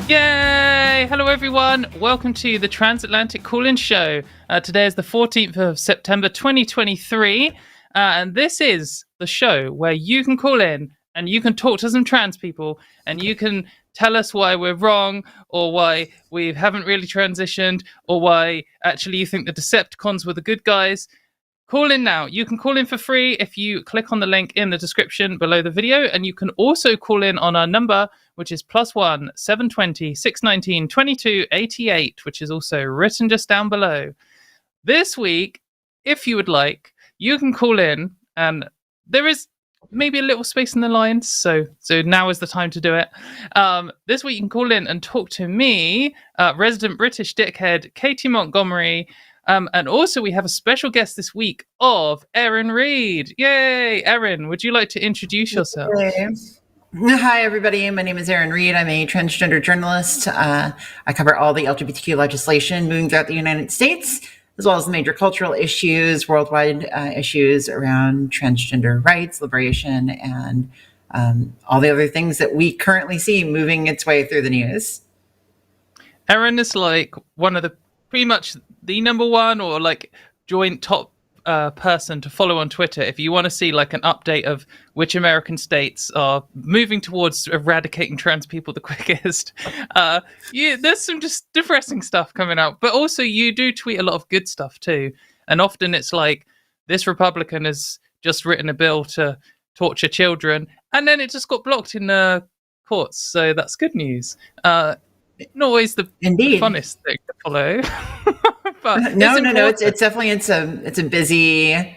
Yay! Hello, everyone. Welcome to the Transatlantic Call-In Show. Today is the 14th of September, 2023. And this is the show where you can call in and you can talk to some trans people and you can tell us why we're wrong or why we haven't really transitioned or why actually you think the Decepticons were the good guys. Call in now. You can call in for free if you click on the link in the description below the video, and you can also call in on our number, which is +1 720 619 2288, which is also written just down below. This week, if you would like, you can call in, and there is maybe a little space in the lines, so now is the time to do it. This week you can call in and talk to me, resident British dickhead Katy Montgomerie. And also we have a special guest this week of Erin Reed. Yay! Erin, would you like to introduce yourself? Hi, everybody. My name is Aron Ra. I'm a transgender journalist. I cover all the LGBTQ legislation moving throughout the United States, as well as the major cultural issues, worldwide issues around transgender rights, liberation, and all the other things that we currently see moving its way through the news. Erin is like one of the pretty much the number one or like joint top person to follow on Twitter if you want to see like an update of which American states are moving towards eradicating trans people the quickest. There's some just depressing stuff coming out, but also you do tweet a lot of good stuff too. And often it's like, this Republican has just written a bill to torture children, and then it just got blocked in the courts. So that's good news. Not always the funnest thing to follow. But no. It's definitely it's a busy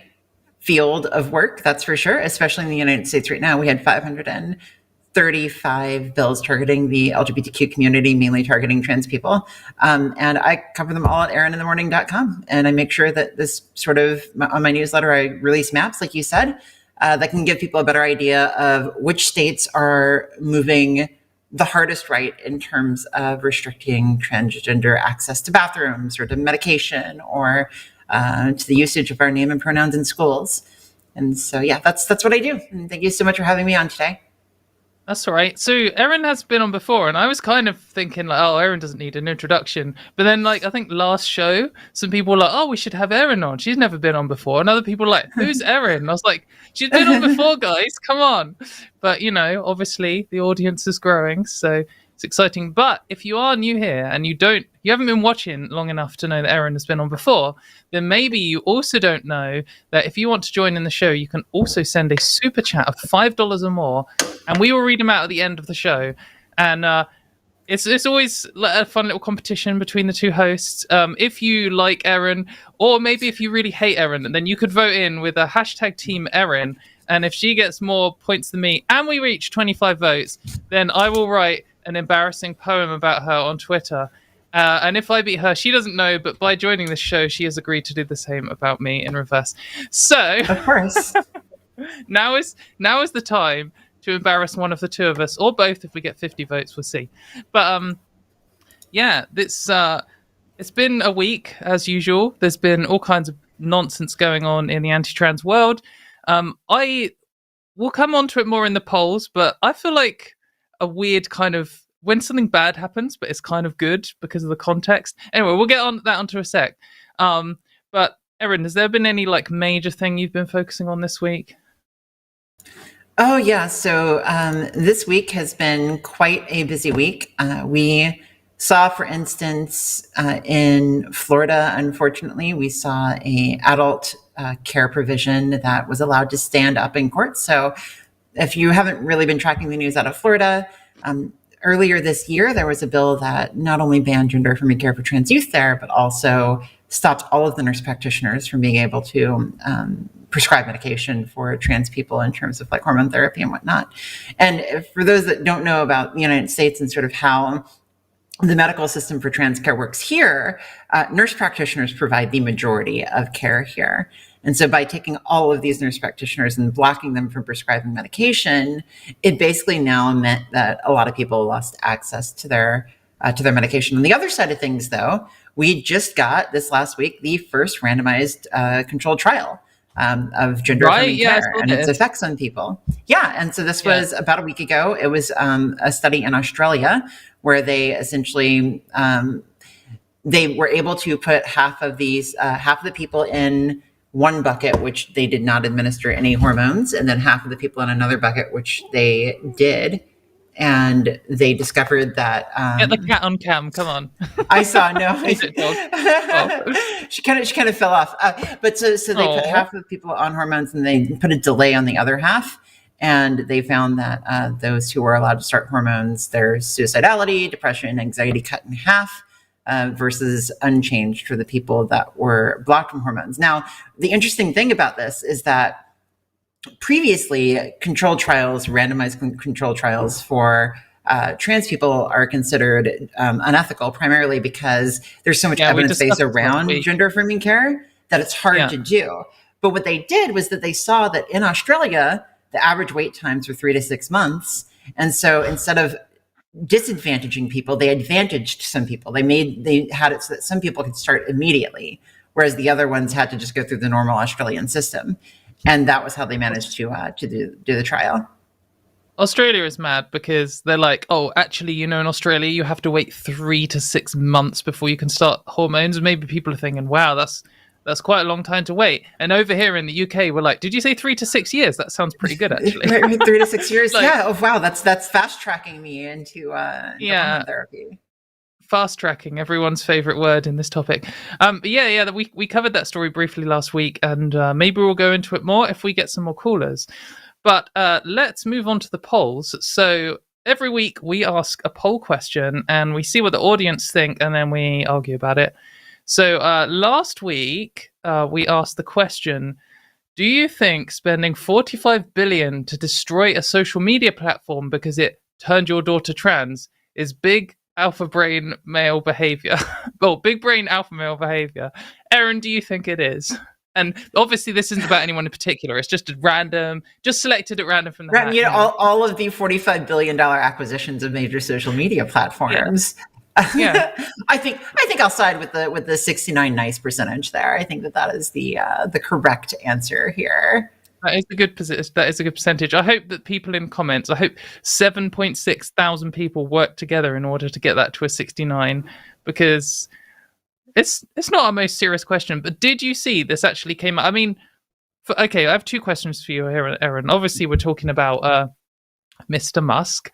field of work, that's for sure. Especially in the United States right now, we had 535 bills targeting the LGBTQ community, mainly targeting trans people, and I cover them all at erininthemorning.com. And I make sure that this sort of on my newsletter, I release maps, like you said, that can give people a better idea of which states are moving the hardest right in terms of restricting transgender access to bathrooms or to medication or to the usage of our name and pronouns in schools. And so, yeah, that's what I do. And thank you so much for having me on today. That's all right. So Erin has been on before, and I was kind of thinking like, oh, Erin doesn't need an introduction. But then like, I think last show, some people were like, oh, we should have Erin on. She's never been on before. And other people were like, who's Erin? And I was like, she's been on before, guys. Come on. But, you know, obviously the audience is growing, so it's exciting. But if you are new here and you haven't been watching long enough to know that Erin has been on before, then maybe you also don't know that if you want to join in the show, you can also send a super chat of $5 or more, and we will read them out at the end of the show. And it's always a fun little competition between the two hosts. If you like Erin, or maybe if you really hate Erin, then you could vote in with a hashtag Team Erin. And if she gets more points than me, and we reach 25 votes, then I will write an embarrassing poem about her on Twitter. And if I beat her, she doesn't know, but by joining this show, she has agreed to do the same about me in reverse. So, of course, now is the time to embarrass one of the two of us, or both. If we get 50 votes, we'll see. But yeah, it's been a week as usual. There's been all kinds of nonsense going on in the anti-trans world. I will come on to it more in the polls, but I feel like a weird kind of when something bad happens, but it's kind of good because of the context. Anyway, we'll get on that onto a sec. But Erin, has there been any like major thing you've been focusing on this week? Oh yeah, so this week has been quite a busy week. We saw, for instance, in Florida, unfortunately, we saw a adult care provision that was allowed to stand up in court. So if you haven't really been tracking the news out of Florida, earlier this year, there was a bill that not only banned gender-affirming care for trans youth there, but also stopped all of the nurse practitioners from being able to prescribe medication for trans people in terms of like hormone therapy and whatnot. And for those that don't know about the United States and sort of how the medical system for trans care works here, nurse practitioners provide the majority of care here. And so by taking all of these nurse practitioners and blocking them from prescribing medication, it basically now meant that a lot of people lost access to their medication. On the other side of things, though, we just got this last week the first randomized controlled trial of gender Right? affirming Yeah, I care saw and its this. effects on people. Yeah, and so this Yeah. was about a week ago. It was a study in Australia where they essentially they were able to put half of the people in one bucket, which they did not administer any hormones, and then half of the people in another bucket, which they did. And they discovered that Get the cat on cam. Come on. I saw no. Hold it, dog. Oh. She kind of fell off. But so they put Aw. half of the people on hormones, and they put a delay on the other half. And they found that those who were allowed to start hormones, their suicidality, depression, anxiety cut in half. Versus unchanged for the people that were blocked from hormones. Now, the interesting thing about this is that previously, controlled trials, randomized controlled trials for trans people are considered unethical, primarily because there's so much evidence base around gender affirming care that it's hard to do. But what they did was that they saw that in Australia, the average wait times were 3 to 6 months. And so instead of disadvantaging people, they advantaged some people. They had it so that some people could start immediately, whereas the other ones had to just go through the normal Australian system. And that was how they managed to do the trial. Australia is mad because they're like, oh, actually, in Australia, you have to wait 3 to 6 months before you can start hormones. And maybe people are thinking, wow, that's quite a long time to wait. And over here in the UK, we're like, did you say 3 to 6 years? That sounds pretty good, actually. 3 to 6 years. Like, yeah. Oh, wow. That's fast tracking me into hormone therapy. Fast tracking, everyone's favorite word in this topic. We covered that story briefly last week, and maybe we'll go into it more if we get some more callers. But let's move on to the polls. So every week we ask a poll question and we see what the audience think, and then we argue about it. So last week we asked the question: do you think spending $45 billion to destroy a social media platform because it turned your daughter trans is big alpha brain male behavior? Well, big brain alpha male behavior. Erin, do you think it is? And obviously, this isn't about anyone in particular. It's just selected at random from the hat. All of the $45 billion acquisitions of major social media platforms. Yeah. I think I'll side with the 69 nice percentage there. I think that is the correct answer here. That is a good percentage. I hope that people in comments, I hope 7.6 thousand people work together in order to get that to a 69, because it's not our most serious question. But did you see this actually came out? I mean, I have two questions for you here, Erin. Obviously, we're talking about Mr. Musk.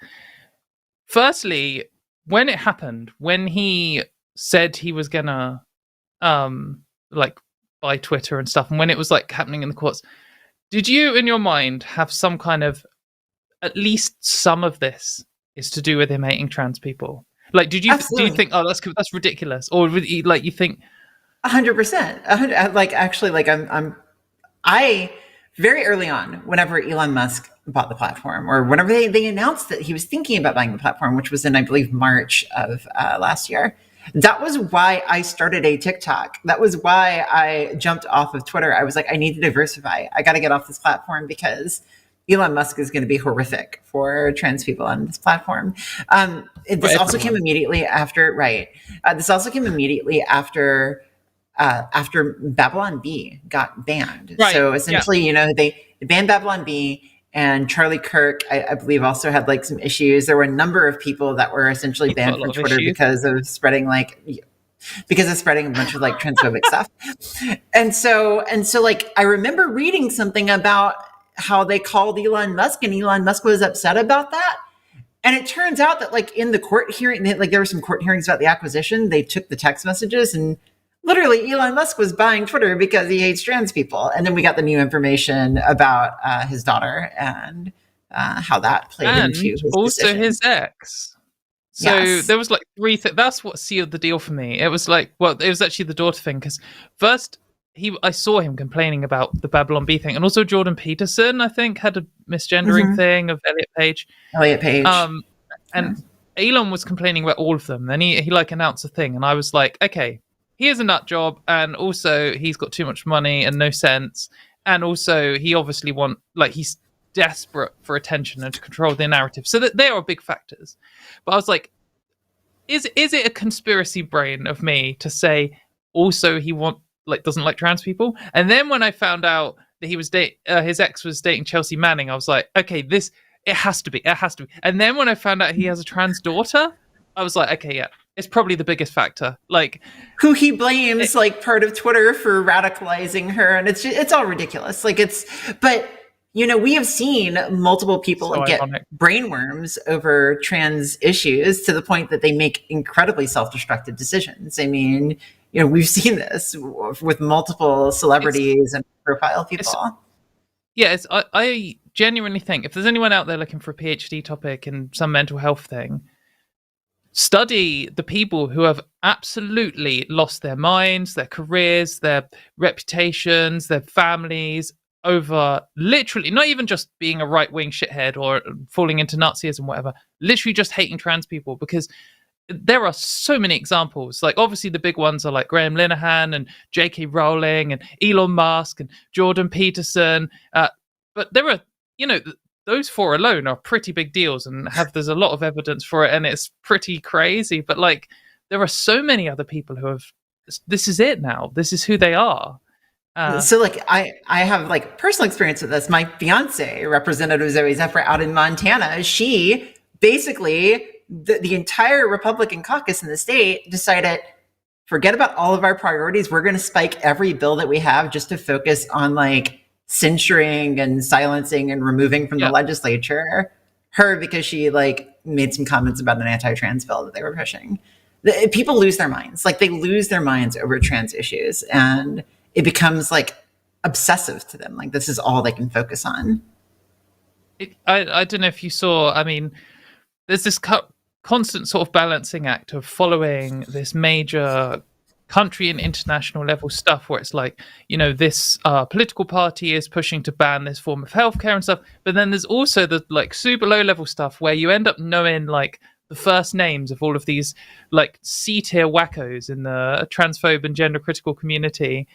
Firstly, when it happened, when he said he was gonna buy Twitter and stuff, and when it was happening in the courts, did you in your mind have some kind of, at least some of this is to do with him hating trans people? Do you think, oh, that's ridiculous, or you think 100%? I very early on, whenever Elon Musk bought the platform, or whenever they announced that he was thinking about buying the platform, which was in, I believe, March of last year, that was why I started a TikTok. That was why I jumped off of Twitter. I was like, I need to diversify. I got to get off this platform because Elon Musk is going to be horrific for trans people on this platform. This also came immediately after, this also came immediately after Babylon Bee got banned. Right. So essentially, they banned Babylon Bee, and Charlie Kirk, I believe, also had some issues. There were a number of people that were essentially banned from Twitter because of spreading a bunch of transphobic stuff. And so I remember reading something about how they called Elon Musk, and Elon Musk was upset about that. And it turns out that in the court hearing, there were some court hearings about the acquisition. They took the text messages, and literally Elon Musk was buying Twitter because he hates trans people. And then we got the new information about his daughter and how that played into his decision. His ex. So there was three things. That's what sealed the deal for me. It was it was actually the daughter thing, because first I saw him complaining about the Babylon Bee thing, and also Jordan Peterson, I think, had a misgendering thing of Elliot Page. And Elon was complaining about all of them. Then he announced a thing, and I was like, okay, he is a nut job, and also he's got too much money and no sense, and also he obviously he's desperate for attention and to control the narrative. So that they are big factors. But I was like, is it a conspiracy brain of me to say also he doesn't like trans people? And then when I found out that he was his ex was dating Chelsea Manning, I was like, okay, it has to be. And then when I found out he has a trans daughter, I was like, okay, yeah, it's probably the biggest factor. Like, who he blames, like part of Twitter for radicalizing her, and it's all ridiculous. Like but we have seen multiple people get brainworms over trans issues to the point that they make incredibly self-destructive decisions. I mean, we've seen this with multiple celebrities and profile people. I genuinely think if there's anyone out there looking for a PhD topic in some mental health thing, study the people who have absolutely lost their minds, their careers, their reputations, their families over literally not even just being a right-wing shithead or falling into Nazism, whatever, literally just hating trans people, because there are so many examples. Like, obviously the big ones are like Graham Linehan and J.K. Rowling and Elon Musk and Jordan Peterson, but there are, those four alone are pretty big deals, and there's a lot of evidence for it, and it's pretty crazy. But like, there are so many other people who have, this is it now. This is who they are. So like, I have like personal experience with this. My fiance, Representative Zoe Zephyr out in Montana, she basically, the entire Republican caucus in the state decided, forget about all of our priorities. We're going to spike every bill that we have just to focus on like censuring and silencing and removing from the legislature her, because she like made some comments about an anti-trans bill that they were pushing. People lose their minds. Like, they lose their minds over trans issues, and it becomes like obsessive to them. Like, this is all they can focus on. I don't know if you saw, I mean, there's this constant sort of balancing act of following this major country and international level stuff where it's like, this political party is pushing to ban this form of healthcare and stuff. But then there's also the like super low level stuff where you end up knowing like the first names of all of these like C-tier wackos in the transphobe and gender critical community,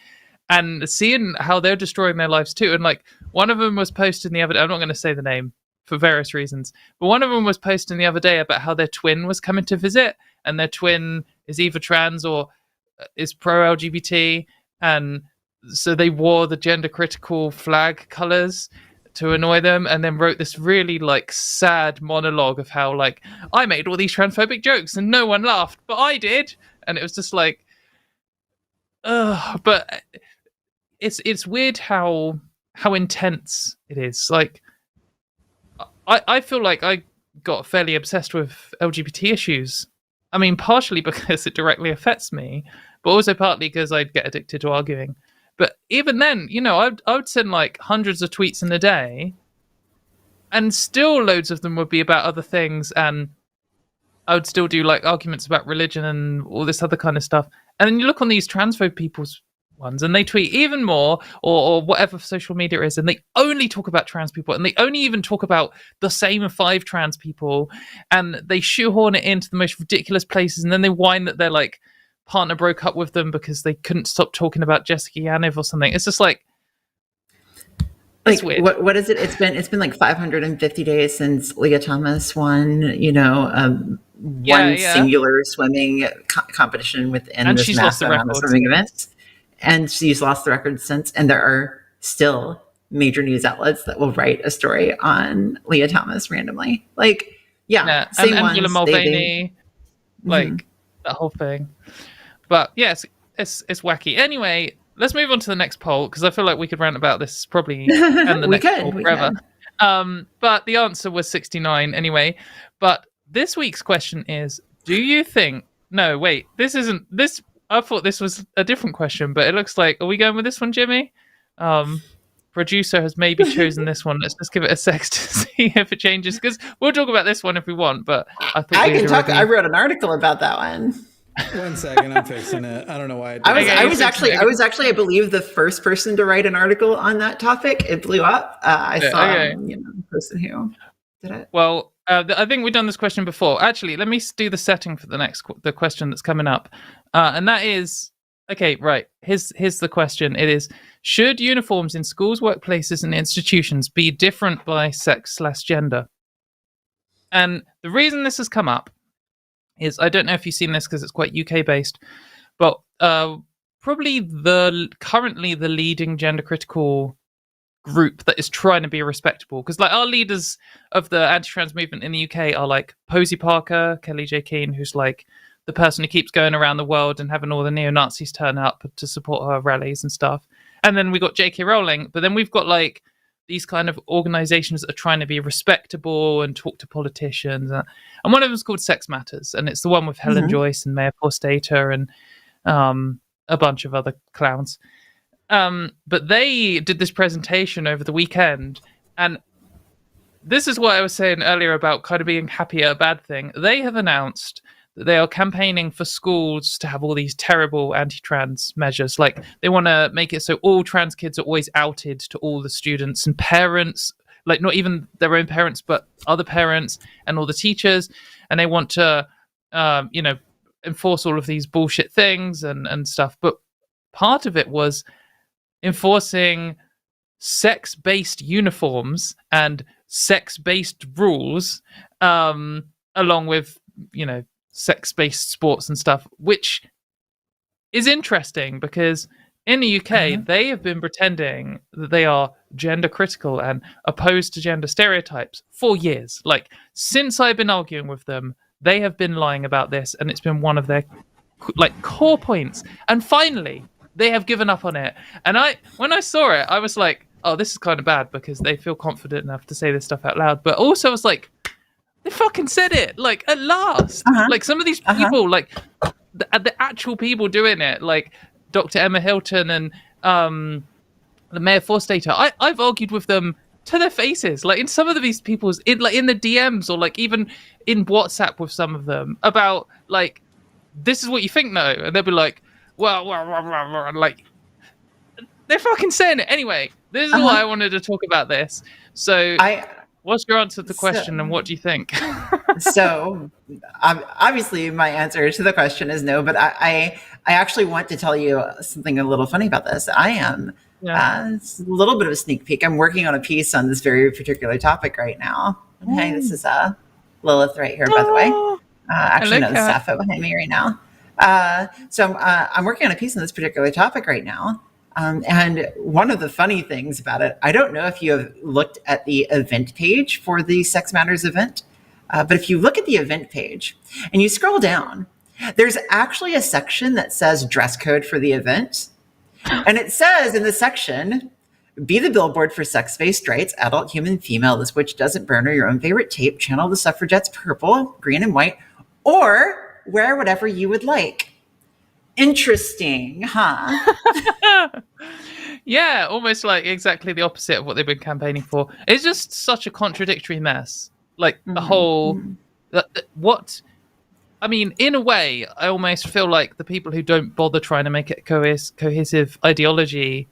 and seeing how they're destroying their lives too. And like, one of them was posting the other day, I'm not going to say the name for various reasons, but one of them was posting the other day about how their twin was coming to visit, and their twin is either trans or is pro-LGBT, and so they wore the gender critical flag colors to annoy them, and then wrote this really like sad monologue of how like, I made all these transphobic jokes and no one laughed, but I did. And it was just like, but it's weird how intense it is. Like, I feel like I got fairly obsessed with LGBT issues. I mean, partially because it directly affects me, but also partly because I'd get addicted to arguing. But even then, I would send like hundreds of tweets in a day, and still loads of them would be about other things, and I would still do like arguments about religion and all this other kind of stuff. And then you look on these transphobe people's ones, and they tweet even more, or whatever social media is, and they only talk about trans people, and they only even talk about the same 5 trans people, and they shoehorn it into the most ridiculous places, and then they whine that their like partner broke up with them because they couldn't stop talking about Jessica Yaniv or something. It's just like weird. What is it? It's been like 550 days since Leah Thomas won, one singular swimming competition within this massive amount of swimming events. And she's lost the record since. And there are still major news outlets that will write a story on Leah Thomas randomly. Like, and Angela Mulvaney, like that whole thing. But yes, it's wacky. Anyway, let's move on to the next poll, because I feel like we could rant about this probably and the next poll forever. But the answer was 69 anyway. But this week's question is, do you think... No, wait, this isn't... This. I thought this was a different question, but it looks like... Are we going with this one, Jimmy? Producer has maybe chosen this one. Let's just give it a sec to see if it changes, because we'll talk about this one if we want, but I thought I can talk... I wrote an article about that one. 1 second, I'm fixing it. I don't know why. I was actually, I believe, the first person to write an article on that topic. It blew up. I saw, the person who did it. Well, I think we've done this question before. Actually, let me do the setting for the question that's coming up, and that is, okay, right. Here's the question. It is: should uniforms in schools, workplaces, and institutions be different by sex/gender? And the reason this has come up is, I don't know if you've seen this because it's quite UK based, but probably currently the leading gender critical group that is trying to be respectable. Because like our leaders of the anti-trans movement in the UK are like Posey Parker, Kelly J. Keane, who's like the person who keeps going around the world and having all the neo-Nazis turn up to support her rallies and stuff. And then we got J.K. Rowling, but then we've got like these kind of organizations that are trying to be respectable and talk to politicians. And one of them is called Sex Matters, and it's the one with Helen Joyce and Mayor Forstater and a bunch of other clowns. But they did this presentation over the weekend, and this is what I was saying earlier about kind of being happy at a bad thing. They have announced that they are campaigning for schools to have all these terrible anti-trans measures. Like they want to make it so all trans kids are always outed to all the students and parents, like not even their own parents, but other parents and all the teachers. And they want to, enforce all of these bullshit things and stuff. But part of it was enforcing sex-based uniforms and sex-based rules, along with, sex-based sports and stuff, which is interesting because in the UK, they have been pretending that they are gender critical and opposed to gender stereotypes for years. Like, since I've been arguing with them, they have been lying about this, and it's been one of their core points. And finally, they have given up on it. And when I saw it, I was like, oh, this is kind of bad because they feel confident enough to say this stuff out loud. But also I was like, they fucking said it, like, at last. Like, some of these people, like, the actual people doing it, like Dr. Emma Hilton and the Mayor Forstater, I've argued with them to their faces, like, in some of these people's, in the DMs or, like, even in WhatsApp with some of them about, like, this is what you think, no? And they'll be like, well, like, they're fucking saying it. Anyway, this is why I wanted to talk about this. So... what's your answer to the question, and what do you think? So, obviously, my answer to the question is no, but I actually want to tell you something a little funny about this. I am, it's a little bit of a sneak peek. I'm working on a piece on this very particular topic right now. Okay, this is Lilith right here, by the way. Actually, no, the Sappho behind me right now. So I'm working on a piece on this particular topic right now. And one of the funny things about it, I don't know if you have looked at the event page for the Sex Matters event, but if you look at the event page and you scroll down, there's actually a section that says dress code for the event. And it says in the section, be the billboard for sex-based rights, adult, human, female, this witch doesn't burn, or your own favorite tape, channel the suffragettes purple, green, and white, or wear whatever you would like. Interesting, huh? Yeah, almost like exactly the opposite of what they've been campaigning for. It's just such a contradictory mess. Like the whole, I mean, in a way, I almost feel like the people who don't bother trying to make it cohesive ideology,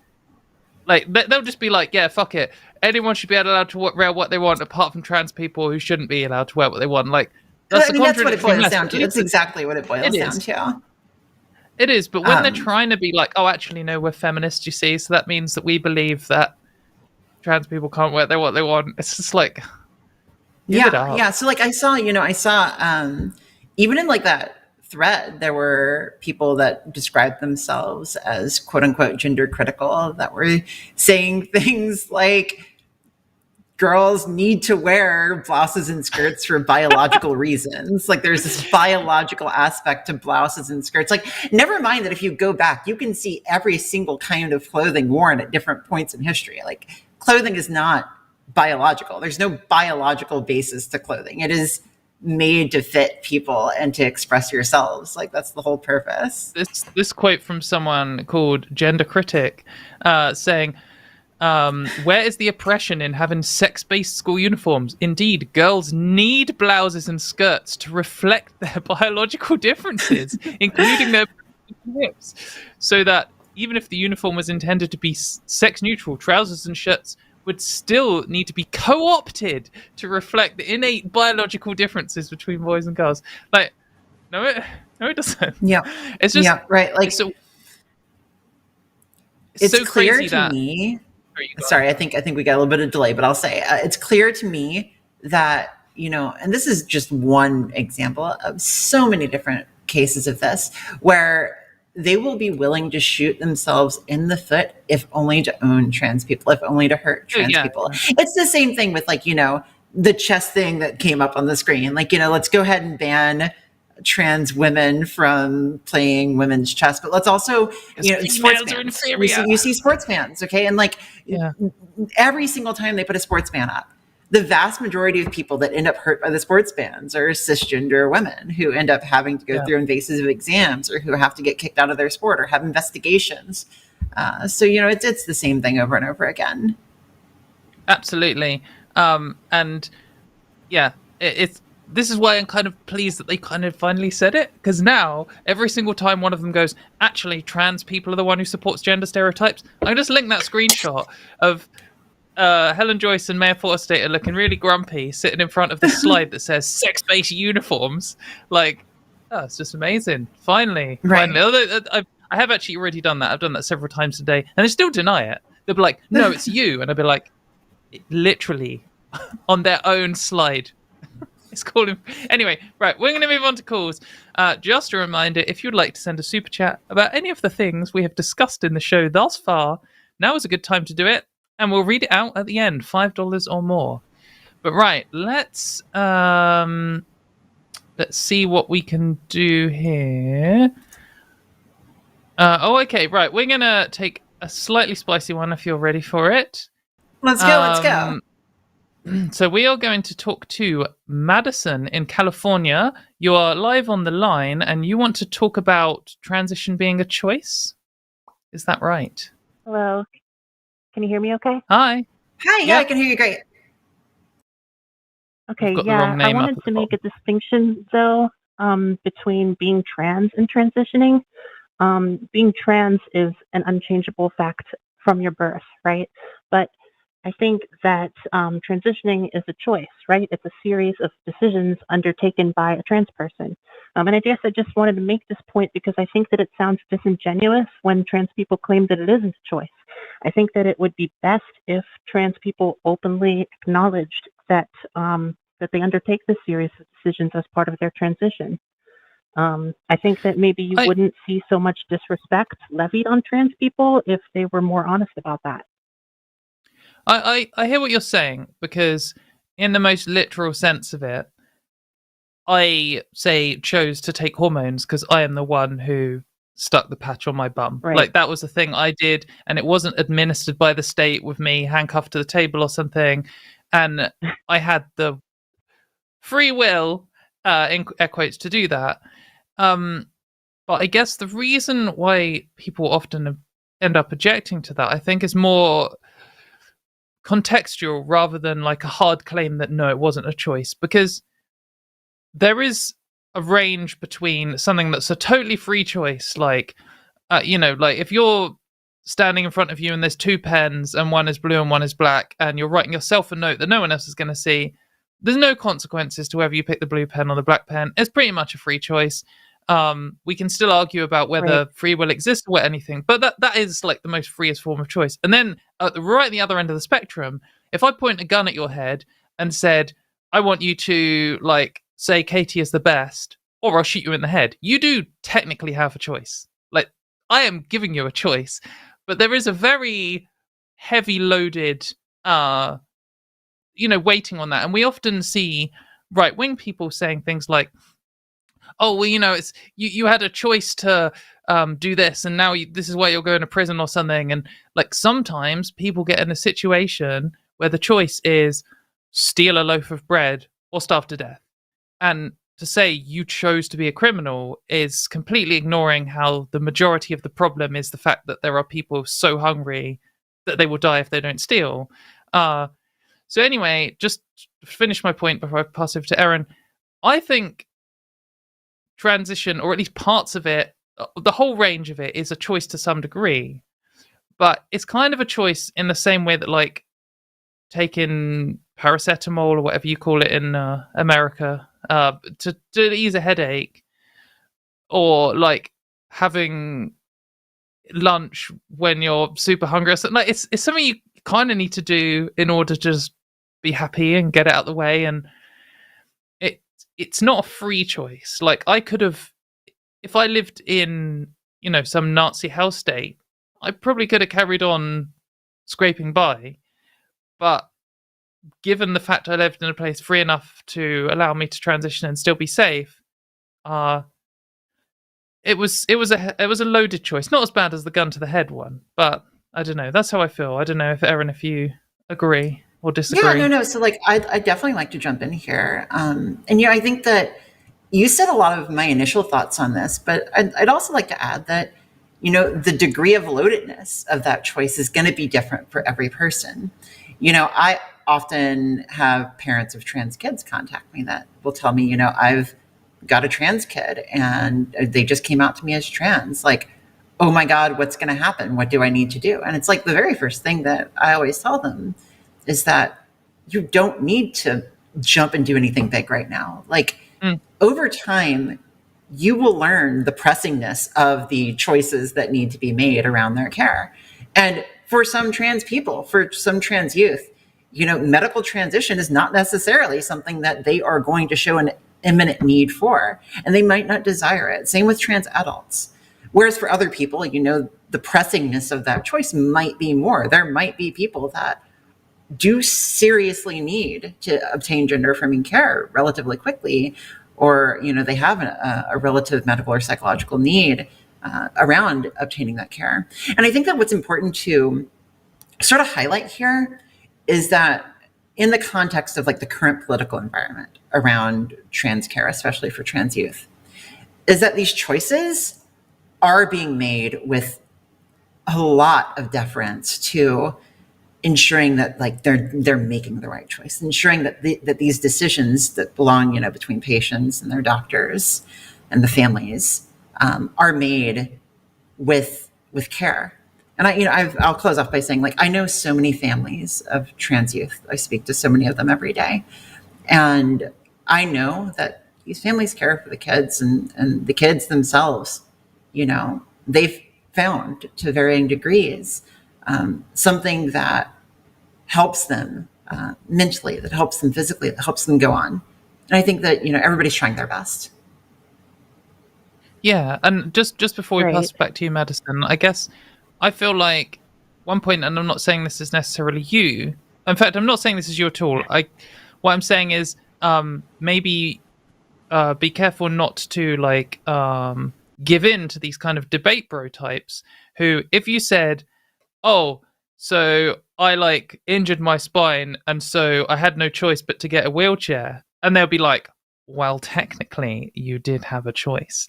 like they'll just be like, yeah, fuck it. Anyone should be allowed to wear what they want, apart from trans people who shouldn't be allowed to wear what they want. Like that's that's what it boils down to. That's exactly what it boils down to. It is, but when they're trying to be like, oh, actually, no, we're feminists, you see, so that means that we believe that trans people can't wear what they want. It's just like, yeah. So like I saw even in like that thread, there were people that described themselves as quote unquote gender critical that were saying things like, girls need to wear blouses and skirts for biological reasons. Like there's this biological aspect to blouses and skirts. Like never mind that if you go back, you can see every single kind of clothing worn at different points in history. Like clothing is not biological. There's no biological basis to clothing. It is made to fit people and to express yourselves. Like that's the whole purpose. This quote from someone called Gender Critic saying, where is the oppression in having sex-based school uniforms? Indeed, girls need blouses and skirts to reflect their biological differences, including their hips, so that even if the uniform was intended to be sex-neutral, trousers and shirts would still need to be co-opted to reflect the innate biological differences between boys and girls. Like, no, it doesn't. Yeah, it's just right. Like, it's so clear crazy to me. Sorry, I think we got a little bit of delay, but I'll say it's clear to me that, and this is just one example of so many different cases of this, where they will be willing to shoot themselves in the foot if only to own trans people, if only to hurt trans people. It's the same thing with like, the chess thing that came up on the screen. Like, let's go ahead and ban trans women from playing women's chess, but let's also, sports fans. You see sports fans, okay? And like every single time they put a sports ban up, the vast majority of people that end up hurt by the sports bans are cisgender women who end up having to go through invasive exams, or who have to get kicked out of their sport or have investigations. So, it's the same thing over and over again. Absolutely. And yeah, this is why I'm kind of pleased that they kind of finally said it, because now every single time one of them goes, actually, trans people are the one who supports gender stereotypes, I just link that screenshot of Helen Joyce and Mayor Forrest are looking really grumpy, sitting in front of the slide that says sex-based uniforms. Like, it's just amazing. Finally. Although I have actually already done that. I've done that several times today, and they still deny it. They'll be like, no, it's you. And I'll be like, literally, on their own slide. It's called him. Anyway, right, we're going to move on to calls. Just a reminder, if you'd like to send a super chat about any of the things we have discussed in the show thus far, now is a good time to do it. And we'll read it out at the end, $5 or more. But right, let's see what we can do here. Okay, right. We're gonna take a slightly spicy one if you're ready for it. Let's go. So we are going to talk to Madison in California. You are live on the line, and you want to talk about transition being a choice. Is that right? Hello. Can you hear me okay? Hi. Yeah, I can hear you great. Okay, I wanted to make a distinction, though, between being trans and transitioning. Being trans is an unchangeable fact from your birth, right? But I think that transitioning is a choice, right? It's a series of decisions undertaken by a trans person. And I guess I just wanted to make this point because I think that it sounds disingenuous when trans people claim that it isn't a choice. I think that it would be best if trans people openly acknowledged that that they undertake this series of decisions as part of their transition. I think that maybe you wouldn't see so much disrespect levied on trans people if they were more honest about that. I hear what you're saying, because in the most literal sense of it, I chose to take hormones because I am the one who stuck the patch on my bum. Right. Like, that was the thing I did, and it wasn't administered by the state with me handcuffed to the table or something. And I had the free will, in air quotes, to do that. But I guess the reason why people often end up objecting to that, I think, is more contextual rather than like a hard claim that no, it wasn't a choice, because there is a range between something that's a totally free choice, like like if you're standing in front of you and there's two pens and one is blue and one is black, and you're writing yourself a note that no one else is going to see, there's no consequences to whether you pick the blue pen or the black pen. It's pretty much a free choice. We can still argue about whether free will exists or anything, but that is like the most freest form of choice. And then right at the other end of the spectrum, if I point a gun at your head and said, I want you to like say Katy is the best, or I'll shoot you in the head, you do technically have a choice. Like, I am giving you a choice, but there is a very heavy loaded weighting on that. And we often see right-wing people saying things like, oh, well, it's you had a choice to do this, and now this is why you're going to prison or something. And like, sometimes people get in a situation where the choice is steal a loaf of bread or starve to death. And to say you chose to be a criminal is completely ignoring how the majority of the problem is the fact that there are people so hungry that they will die if they don't steal. So anyway, just to finish my point before I pass over to Erin, I think transition, or at least parts of it, the whole range of it, is a choice to some degree, but it's kind of a choice in the same way that like taking paracetamol or whatever you call it in America to ease a headache, or like having lunch when you're super hungry. So, like, it's something you kind of need to do in order to just be happy and get it out of the way. And it's not a free choice. Like, I could have, if I lived in some Nazi hell state, I probably could have carried on scraping by. But given the fact I lived in a place free enough to allow me to transition and still be safe, it was a loaded choice. Not as bad as the gun to the head one, but I don't know. That's how I feel. I don't know if Erin, if you agree or disagree. Yeah, no. So like, I definitely like to jump in here. And I think that you said a lot of my initial thoughts on this, but I'd also like to add that, the degree of loadedness of that choice is going to be different for every person. I often have parents of trans kids contact me that will tell me, I've got a trans kid and they just came out to me as trans. Like, oh my God, what's going to happen? What do I need to do? And it's like the very first thing that I always tell them is that you don't need to jump and do anything big right now. Like, over time, you will learn the pressingness of the choices that need to be made around their care. And for some trans people, for some trans youth, medical transition is not necessarily something that they are going to show an imminent need for, and they might not desire it. Same with trans adults. Whereas for other people, the pressingness of that choice might be more. There might be people that do seriously need to obtain gender affirming care relatively quickly, or they have a relative medical or psychological need around obtaining that care. And I think that what's important to sort of highlight here is that in the context of like the current political environment around trans care, especially for trans youth, is that these choices are being made with a lot of deference to ensuring that like they're making the right choice, ensuring that that these decisions that belong between patients and their doctors and the families are made with care. And I'll close off by saying, like, I know so many families of trans youth. I speak to so many of them every day, and I know that these families care for the kids, and the kids themselves, they've found to varying degrees something that helps them mentally, that helps them physically, that helps them go on. And I think that everybody's trying their best. Yeah, and just before we pass back to you, Madison, I guess I feel like one point, and I'm not saying this is necessarily you. In fact, I'm not saying this is you at all. What I'm saying is maybe be careful not to give in to these kind of debate bro types who, if you said, oh, so I injured my spine and so I had no choice but to get a wheelchair, and they'll be like, well, technically you did have a choice.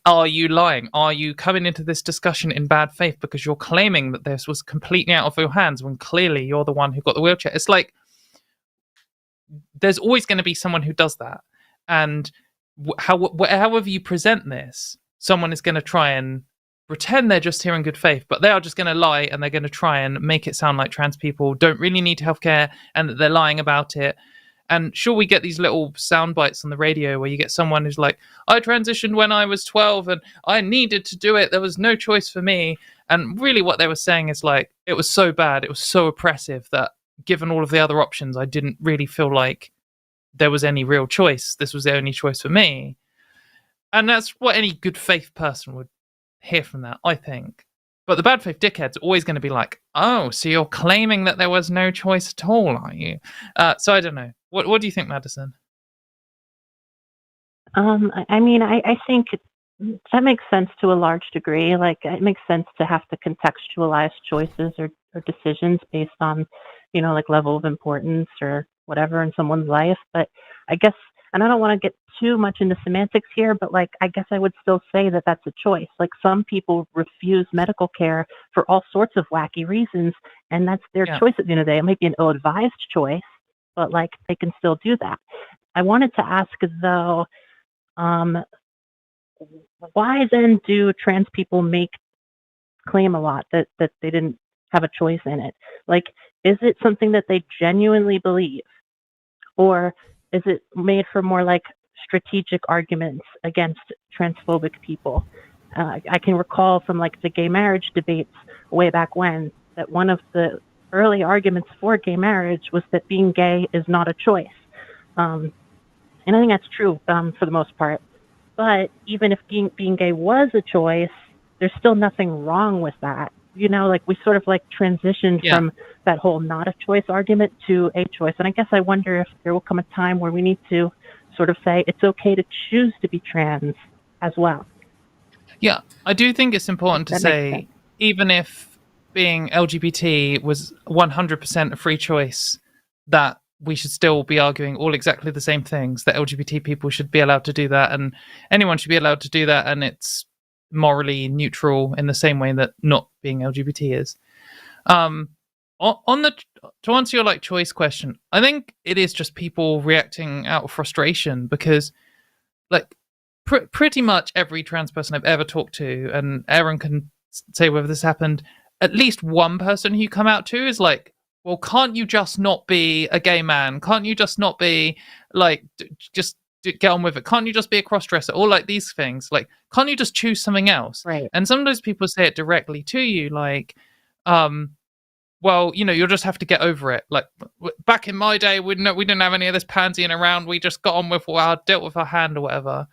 Are you lying? Are you coming into this discussion in bad faith because you're claiming that this was completely out of your hands when clearly you're the one who got the wheelchair? It's like there's always going to be someone who does that, and however you present this, someone is going to try and pretend they're just here in good faith, but they are just going to lie, and they're going to try and make it sound like trans people don't really need healthcare and that they're lying about it. And sure, we get these little sound bites on the radio where you get someone who's like, I transitioned when I was 12 and I needed to do it. There was no choice for me. And really what they were saying is like, it was so bad, it was so oppressive that given all of the other options, I didn't really feel like there was any real choice. This was the only choice for me. And that's what any good faith person would hear from that, I think. But the bad faith dickhead's always going to be like, oh, so you're claiming that there was no choice at all, are you? So I don't know. What do you think, Madison? I think that makes sense to a large degree. Like, it makes sense to have to contextualize choices or decisions based on, level of importance or whatever in someone's life. But I guess, and I don't want to get too much into semantics here, but I guess I would still say that that's a choice. Like, some people refuse medical care for all sorts of wacky reasons, and that's their choice at the end of the day. It might be an ill-advised choice, but they can still do that. I wanted to ask, though, why then do trans people claim a lot that they didn't have a choice in it? Is it something that they genuinely believe, or is it made for more strategic arguments against transphobic people? I can recall from the gay marriage debates way back when that one of the early arguments for gay marriage was that being gay is not a choice. And I think that's true for the most part. But even if being gay was a choice, there's still nothing wrong with that. You know, like we sort of like transitioned from that whole not a choice argument to a choice. And I guess I wonder if there will come a time where we need to sort of say it's okay to choose to be trans as well. Yeah, I do think it's important to That makes say, sense. even if being LGBT was 100% a free choice, that we should still be arguing all exactly the same things, that LGBT people should be allowed to do that, and anyone should be allowed to do that, and it's morally neutral in the same way that not being LGBT is. To answer your like choice question, I think it is just people reacting out of frustration because like pretty much every trans person I've ever talked to, and Erin can say whether this happened, at least one person who you come out to is like, well, can't you just not be a gay man? Can't you just not be like, get on with it? Can't you just be a cross-dresser? Or like these things, like, can't you just choose something else? Right. And sometimes people say it directly to you, like, well, you know, you'll just have to get over it. Like back in my day, we didn't have any of this pansying around. We just got on with dealt with our hand or whatever.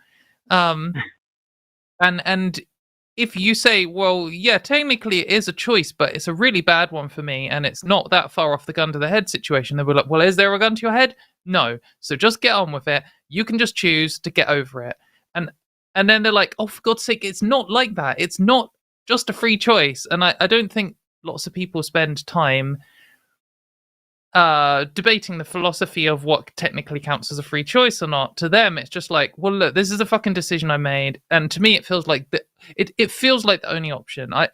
And if you say, well, yeah, technically it is a choice, but it's a really bad one for me, and it's not that far off the gun to the head situation, they'll be like, well, is there a gun to your head? No. So just get on with it. You can just choose to get over it. And then they're like, oh, for God's sake, it's not like that. It's not just a free choice. And I don't think lots of people spend time debating the philosophy of what technically counts as a free choice or not. To them, it's just like, well, look, this is a fucking decision I made, and to me, it feels like it feels like the only option. I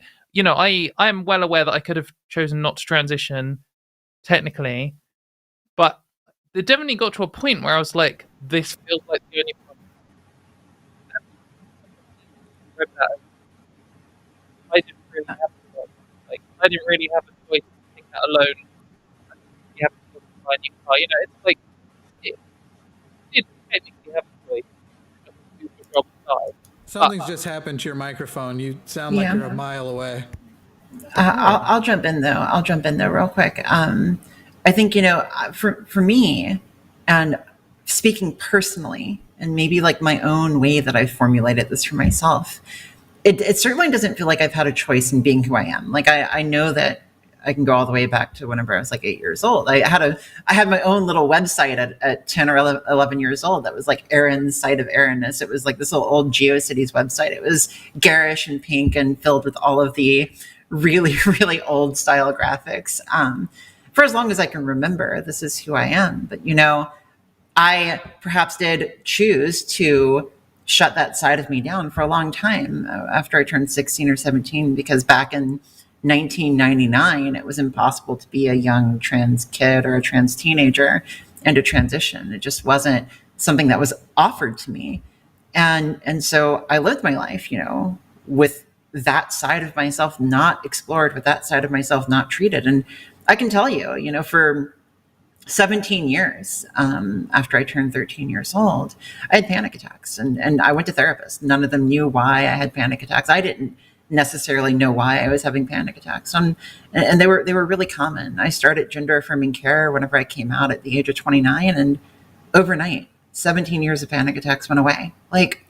am well aware that I could have chosen not to transition, technically, but it definitely got to a point where I was like, this feels like the only option. I didn't really have a choice. Like, I didn't really have a choice to take that alone. You have to buy a new car. You know, it's like it did technically have a choice to do your job aside. Something's just happened to your microphone. You sound like you're a mile away. I'll jump in though. I'll jump in though real quick. I think, you know, for me, and speaking personally, and maybe like my own way that I've formulated this for myself, it certainly doesn't feel like I've had a choice in being who I am. Like I know that I can go all the way back to whenever I was like 8 years old. I had my own little website at 10 or 11 years old that was like Erin's site of Erinness. It was like this little old GeoCities website. It was garish and pink and filled with all of the really, really old style graphics. For as long as I can remember, this is who I am. But, you know, I perhaps did choose to shut that side of me down for a long time after I turned 16 or 17, because back in 1999, it was impossible to be a young trans kid or a trans teenager and to transition. It just wasn't something that was offered to me. And so I lived my life, you know, with that side of myself not explored, with that side of myself not treated. And I can tell you, you know, for 17 years after I turned 13 years old, I had panic attacks, and I went to therapists. None of them knew why I had panic attacks. I didn't necessarily know why I was having panic attacks, and they were really common. I started gender affirming care whenever I came out at the age of 29, and overnight, 17 years of panic attacks went away. Like,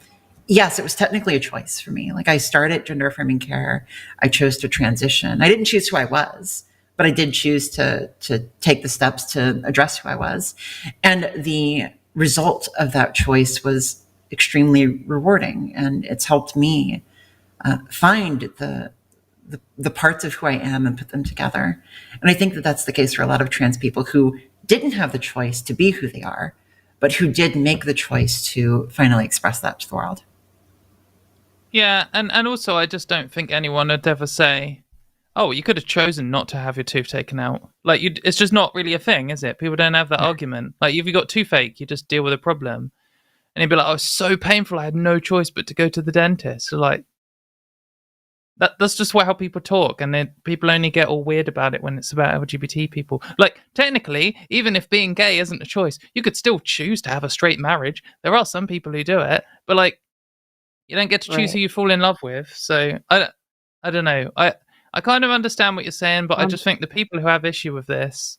yes, it was technically a choice for me. Like, I started gender affirming care. I chose to transition. I didn't choose who I was, but I did choose to take the steps to address who I was. And the result of that choice was extremely rewarding. And it's helped me find the parts of who I am and put them together. And I think that that's the case for a lot of trans people who didn't have the choice to be who they are, but who did make the choice to finally express that to the world. Yeah, and also I just don't think anyone would ever say, oh, you could have chosen not to have your tooth taken out. Like, it's just not really a thing, is it? People don't have that argument. Like, if you got toothache, you just deal with the problem. And you'd be like, oh, it's so painful, I had no choice but to go to the dentist. So, like, that's just how people talk, and then people only get all weird about it when it's about LGBT people. Like, technically, even if being gay isn't a choice, you could still choose to have a straight marriage. There are some people who do it, but, like, you don't get to choose who you fall in love with. So, I don't know. I kind of understand what you're saying, but I just think the people who have issue with this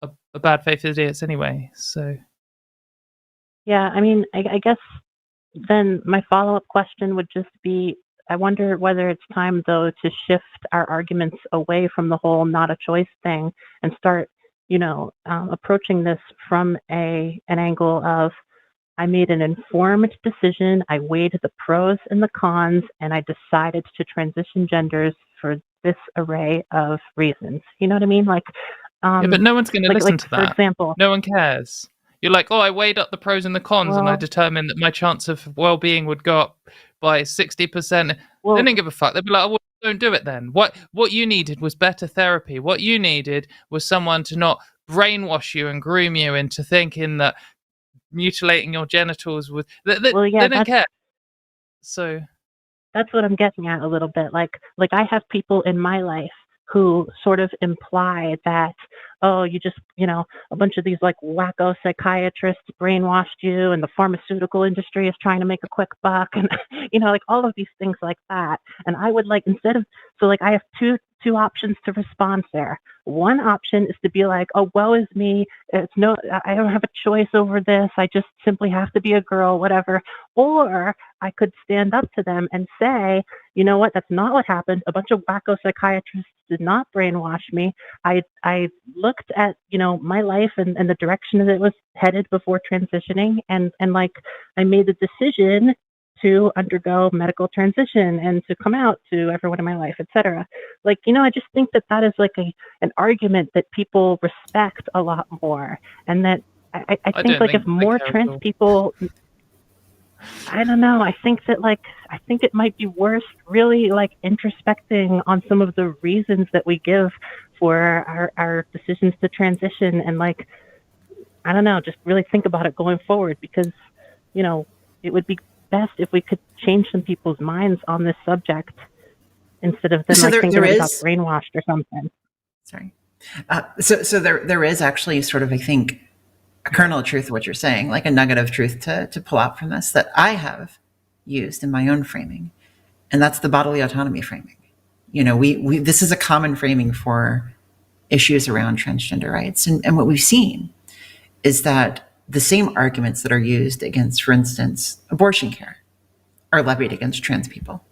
are bad faith idiots anyway. So, yeah, I mean, I guess then my follow-up question would just be, I wonder whether it's time, though, to shift our arguments away from the whole not a choice thing and start, approaching this from an angle of, I made an informed decision. I weighed the pros and the cons, and I decided to transition genders for this array of reasons. You know what I mean? Like, yeah, but no one's going to listen to that. For example, no one cares. You're like, I weighed up the pros and the cons, and I determined that my chance of well-being would go up by 60%. They didn't give a fuck. They'd be like, well, don't do it then. What you needed was better therapy. What you needed was someone to not brainwash you and groom you into thinking that mutilating your genitals would... They don't care. So that's what I'm getting at a little bit. Like I have people in my life who sort of imply that, you just, a bunch of these like wacko psychiatrists brainwashed you, and the pharmaceutical industry is trying to make a quick buck, and like all of these things like that. And I would like, I have two options to respond there. One option is to be like, oh, woe is me. I don't have a choice over this. I just simply have to be a girl, whatever. Or I could stand up to them and say, you know what? That's not what happened. A bunch of wacko psychiatrists did not brainwash me. I looked at, my life and the direction that it was headed before transitioning. And like, I made the decision to undergo medical transition and to come out to everyone in my life, etc. Like, I just think that is like an argument that people respect a lot more. And that I think like if more trans people, I don't know, I think it might be worth really like introspecting on some of the reasons that we give for our decisions to transition, and like, I don't know, just really think about it going forward, because, it would be best if we could change some people's minds on this subject instead of them thinking they got brainwashed or something. Sorry. So there is actually sort of, I think, a kernel of truth to what you're saying, like a nugget of truth to pull out from this that I have used in my own framing. And that's the bodily autonomy framing. This is a common framing for issues around transgender rights. And what we've seen is that the same arguments that are used against, for instance, abortion care are levied against trans people.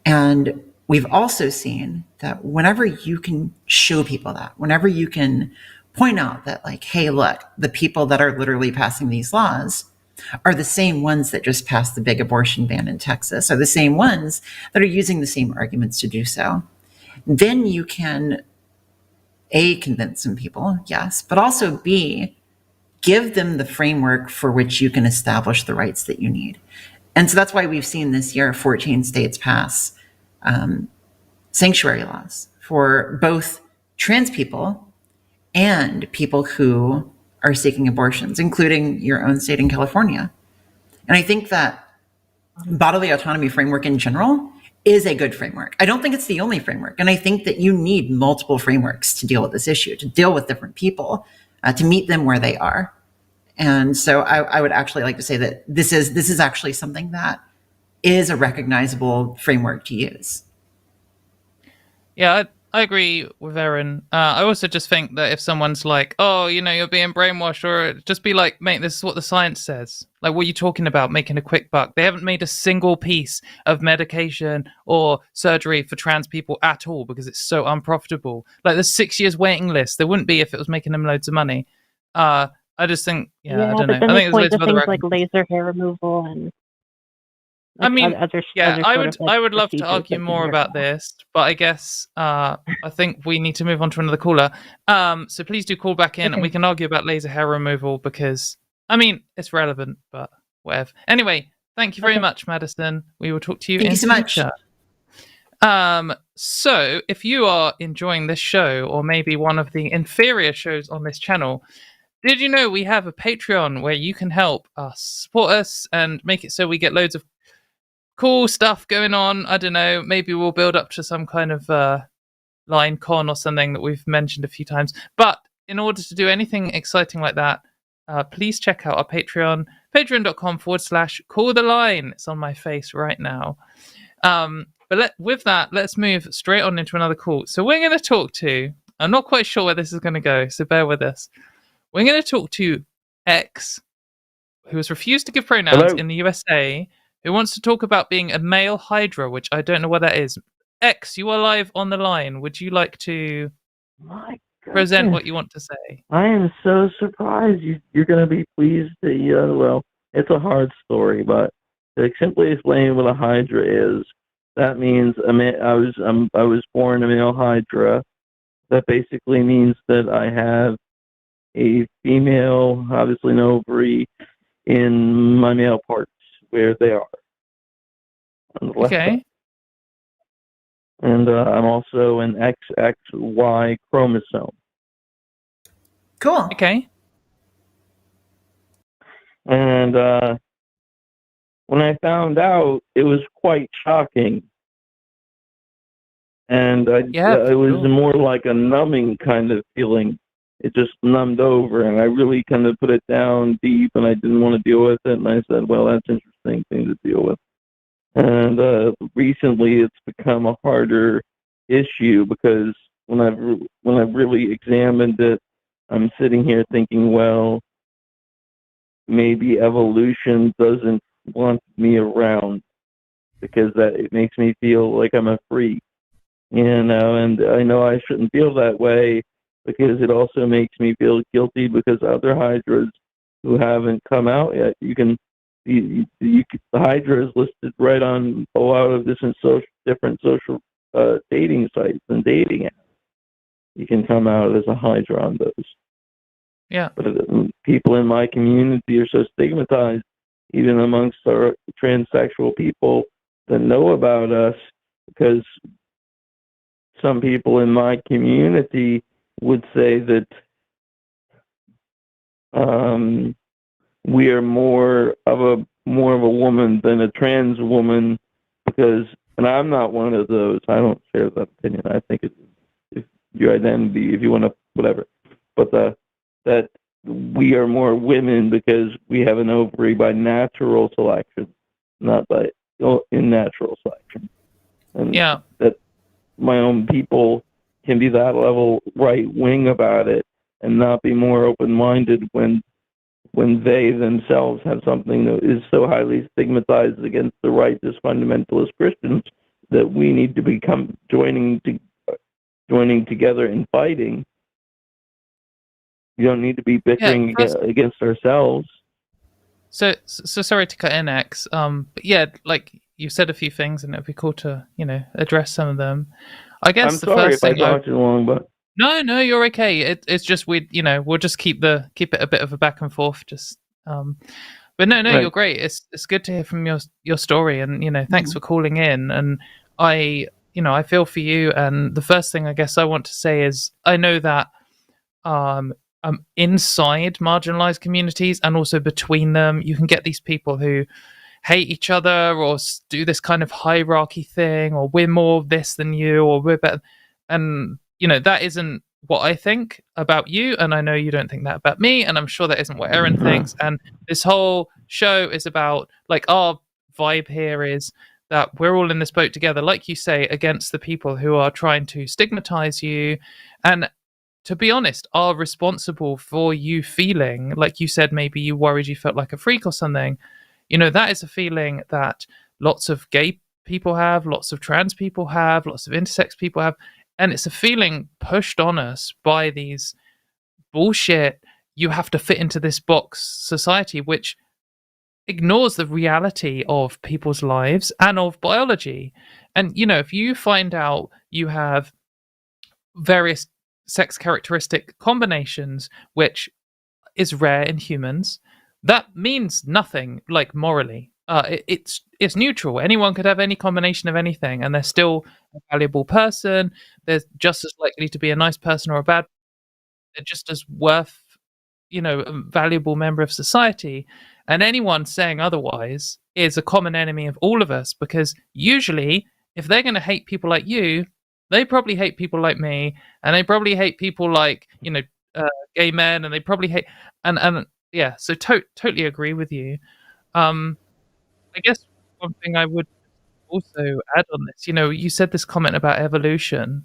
And we've also seen that whenever you can show people that, whenever you can point out that, like, hey, look, the people that are literally passing these laws are the same ones that just passed the big abortion ban in Texas, are the same ones that are using the same arguments to do so, then you can, A, convince some people, yes, but also B, give them the framework for which you can establish the rights that you need. And so that's why we've seen this year 14 states pass sanctuary laws for both trans people and people who are seeking abortions, including your own state in California. And I think that bodily autonomy framework in general is a good framework. I don't think it's the only framework. And I think that you need multiple frameworks to deal with this issue, to deal with different people, to meet them where they are. And so I would actually like to say that this is actually something that is a recognizable framework to use. Yeah, I agree with Erin. I also just think that if someone's like, oh, you're being brainwashed, or just be like, mate, this is what the science says. Like, what are you talking about, making a quick buck? They haven't made a single piece of medication or surgery for trans people at all because it's so unprofitable. Like, there's 6 years waiting list. There wouldn't be if it was making them loads of money. I just think, I don't know. I think there's loads of other like laser hair removal and. I mean, I would love to argue more about this, but I guess I think we need to move on to another caller. So please do call back in, and we can argue about laser hair removal because, I mean, it's relevant, but whatever. Anyway, thank you very much, Madison. We will talk to you in the future. So if you are enjoying this show, or maybe one of the inferior shows on this channel, did you know we have a Patreon where you can help us, support us, and make it so we get loads of cool stuff going on? I don't know, maybe we'll build up to some kind of line con or something that we've mentioned a few times. But in order to do anything exciting like that, please check out our Patreon, patreon.com/call the line. It's on my face right now. But with that, let's move straight on into another call. So we're going to talk to, I'm not quite sure where this is going to go, so bear with us. We're going to talk to X, who has refused to give pronouns in the USA, who wants to talk about being a male Hydra, which I don't know what that is. X, you are live on the line. Would you like to present what you want to say? I am so surprised. You're going to be pleased to hear. Well, it's a hard story, but to simply explain what a Hydra is, that means I was born a male Hydra. That basically means that I have a female, obviously an ovary, in my male parts where they are on the left side. And I'm also an XXY chromosome. Cool. Okay. And when I found out, it was quite shocking. And it was more like a numbing kind of feeling. It just numbed over, and I really kind of put it down deep, and I didn't want to deal with it. And I said, well, that's an interesting thing to deal with. And recently, it's become a harder issue because when I've really examined it, I'm sitting here thinking, well, maybe evolution doesn't want me around because it makes me feel like I'm a freak, and I know I shouldn't feel that way because it also makes me feel guilty because other Hydras who haven't come out yet, the Hydra is listed right on a lot of different social dating sites and dating apps. You can come out as a Hydra on those. Yeah. But people in my community are so stigmatized, even amongst our transsexual people that know about us, because some people in my community would say that we are more of a woman than a trans woman, and I'm not one of those. I don't share that opinion. I think it's your identity, if you want to, whatever. But that we are more women because we have an ovary by natural selection, not by in natural selection. And that my own people can be that level right wing about it and not be more open minded when they themselves have something that is so highly stigmatized against the righteous fundamentalist Christians that we need to become joining together and fighting. You don't need to be bickering against ourselves. So sorry to cut in, X. But yeah, like you said a few things, and it'd be cool to address some of them. I guess I'm sorry if I talked too long, but no, you're okay. It's just we'll just keep it a bit of a back and forth. Just but no, right. You're great. It's good to hear from your story, and thanks for calling in. And I feel for you. And the first thing I guess I want to say is I know that inside marginalized communities and also between them, you can get these people who hate each other or do this kind of hierarchy thing, or we're more this than you, or we're better. And that isn't what I think about you, and I know you don't think that about me, and I'm sure that isn't what Erin thinks. And this whole show is about, like, our vibe here is that we're all in this boat together, like you say, against the people who are trying to stigmatize you and, to be honest, are responsible for you feeling like you said maybe you worried you felt like a freak or something. That is a feeling that lots of gay people have, lots of trans people have, lots of intersex people have. And it's a feeling pushed on us by these bullshit, you have to fit into this box society, which ignores the reality of people's lives and of biology. And, if you find out you have various sex characteristic combinations, which is rare in humans, that means nothing, like, morally. It's neutral. Anyone could have any combination of anything, and they're still a valuable person. They're just as likely to be a nice person or a bad. They're just as worth, a valuable member of society. And anyone saying otherwise is a common enemy of all of us, because usually, if they're going to hate people like you, they probably hate people like me, and they probably hate people like gay men, and they probably hate and yeah. So totally agree with you. I guess one thing I would also add on this, you said this comment about evolution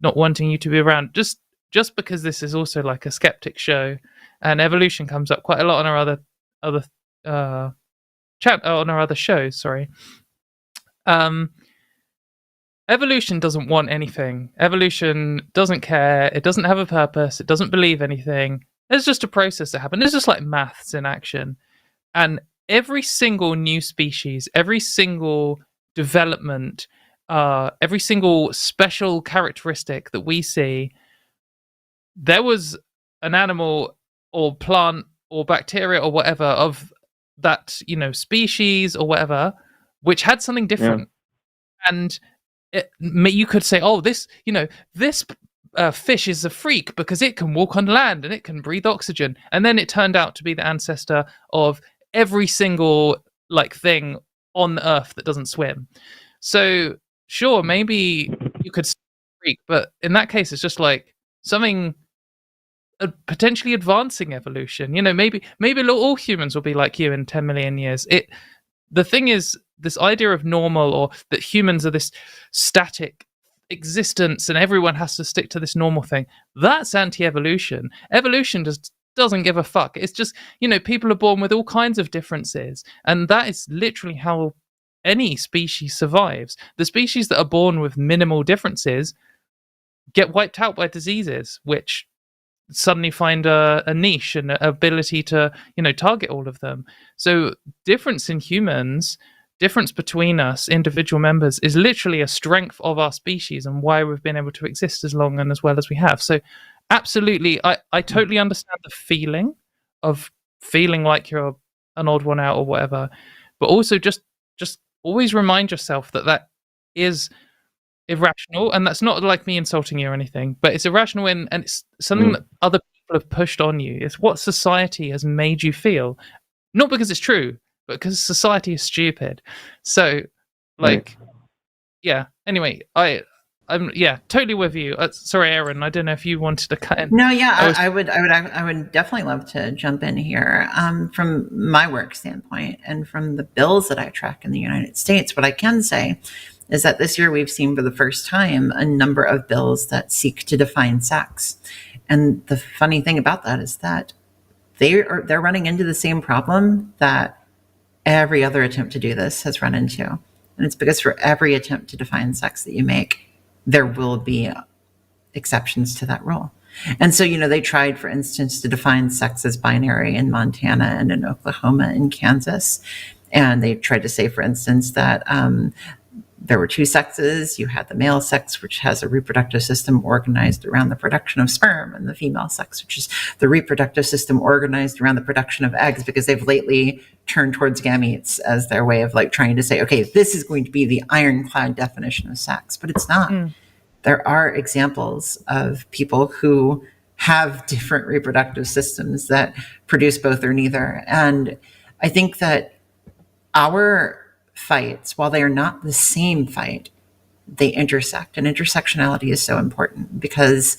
not wanting you to be around, just because this is also like a skeptic show, and evolution comes up quite a lot on our other chat on our other shows. Sorry. Evolution doesn't want anything. Evolution doesn't care. It doesn't have a purpose. It doesn't believe anything. It's just a process that happened. It's just like maths in action. And every single new species, every single development, every single special characteristic that we see, there was an animal or plant or bacteria or whatever of that, species or whatever, which had something different. Yeah. And you could say, oh, this fish is a freak because it can walk on land and it can breathe oxygen. And then it turned out to be the ancestor of every single thing on Earth that doesn't swim. So sure, maybe you could say freak, but in that case, it's just like something potentially advancing evolution. Maybe all humans will be like you in 10 million years. The thing is, this idea of normal, or that humans are this static existence and everyone has to stick to this normal thing, that's anti-evolution. Evolution just doesn't give a fuck. It's just, people are born with all kinds of differences, and that is literally how any species survives. The species that are born with minimal differences get wiped out by diseases, which suddenly find a niche and an ability to target all of them. So difference in humans, difference between us individual members, is literally a strength of our species and why we've been able to exist as long and as well as we have. So absolutely, I totally understand the feeling of feeling like you're an odd one out or whatever, but also just always remind yourself that is irrational, and that's not like me insulting you or anything, but it's irrational, and it's something that other people have pushed on you. It's what society has made you feel, not because it's true, but because society is stupid. So yeah, anyway, I'm totally with you. Sorry, Erin, I don't know if you wanted to cut in. No, yeah, I would definitely love to jump in here. From my work standpoint and from the bills that I track in the United States, what I can say is that this year we've seen for the first time a number of bills that seek to define sex. And the funny thing about that is that they're running into the same problem that every other attempt to do this has run into. And it's because for every attempt to define sex that you make, there will be exceptions to that rule. And so, they tried, for instance, to define sex as binary in Montana and in Oklahoma and Kansas. And they tried to say, for instance, that there were two sexes. You had the male sex, which has a reproductive system organized around the production of sperm, and the female sex, which is the reproductive system organized around the production of eggs, because they've lately turned towards gametes as their way of trying to say, okay, this is going to be the ironclad definition of sex, but it's not. There are examples of people who have different reproductive systems that produce both or neither. And I think that our fights, while they are not the same fight, they intersect. And intersectionality is so important, because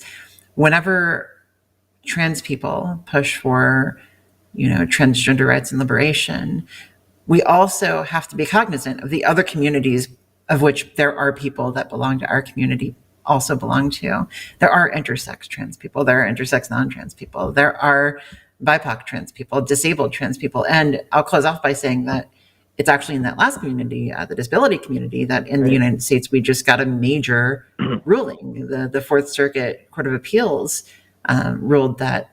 whenever trans people push for, transgender rights and liberation, we also have to be cognizant of the other communities of which there are people that belong to our community also belong to. There are intersex trans people, there are intersex non-trans people, there are BIPOC trans people, disabled trans people. And I'll close off by saying that it's actually in that last community, the disability community, that in the United States, we just got a major ruling. The Fourth Circuit Court of Appeals ruled that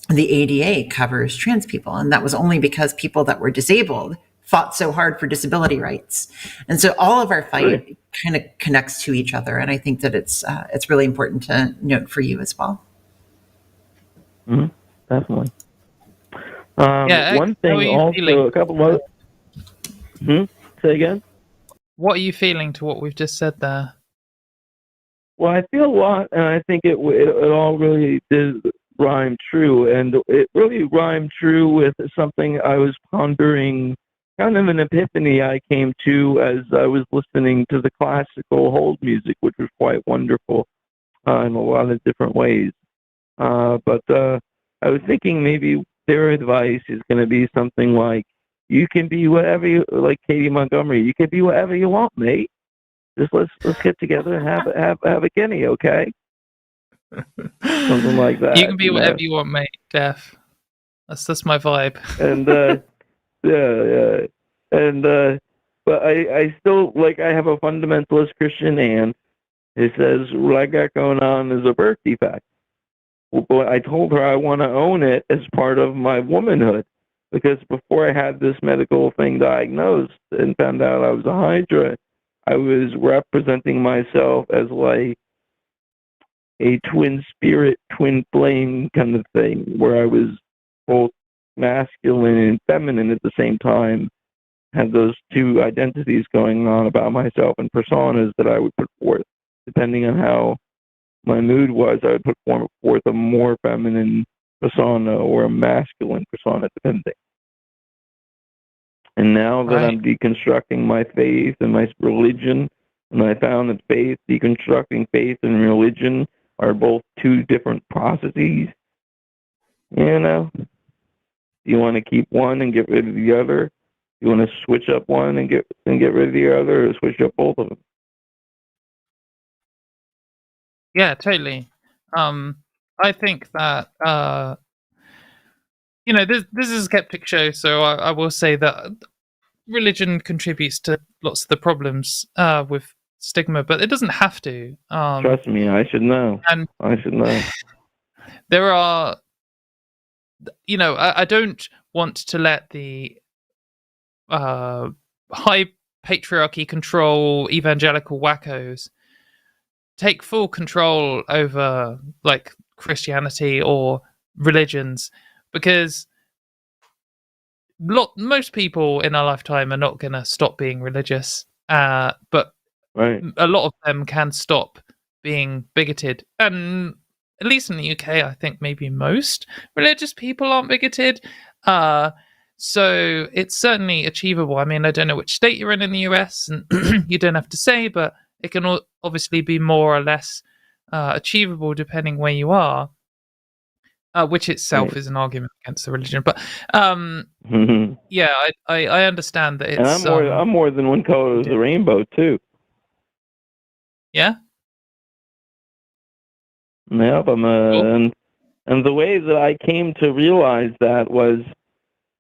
the ADA covers trans people. And that was only because people that were disabled fought so hard for disability rights. And so all of our fight kind of connects to each other. And I think that it's really important to note for you as well. Mm-hmm. Definitely. One thing also, a couple of say again? What are you feeling to what we've just said there? Well, I feel a lot, and I think it all really did rhyme true, and it really rhymed true with something I was pondering, kind of an epiphany I came to as I was listening to the classical hold music, which was quite wonderful in a lot of different ways. But I was thinking maybe their advice is going to be something like, you can be whatever you, like Katy Montgomerie, you can be whatever you want, mate. Just let's get together and have a guinea, okay? Something like that. You can be whatever you want, mate. Def. That's my vibe. And yeah. And but I still like I have a fundamentalist Christian aunt who says what I got going on is a birth defect. But I told her I want to own it as part of my womanhood, because before I had this medical thing diagnosed and found out I was a Hydra, I was representing myself as like a twin spirit, twin flame kind of thing, where I was both masculine and feminine at the same time, had those two identities going on about myself and personas that I would put forth. Depending on how my mood was, I would put forth a more feminine persona or a masculine persona, depending. And now that I'm deconstructing my faith and my religion, and I found that deconstructing faith and religion are both two different processes, you know, you want to keep one and get rid of the other. You want to switch up one and get rid of the other, or switch up both of them. Yeah, totally. I think that this is a skeptic show, so I will say that religion contributes to lots of the problems with stigma, but it doesn't have to. Trust me, I should know. And I should know. There are, I don't want to let the high patriarchy control evangelical wackos take full control over like Christianity or religions, because most people in our lifetime are not going to stop being religious, but a lot of them can stop being bigoted. And at least in the UK, I think maybe most religious people aren't bigoted. So it's certainly achievable. I mean, I don't know which state you're in the US, and you don't have to say, but it can obviously be more or less achievable depending where you are, which itself is an argument against the religion. But yeah, I understand that it's. And I'm more than one color of the rainbow too. Yeah. Yep, and the way that I came to realize that was,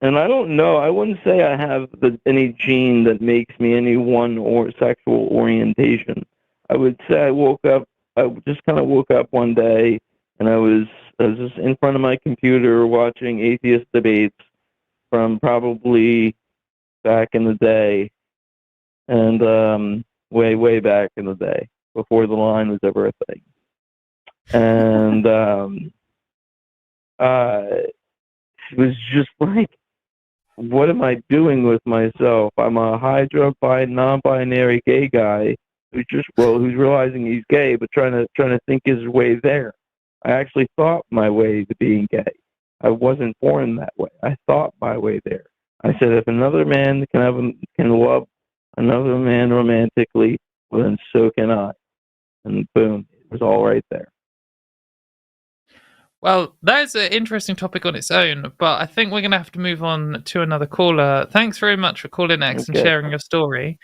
and I don't know, I wouldn't say I have any gene that makes me any one or sexual orientation. I would say I just kind of woke up one day and I was just in front of my computer watching atheist debates from probably back in the day, and way back in the day, before the line was ever a thing. And it was just like, what am I doing with myself? I'm a Hydra non-binary gay guy who's realizing he's gay, but trying to think his way there. I actually thought my way to being gay. I wasn't born that way. I thought my way there. I said, if another man can love another man romantically, well, then so can I. And boom, it was all right there. Well, that is an interesting topic on its own, but I think we're going to have to move on to another caller. Thanks very much for calling, X, and sharing your story.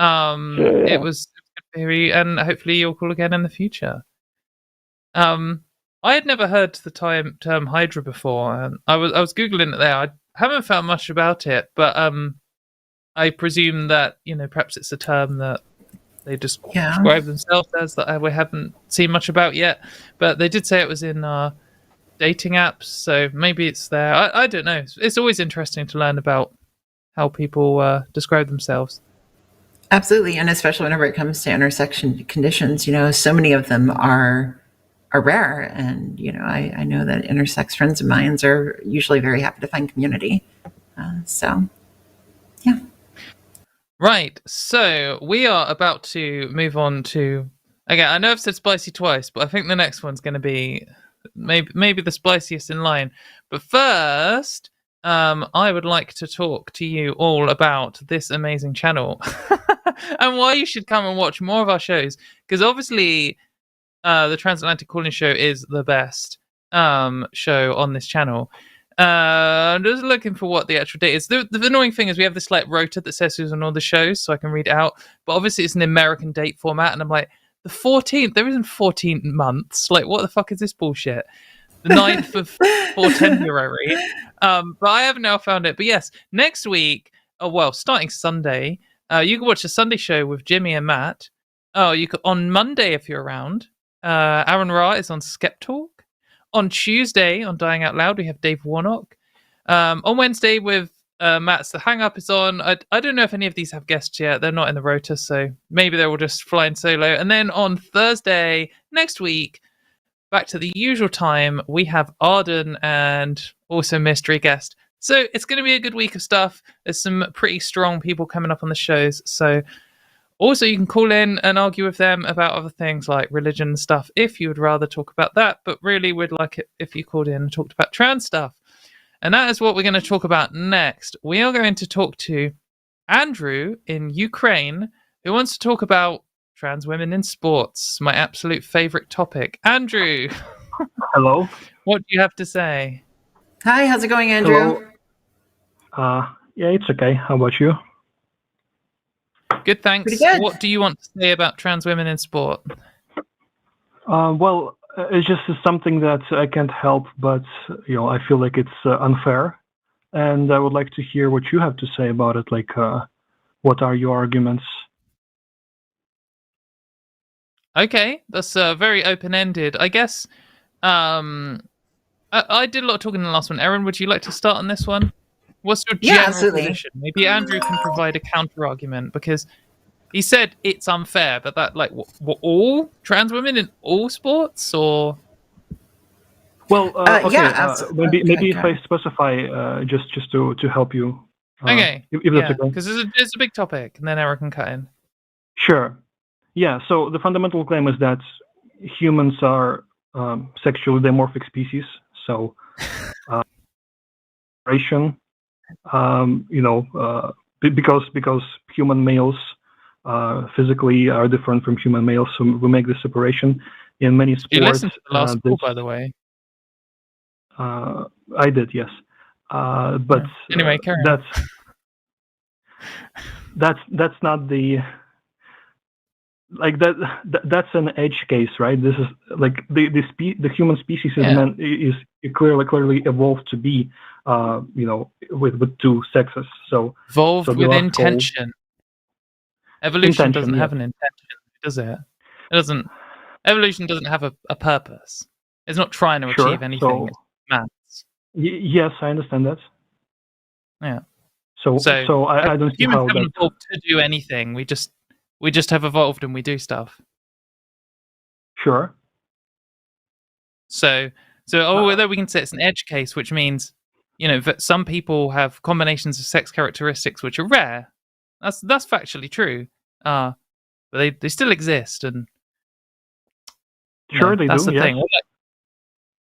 Sure, yeah. It was good to hear you, and hopefully you'll call again in the future. I had never heard the term Hydra before, and I was Googling it there. I haven't found much about it, but I presume that, perhaps it's a term that they just describe themselves as, that we haven't seen much about yet. But they did say it was in dating apps, so maybe it's there. I don't know. It's always interesting to learn about how people describe themselves. Absolutely, and especially whenever it comes to intersection conditions, so many of them are rare, and I know that intersex friends of mine are usually very happy to find community. So, yeah. Right, so we are about to move on to, again, I know I've said spicy twice, but I think the next one's going to be maybe the spiciest in line. But first, I would like to talk to you all about this amazing channel and why you should come and watch more of our shows, because obviously the Transatlantic Calling Show is the best show on this channel. I'm just looking for what the actual date is. The annoying thing is we have this like rota that says who's on all the shows, so I can read it out. But obviously it's an American date format, and I'm like, the 14th? There isn't 14 months. Like, what the fuck is this bullshit? The 9th of February. But I have now found it. But yes, next week, starting Sunday, you can watch the Sunday show with Jimmy and Matt. Oh, you could on Monday if you're around. Aron Ra is on Skeptalk. On Tuesday on Dying Out Loud, we have Dave Warnock. On Wednesday with Matt's The Hang Up is on. I don't know if any of these have guests yet. They're not in the rota, so maybe they're all just flying solo. And then on Thursday next week, back to the usual time, we have Arden and also mystery guest. So it's going to be a good week of stuff. There's some pretty strong people coming up on the shows. So also you can call in and argue with them about other things like religion and stuff if you would rather talk about that. But really we'd like it if you called in and talked about trans stuff. And that is what we're going to talk about next. We are going to talk to Andrew in Ukraine, who wants to talk about trans women in sports, my absolute favorite topic. Andrew. Hello. What do you have to say? Hi, how's it going, Andrew? Hello. Yeah, it's okay. How about you? Good, thanks. Pretty good. What do you want to say about trans women in sport? Well, it's just something that I can't help, but I feel like it's unfair, and I would like to hear what you have to say about it. Like, what are your arguments? Okay, that's very open-ended. I guess I did a lot of talking in the last one. Erin, would you like to start on this one? What's your general position? Maybe Andrew can provide a counter-argument, because he said it's unfair, but that, like, what all trans women in all sports, or? Well, okay. Yeah, maybe if I specify, just to help you. Okay. If that's okay. Because it's a big topic, and then Erin can cut in. Sure. Yeah. So the fundamental claim is that humans are sexually dimorphic species. So, because human males physically are different from human males, so we make this separation in many sports. You listened to the last call, by the way. I did, yes. But anyway, carry on. That's not the that's an edge case, right? This is like the human species is clearly evolved to be with two sexes. So evolved with intention. Evolution doesn't have an intention, does it? It doesn't. Evolution doesn't have a purpose. It's not trying to achieve anything. It's maths. Yes, I understand that. Yeah. So I don't see how haven't evolved to do anything. We just have evolved and we do stuff. Sure. So although we can say it's an edge case, which means that some people have combinations of sex characteristics which are rare. That's factually true. But they still exist, and sure they that's do. The thing.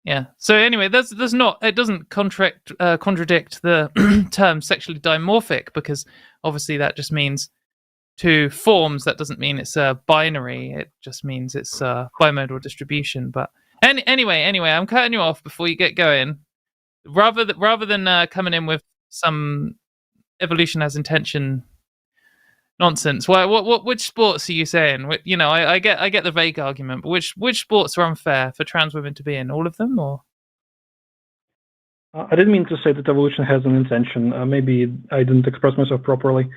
Yeah. So anyway, it doesn't contradict the term sexually dimorphic, because obviously that just means two forms. That doesn't mean it's a binary. It just means it's a bimodal distribution. But anyway, I'm cutting you off before you get going. Rather than coming in with some evolution has intention nonsense. Which sports are you saying? I get the vague argument, but which sports are unfair for trans women to be in? All of them, or? I didn't mean to say that evolution has an intention. Maybe I didn't express myself properly.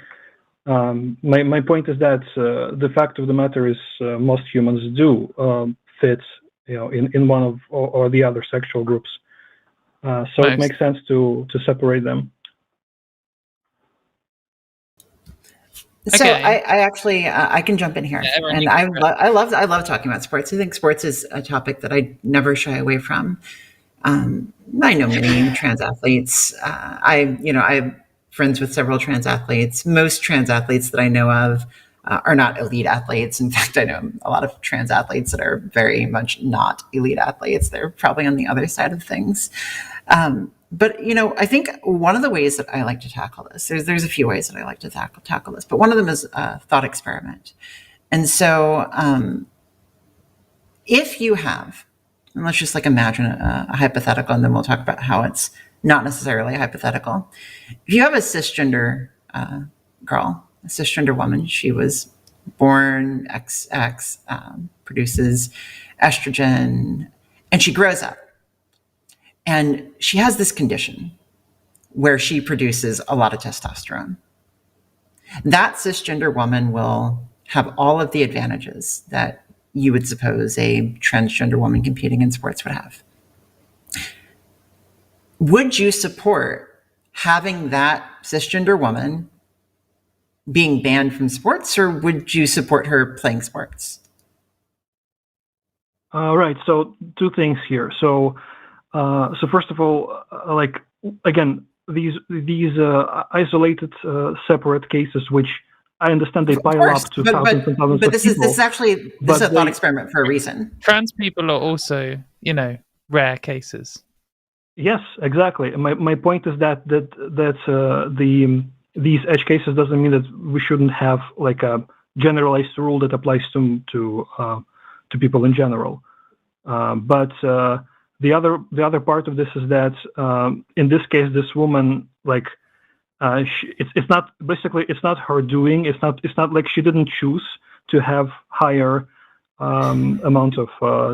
My point is that the fact of the matter is most humans do fit, in one of or the other sexual groups. So it makes sense to separate them. So I actually I can jump in here, and I love talking about sports. I think sports is a topic that I never shy away from. I know many trans athletes. I have friends with several trans athletes. Most trans athletes that I know of are not elite athletes. In fact, I know a lot of trans athletes that are very much not elite athletes. They're probably on the other side of things. But, I think one of the ways that I like to tackle this, there's a few ways that I like to tackle this, but one of them is a thought experiment. And so if you have, and let's just imagine a hypothetical, and then we'll talk about how it's not necessarily a hypothetical. If you have a cisgender girl, a cisgender woman, she was born XX, produces estrogen, and she grows up. And she has this condition where she produces a lot of testosterone. that cisgender woman will have all of the advantages that you would suppose a transgender woman competing in sports would have. Would you support having that cisgender woman being banned from sports, or would you support her playing sports? Right. So two things here. So first of all, like again, these isolated, separate cases, which I understand they pile up to thousands and thousands of this people. This is a thought experiment for a reason. Trans people are also, rare cases. Yes, exactly. My point is that these edge cases doesn't mean that we shouldn't have like a generalized rule that applies to people in general. But the other part of this is that in this case, this woman, like, it's not her doing. It's not like she didn't choose to have higher amount of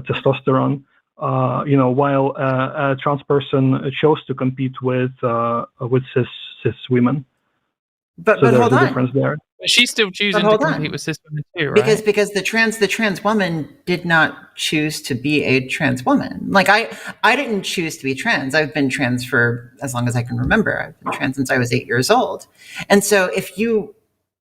testosterone. While a trans person chose to compete with cis women. But so hold there's on. A difference there. But she's still choosing to compete with cis women too, right? Because the trans woman did not choose to be a trans woman. Like I didn't choose to be trans. I've been trans for as long as I can remember. I've been trans since I was 8 years old. And so if you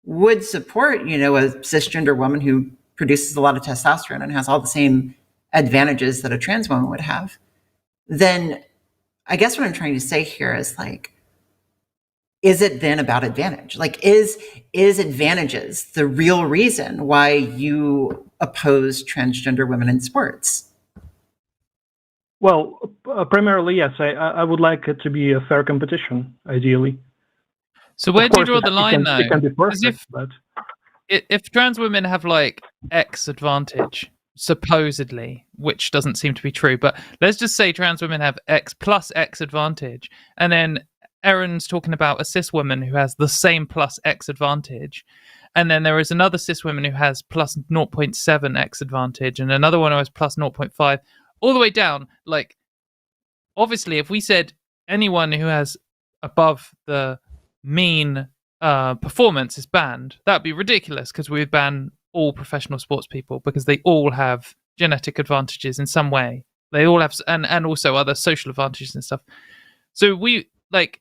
would support, a cisgender woman who produces a lot of testosterone and has all the same advantages that a trans woman would have, then I guess what I'm trying to say here is like, is it then about advantage? Like, is advantages the real reason why you oppose transgender women in sports? Well, primarily, yes. I would like it to be a fair competition, ideally. So where do you draw the line, though? It can be perfect, but if trans women have like X advantage, supposedly, which doesn't seem to be true, but let's just say trans women have X plus X advantage, and then Erin's talking about a cis woman who has the same plus X advantage, and then there is another cis woman who has plus 0.7 X advantage, and another one who has plus 0.5, all the way down. Like, obviously, if we said anyone who has above the mean performance is banned, that'd be ridiculous, because we would ban all professional sports people because they all have genetic advantages in some way. They all have, and also other social advantages and stuff. So we like,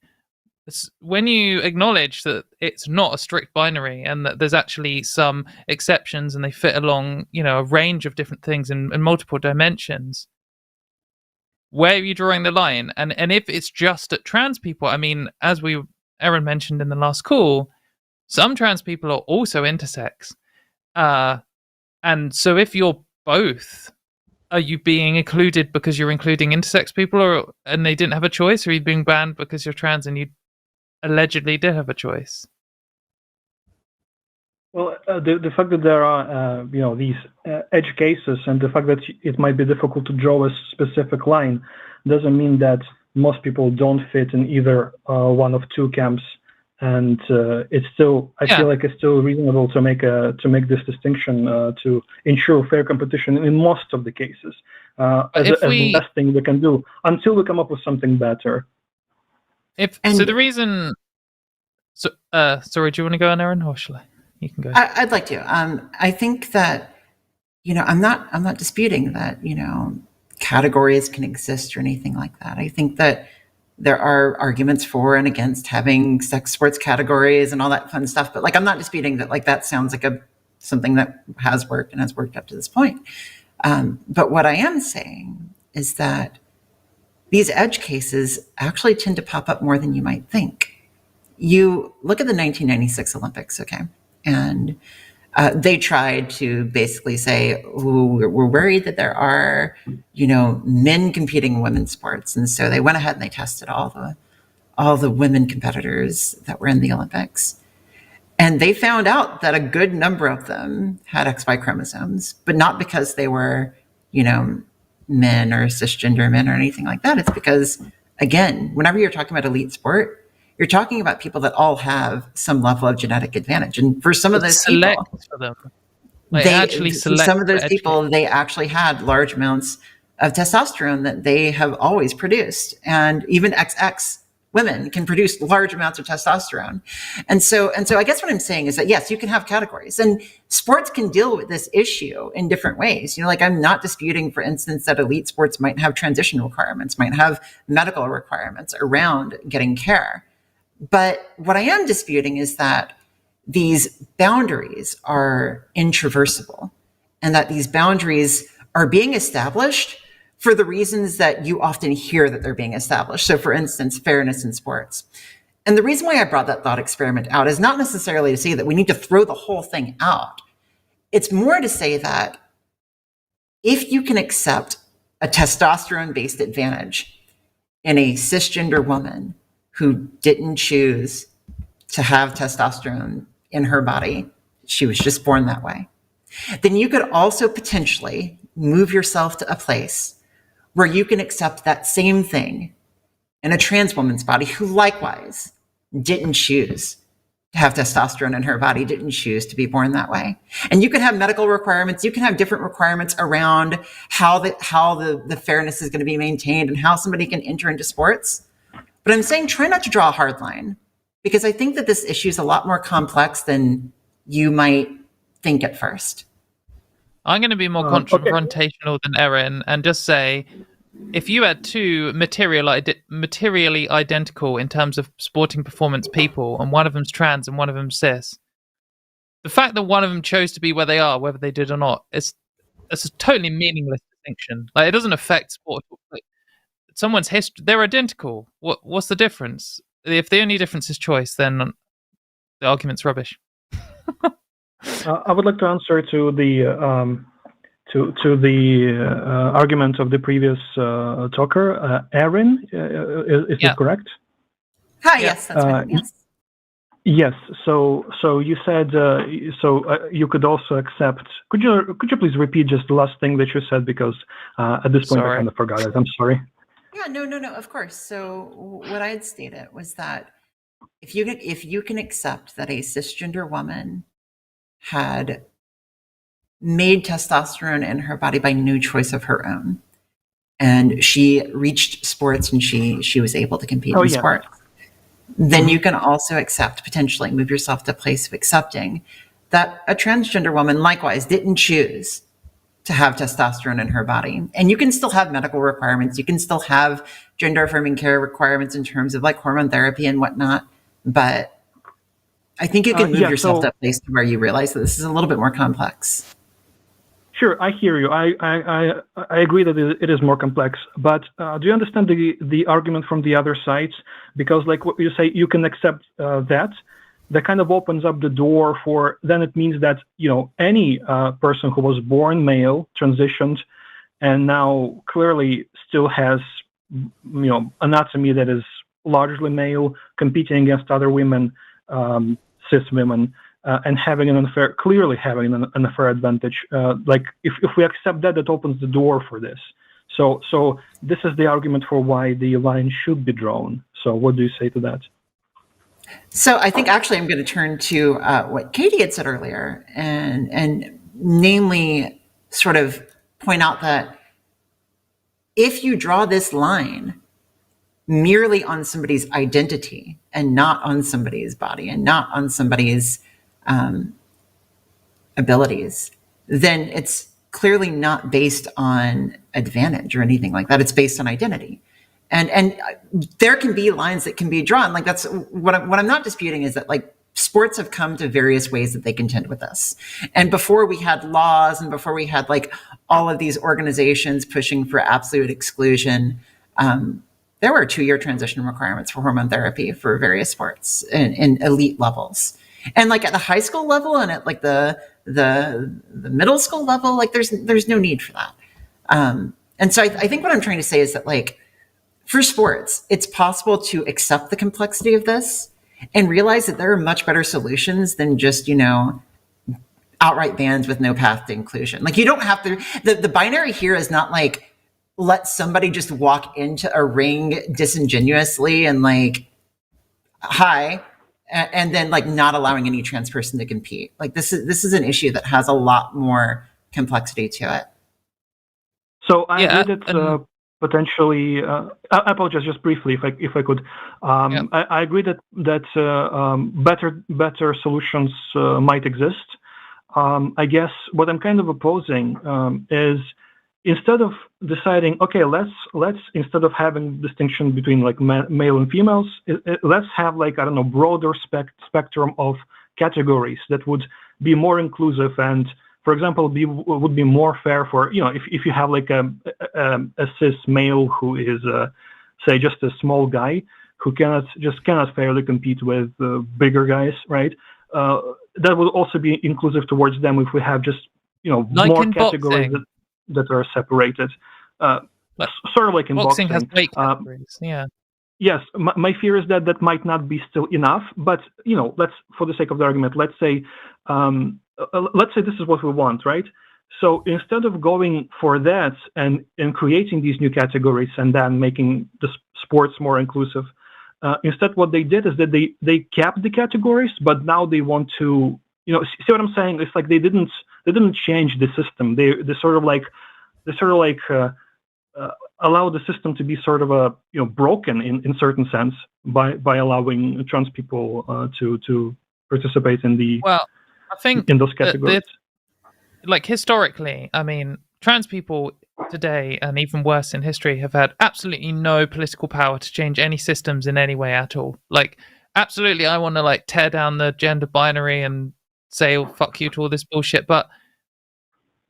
when you acknowledge that it's not a strict binary and that there's actually some exceptions and they fit along, a range of different things in multiple dimensions, where are you drawing the line? And if it's just at trans people, I mean, as Erin mentioned in the last call, some trans people are also intersex. And so if you're both, are you being included because you're including intersex people, and they didn't have a choice, or are you being banned because you're trans and you allegedly did have a choice? Well, the fact that there are these edge cases, and the fact that it might be difficult to draw a specific line, doesn't mean that most people don't fit in either one of two camps. And it's still, I feel like it's still reasonable to make this distinction to ensure fair competition in most of the cases, as the best thing we can do until we come up with something better. Sorry, do you want to go on, Erin, or shall I? You can go. I'd like to. I think that I'm not disputing that categories can exist or anything like that. I think that there are arguments for and against having sex sports categories and all that fun stuff. But I'm not disputing that that sounds like something that has worked and has worked up to this point. But what I am saying is that these edge cases actually tend to pop up more than you might think. You look at the 1996 Olympics, okay? And they tried to basically say, we're worried that there are, men competing in women's sports. And so they went ahead and they tested all the women competitors that were in the Olympics. And they found out that a good number of them had XY chromosomes, but not because they were, men or cisgender men or anything like that. It's because, again, whenever you're talking about elite sport, you're talking about people that all have some level of genetic advantage. And for some of those people, they actually had large amounts of testosterone that they have always produced. And even XX women can produce large amounts of testosterone. And so I guess what I'm saying is that, yes, you can have categories, and sports can deal with this issue in different ways. Like, I'm not disputing, for instance, that elite sports might have transition requirements, might have medical requirements around getting care. But what I am disputing is that these boundaries are intraversible, and that these boundaries are being established for the reasons that you often hear that they're being established. So, for instance, fairness in sports. And the reason why I brought that thought experiment out is not necessarily to say that we need to throw the whole thing out. It's more to say that if you can accept a testosterone-based advantage in a cisgender woman who didn't choose to have testosterone in her body, she was just born that way, then you could also potentially move yourself to a place where you can accept that same thing in a trans woman's body who likewise didn't choose to have testosterone in her body, didn't choose to be born that way. And you can have medical requirements, you can have different requirements around how the fairness is going to be maintained and how somebody can enter into sports. But I'm saying try not to draw a hard line, because I think that this issue is a lot more complex than you might think at first. I'm going to be more confrontational than Erin and just say, if you had two materially identical in terms of sporting performance people, and one of them's trans and one of them's cis, the fact that one of them chose to be where they are, whether they did or not, it's a totally meaningless distinction. Like, it doesn't affect sport. Like, someone's history, they're identical. What's the difference? If the only difference is choice, then the argument's rubbish. I would like to answer to the argument of the previous talker, Erin. Is it correct? Hi, yes, that's right. Yes. Yes. So you said you could also accept. Could you please repeat just the last thing that you said, because at this point I kind of forgot it. I'm sorry. Yeah, no, of course. So what I had stated was that if you can accept that a cisgender woman had made testosterone in her body by no choice of her own, and she reached sports and she was able to compete in sports, then you can also potentially move yourself to a place of accepting that a transgender woman likewise didn't choose to have testosterone in her body. And you can still have medical requirements. You can still have gender affirming care requirements in terms of like hormone therapy and whatnot. But I think you can move yourself to a place where you realize that this is a little bit more complex. Sure, I hear you. I agree that it is more complex. But do you understand the argument from the other sides? Because like what you say, you can accept that kind of opens up the door for, then it means that, any person who was born male, transitioned, and now clearly still has, anatomy that is largely male, competing against other women, cis women, and having clearly having an unfair advantage. Like if we accept that opens the door for this. So this is the argument for why the line should be drawn. So what do you say to that? So I think actually I'm going to turn to what Katy had said earlier, and namely sort of point out that if you draw this line merely on somebody's identity and not on somebody's body and not on somebody's abilities, then it's clearly not based on advantage or anything like that. It's based on identity. And there can be lines that can be drawn. Like that's what I'm not disputing is that like sports have come to various ways that they contend with us. And before we had laws and before we had like all of these organizations pushing for absolute exclusion, there were 2-year transition requirements for hormone therapy for various sports in elite levels. And like at the high school level and at like the middle school level, like there's no need for that. And so I think what I'm trying to say is that like, for sports, it's possible to accept the complexity of this and realize that there are much better solutions than just, outright bans with no path to inclusion. Like you don't have to, the binary here is not like, let somebody just walk into a ring disingenuously and like, hi, and then like not allowing any trans person to compete. Like this is an issue that has a lot more complexity to it. So I agree that potentially. I apologize, just briefly, if I could. I agree that better solutions might exist. I guess what I'm kind of opposing is, instead of deciding, okay, let's instead of having distinction between like male and females, let's have like, I don't know, broader spectrum of categories that would be more inclusive and, for example, would be more fair for, if you have like a cis male who is say just a small guy who cannot fairly compete with bigger guys, right? That will also be inclusive towards them if we have just like more categories that are separated. Sort of like in boxing. Has weight categories, yeah. Yes, my fear is that might not be still enough, but let's, for the sake of the argument, let's say this is what we want, right? So instead of going for that and creating these new categories and then making the sports more inclusive, instead what they did is that they capped the categories, but now they want to, see what I'm saying? It's like they didn't change the system. They sort of like allow the system to be sort of broken in certain sense by allowing trans people to participate in the. Well, I think in those categories. Like historically, I mean, trans people today, and even worse in history, have had absolutely no political power to change any systems in any way at all. Like, absolutely, I want to like tear down the gender binary and say, oh, fuck you to all this bullshit, but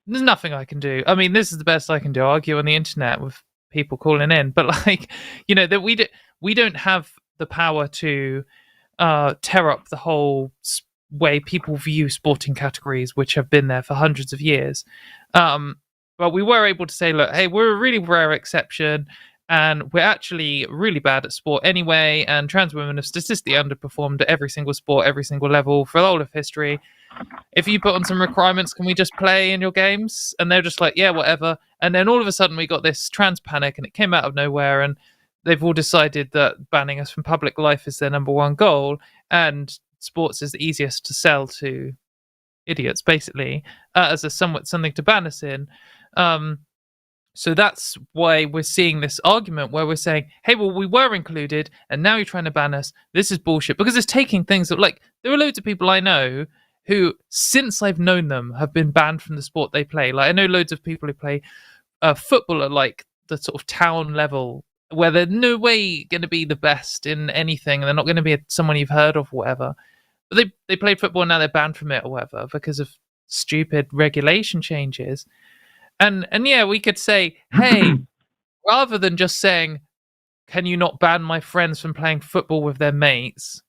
there's nothing I can do. I mean, this is the best I can do, argue on the internet with people calling in, but like, that we don't have the power to tear up the whole way people view sporting categories, which have been there for hundreds of years. But we were able to say, look, hey, we're a really rare exception, and we're actually really bad at sport anyway, and trans women have statistically underperformed at every single sport, every single level for the whole of history. If you put on some requirements, can we just play in your games? And they're just like, yeah, whatever. And then all of a sudden we got this trans panic, and it came out of nowhere, and they've all decided that banning us from public life is their number one goal, and sports is the easiest to sell to idiots, basically, as something to ban us in. So that's why we're seeing this argument where we're saying, hey, well, we were included, and now you're trying to ban us. This is bullshit, because it's taking things that, like, there are loads of people I know who, since I've known them, have been banned from the sport they play. Like, I know loads of people who play football at like the sort of town level, where they're no way going to be the best in anything, and they're not going to be someone you've heard of or whatever. But they played football, and now they're banned from it or whatever because of stupid regulation changes. And yeah, we could say, hey, rather than just saying, can you not ban my friends from playing football with their mates,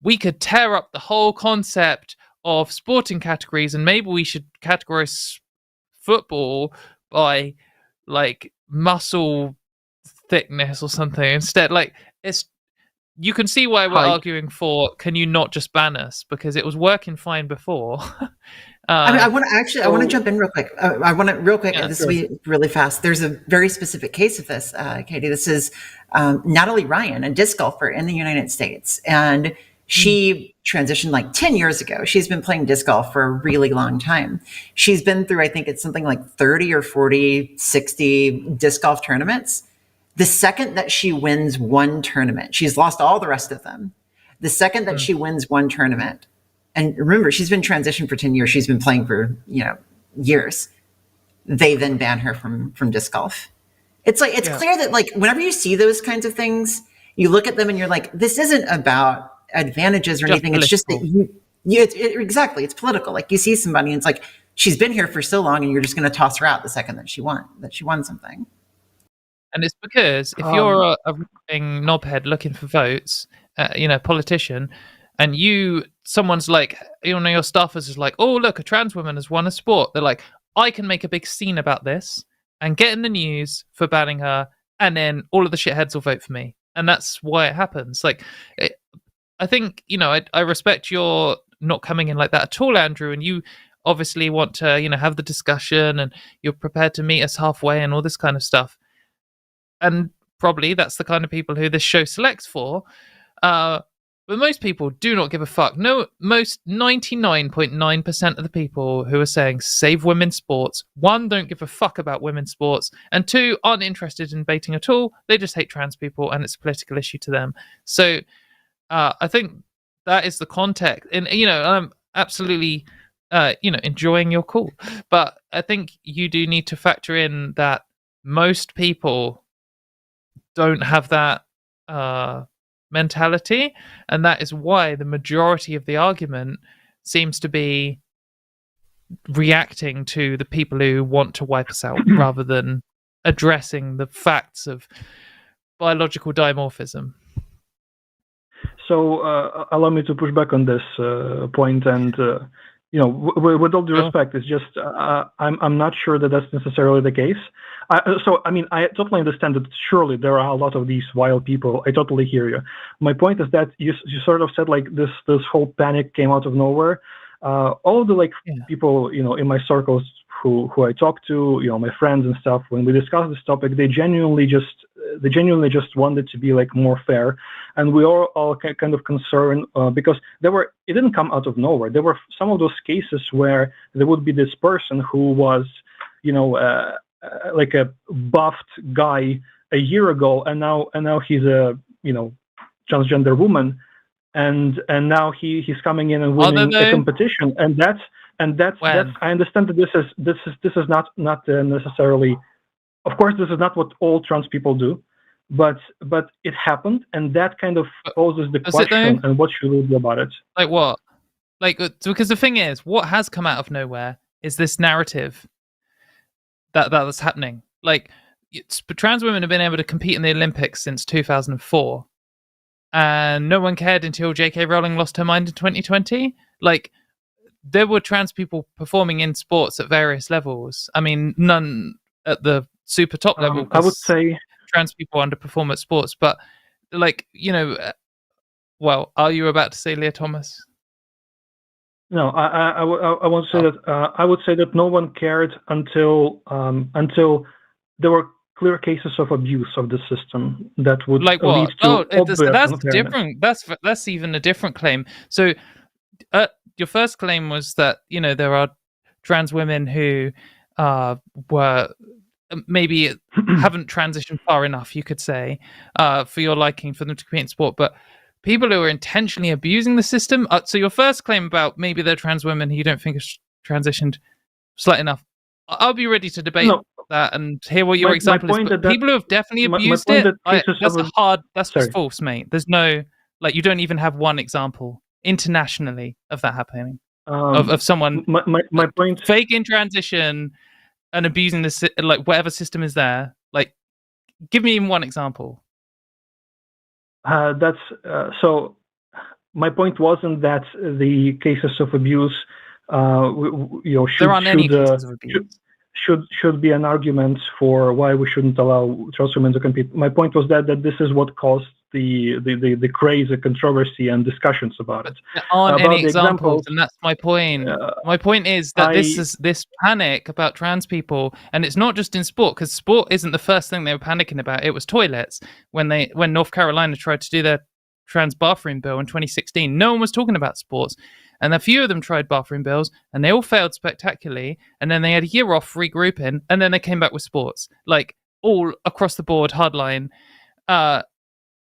we could tear up the whole concept of sporting categories, and maybe we should categorize football by like muscle thickness or something instead. Like, you can see why we're arguing for, can you not just ban us, because it was working fine before. I want to jump in real quick. This will be really fast. There's a very specific case of this, Katie. This is Natalie Ryan, a disc golfer in the United States. And she transitioned like 10 years ago. She's been playing disc golf for a really long time. She's been through, I think it's something like 30 or 40, 60 disc golf tournaments. The second that she wins one tournament, she's lost all the rest of them. The second that she wins one tournament, and remember, she's been transitioned for 10 years. She's been playing for, years. They then ban her from disc golf. It's like, it's clear that like, whenever you see those kinds of things, you look at them and you're like, this isn't about advantages or anything. It's just that exactly. It's political. Like, you see somebody and it's like, she's been here for so long, and you're just going to toss her out the second that she won something. And it's because if you're a knobhead looking for votes, politician, and someone's like, your staffers is like, oh, look, a trans woman has won a sport. They're like, I can make a big scene about this and get in the news for banning her, and then all of the shitheads will vote for me. And that's why it happens. Like, I think, I respect your not coming in like that at all, Andrew, and you obviously want to, have the discussion, and you're prepared to meet us halfway and all this kind of stuff. And probably that's the kind of people who this show selects for. But most people do not give a fuck. No, most 99.9% of the people who are saying save women's sports, one, don't give a fuck about women's sports, and two, aren't interested in debating at all. They just hate trans people, and it's a political issue to them. So I think that is the context. And, I'm absolutely, enjoying your call. But I think you do need to factor in that most people don't have that mentality, and that is why the majority of the argument seems to be reacting to the people who want to wipe us out rather than addressing the facts of biological dimorphism. So allow me to push back on this point, and with all due respect, it's just I'm not sure that that's necessarily the case. I totally understand that surely there are a lot of these wild people. I totally hear you. My point is that you sort of said like this whole panic came out of nowhere. All of the people in my circles who I talk to, my friends and stuff, when we discuss this topic, they genuinely just wanted to be like more fair, and we are all kind of concerned because it didn't come out of nowhere. There were some of those cases where there would be this person who was like a buffed guy a year ago, and now he's a transgender woman, and now he's coming in and winning a competition, and that's I understand that this is not necessarily, of course, this is not what all trans people do, but it happened, and that kind of poses the question, and what should we do about it? Like what? Because the thing is, what has come out of nowhere is this narrative that's happening. Trans women have been able to compete in the Olympics since 2004, and no one cared until J.K. Rowling lost her mind in 2020. There were trans people performing in sports at various levels. I mean, none at the super top level. I would say trans people underperform at sports, but well, are you about to say Leah Thomas? No, I won't say that. I would say that no one cared until there were clear cases of abuse of the system that would lead to that's different. That's even a different claim. So, your first claim was that there are trans women who were maybe haven't transitioned far enough, you could say, for your liking for them to compete in sport, but people who are intentionally abusing the system. So your first claim about maybe they're trans women who you don't think have transitioned slightly enough, I'll be ready to debate that and hear what your example is. But people who have definitely abused it, that's just false, mate. There's no, you don't even have one example internationally of that happening, of someone my point, faking transition and abusing the whatever system is there. Give me even one example. That's so. My point wasn't that the cases of abuse, there aren't any cases of abuse. Should be an argument for why we shouldn't allow trans women to compete. My point was that this is what caused the crazy controversy and discussions about it. There aren't any examples, and that's my point. My point is that this panic about trans people, and it's not just in sport, because sport isn't the first thing they were panicking about. It was toilets when North Carolina tried to do their trans bathroom bill in 2016. No one was talking about sports, and a few of them tried bathroom bills, and they all failed spectacularly. And then they had a year off regrouping, and then they came back with sports, all across the board, hardline.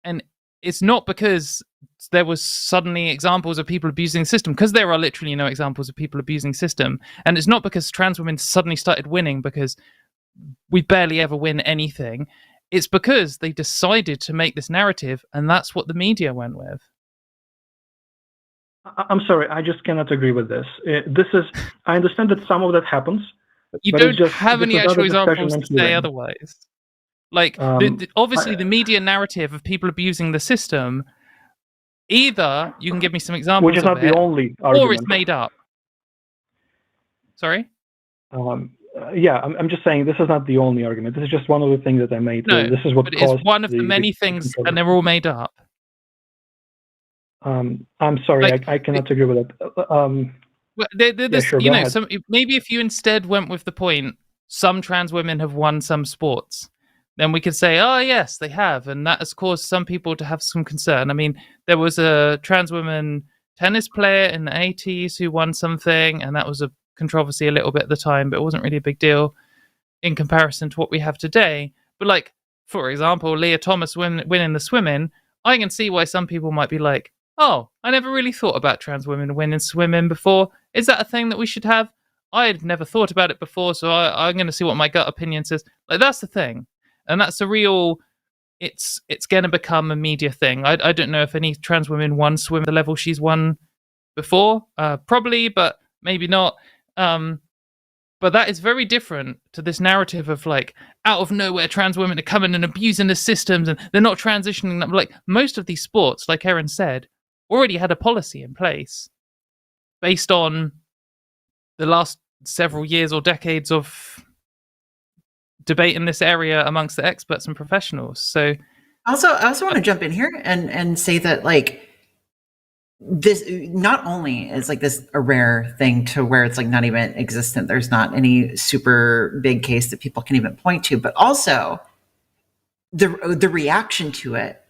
And it's not because there was suddenly examples of people abusing the system, because there are literally no examples of people abusing the system. And it's not because trans women suddenly started winning, because we barely ever win anything. It's because they decided to make this narrative, and that's what the media went with. I'm sorry, I just cannot agree with this. I understand that some of that happens. But you don't have any actual examples to say otherwise. Obviously, the media narrative of people abusing the system, either you can give me some examples, which is not the only argument, or it's made up. Sorry? I'm just saying this is not the only argument. This is just one of the things that I made. No, this is what but caused it's one of the many things, and they're all made up. I'm sorry, I cannot agree with that. Maybe if you instead went with the point, some trans women have won some sports, then we could say, oh, yes, they have. And that has caused some people to have some concern. I mean, there was a trans woman tennis player in the 80s who won something, and that was a controversy a little bit at the time, but it wasn't really a big deal in comparison to what we have today. But like, for example, Leah Thomas winning the swimming, I can see why some people might be like, oh, I never really thought about trans women winning swimming before. Is that a thing that we should have? I had never thought about it before, so I'm going to see what my gut opinion says. Like, that's the thing. And that's a real, it's going to become a media thing. I don't know if any trans women won swim at the level she's won before. Probably, but maybe not. But that is very different to this narrative of like, out of nowhere, trans women are coming and abusing the systems and they're not transitioning them. Like, most of these sports, like Erin said, already had a policy in place based on the last several years or decades of debate in this area amongst the experts and professionals. So I also want to jump in here and say that like this not only is like this a rare thing to where it's like not even existent, there's not any super big case that people can even point to, but also the reaction to it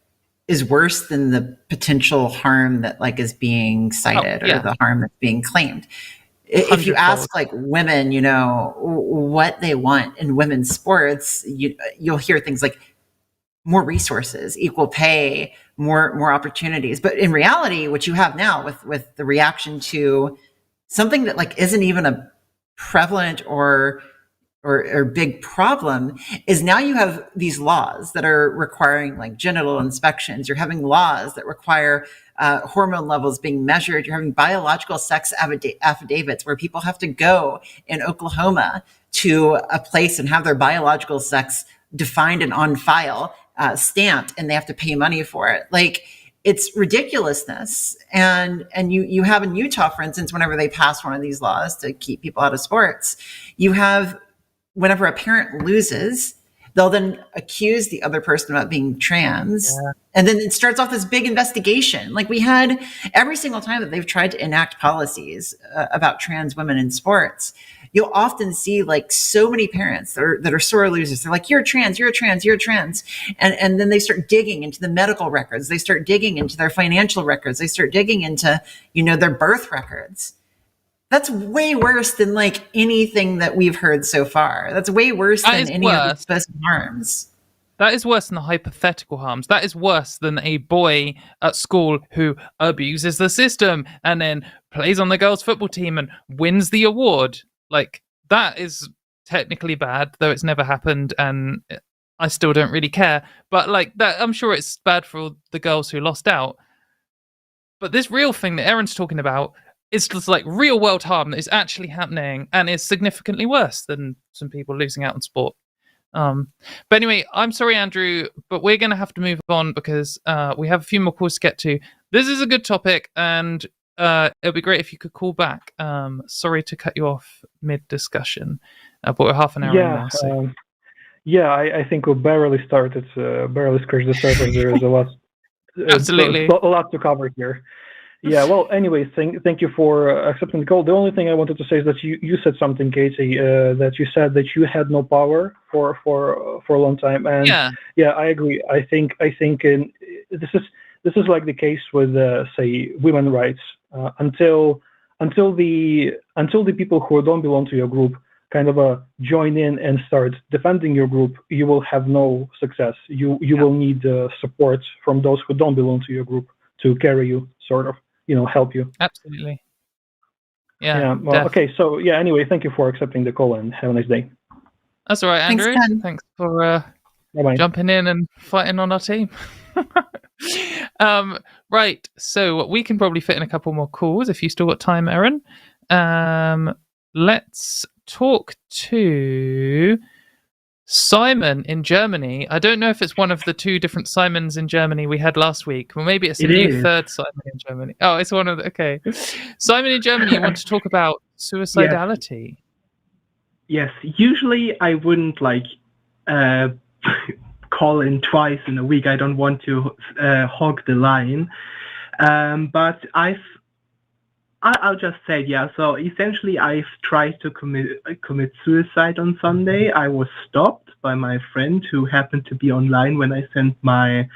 is worse than the potential harm that like is being cited or the harm that's being claimed. If you ask like women, you know, what they want in women's sports, you'll hear things like more resources, equal pay, more opportunities. But in reality, what you have now with the reaction to something that like isn't even a prevalent or big problem is now you have these laws that are requiring like genital inspections. You're having laws that require hormone levels being measured. You're having biological sex affidavits where people have to go in Oklahoma to a place and have their biological sex defined and on file, stamped, and they have to pay money for it. Like, it's ridiculousness. And you have in Utah, for instance, whenever they pass one of these laws to keep people out of sports, you have whenever a parent loses, they'll then accuse the other person about being trans. Yeah. And then it starts off this big investigation. Like, we had every single time that they've tried to enact policies about trans women in sports, you'll often see like so many parents that are sore losers. They're like, you're trans, you're trans, you're trans. And then they start digging into the medical records. They start digging into their financial records. They start digging into, you know, their birth records. That's way worse than like anything that we've heard so far. That's way worse than any of the supposed harms. That is worse than the hypothetical harms. That is worse than a boy at school who abuses the system and then plays on the girls' football team and wins the award. Like, that is technically bad, though it's never happened, and I still don't really care. But like that, I'm sure it's bad for all the girls who lost out. But this real thing that Erin's talking about, it's just like real world harm that is actually happening and is significantly worse than some people losing out on sport. But anyway, I'm sorry, Andrew, but we're going to have to move on because we have a few more calls to get to. This is a good topic, and it'll be great if you could call back. Sorry to cut you off mid-discussion, but we're half an hour in now. So. I think we barely started, barely scratched the surface. There is a lot, absolutely, a lot to cover here. Yeah, well, anyway, thank you for accepting the call. The only thing I wanted to say is that you said something, Katie, that you said that you had no power for a long time, and yeah, I agree. I think this is like the case with say women's rights. Until the people who don't belong to your group kind of join in and start defending your group, you will have no success. You will need support from those who don't belong to your group to carry you, sort of. Help you. Absolutely. Yeah. Well, okay. So yeah. Anyway, thank you for accepting the call and have a nice day. That's all right, Andrew. Thanks for jumping in and fighting on our team. Right. So we can probably fit in a couple more calls if you still got time, Erin. Let's talk to Simon in Germany. I don't know if it's one of the two different Simons in Germany we had last week. Well, maybe it's a new third Simon in Germany. Oh, it's one of the... Okay. Simon in Germany, you want to talk about suicidality? Yes. Usually I wouldn't call in twice in a week. I don't want to hog the line. But I'll just say, yeah. So essentially, I've tried to commit suicide on Sunday. I was stopped by my friend who happened to be online when I sent my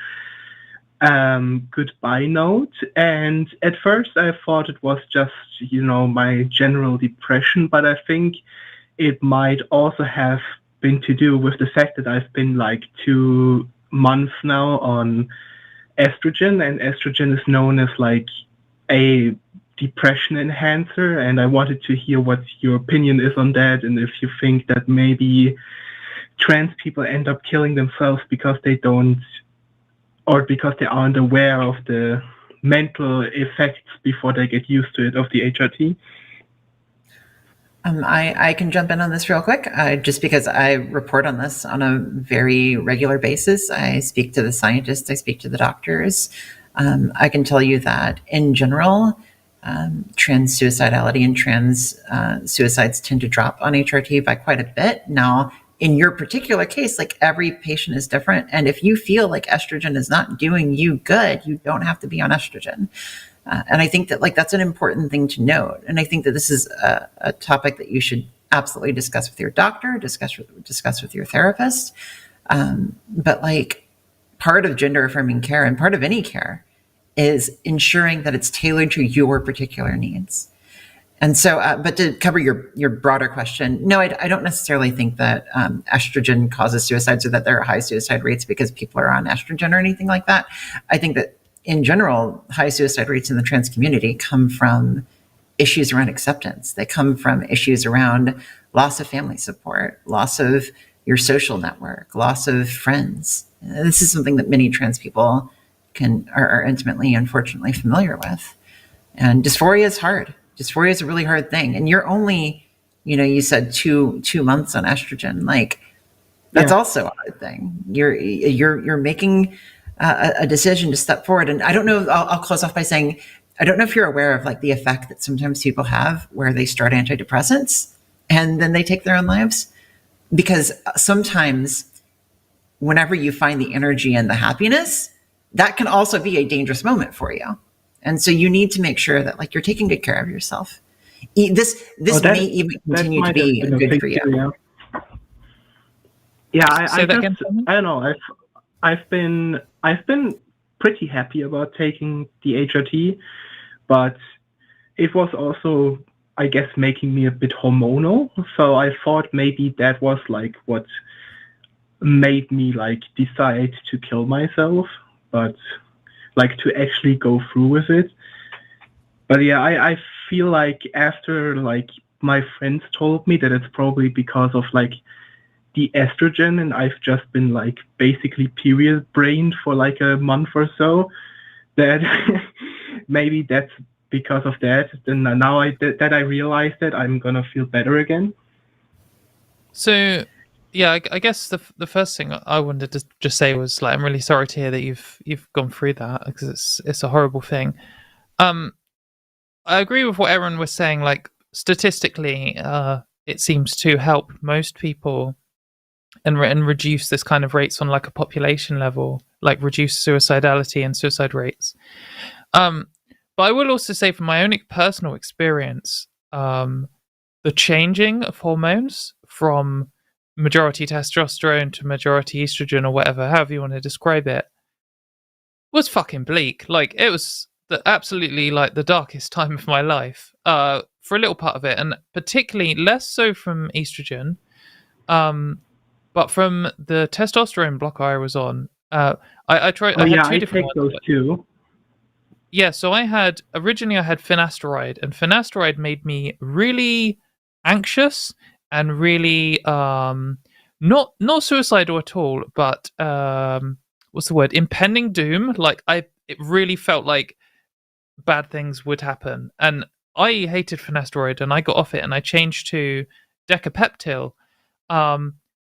goodbye note. And at first, I thought it was just, my general depression. But I think it might also have been to do with the fact that I've been like 2 months now on estrogen, and estrogen is known as like a depression enhancer, and I wanted to hear what your opinion is on that, and if you think that maybe trans people end up killing themselves because they don't, or because they aren't aware of the mental effects before they get used to it of the HRT. I can jump in on this real quick, just because I report on this on a very regular basis. I speak to the scientists, I speak to the doctors. I can tell you that in general, trans suicidality and trans suicides tend to drop on HRT by quite a bit. Now, in your particular case, like every patient is different. And if you feel like estrogen is not doing you good, you don't have to be on estrogen. And I think that that's an important thing to note. And I think that this is a topic that you should absolutely discuss with your doctor, discuss with your therapist. But part of gender affirming care and part of any care is ensuring that it's tailored to your particular needs. And so, but to cover your broader question, no, I don't necessarily think that estrogen causes suicides or that there are high suicide rates because people are on estrogen or anything like that. I think that in general, high suicide rates in the trans community come from issues around acceptance. They come from issues around loss of family support, loss of your social network, loss of friends. This is something that many trans people are intimately, unfortunately, familiar with. And dysphoria is hard. Dysphoria is a really hard thing. And you're only, you said two months on estrogen. That's also a hard thing. You're making a decision to step forward. And I don't know, I'll close off by saying, I don't know if you're aware of the effect that sometimes people have where they start antidepressants and then they take their own lives. Because sometimes whenever you find the energy and the happiness, that can also be a dangerous moment for you. And so you need to make sure that you're taking good care of yourself. This may even continue to be good for you. Yeah, I don't know. I've been pretty happy about taking the HRT, but it was also, I guess, making me a bit hormonal. So I thought maybe that was what made me decide to kill myself, but to actually go through with it. But yeah, I feel like after my friends told me that it's probably because of the estrogen, and I've just been basically period brained for a month or so, that maybe that's because of that. Then now that I realize that, I'm gonna feel better again. So yeah, I guess the first thing I wanted to just say was I'm really sorry to hear that you've gone through that, because it's a horrible thing. I agree with what Erin was saying. Statistically, it seems to help most people and reduce this kind of rates on a population level, reduce suicidality and suicide rates. But I will also say from my own personal experience, the changing of hormones from majority testosterone to majority estrogen, or whatever, however you want to describe it, was fucking bleak. It was absolutely the darkest time of my life for a little part of it, and particularly less so from estrogen, but from the testosterone blocker I was on. I tried. I had two different ones. Those too. Yeah, so originally I had finasteride, and finasteride made me really anxious and really not suicidal at all, but what's the word? Impending doom. It really felt like bad things would happen, and I hated finasteride, and I got off it, and I changed to decapeptyl,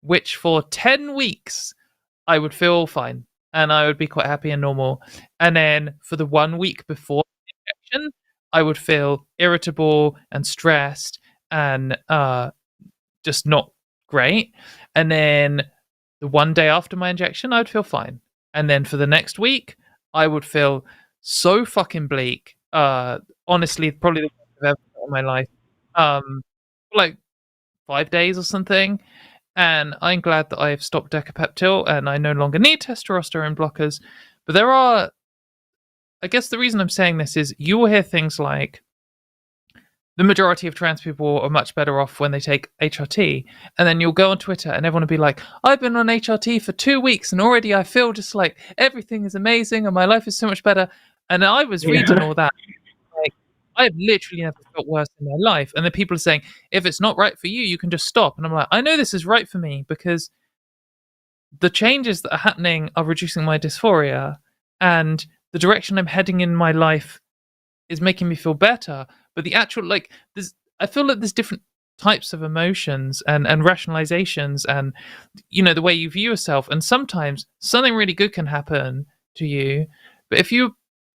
which for 10 weeks I would feel fine, and I would be quite happy and normal. And then for the 1 week before the injection, I would feel irritable and stressed and just not great. And then the one day after my injection, I'd feel fine. And then for the next week, I would feel so fucking bleak. Honestly, probably the I've ever felt in my life. For like 5 days or something. And I'm glad that I've stopped Decapeptyl and I no longer need testosterone blockers. But there are, I guess the reason I'm saying this is you will hear things like the majority of trans people are much better off when they take HRT. And then you'll go on Twitter and everyone will be like, I've been on HRT for 2 weeks and already I feel just like everything is amazing and my life is so much better. And I was reading all that. Like, I've literally never felt worse in my life. And then people are saying, if it's not right for you, you can just stop. And I'm like, I know this is right for me because the changes that are happening are reducing my dysphoria and the direction I'm heading in my life is making me feel better. But the actual, like, I feel like there's different types of emotions and rationalizations and, you know, the way you view yourself. And sometimes something really good can happen to you. But if you're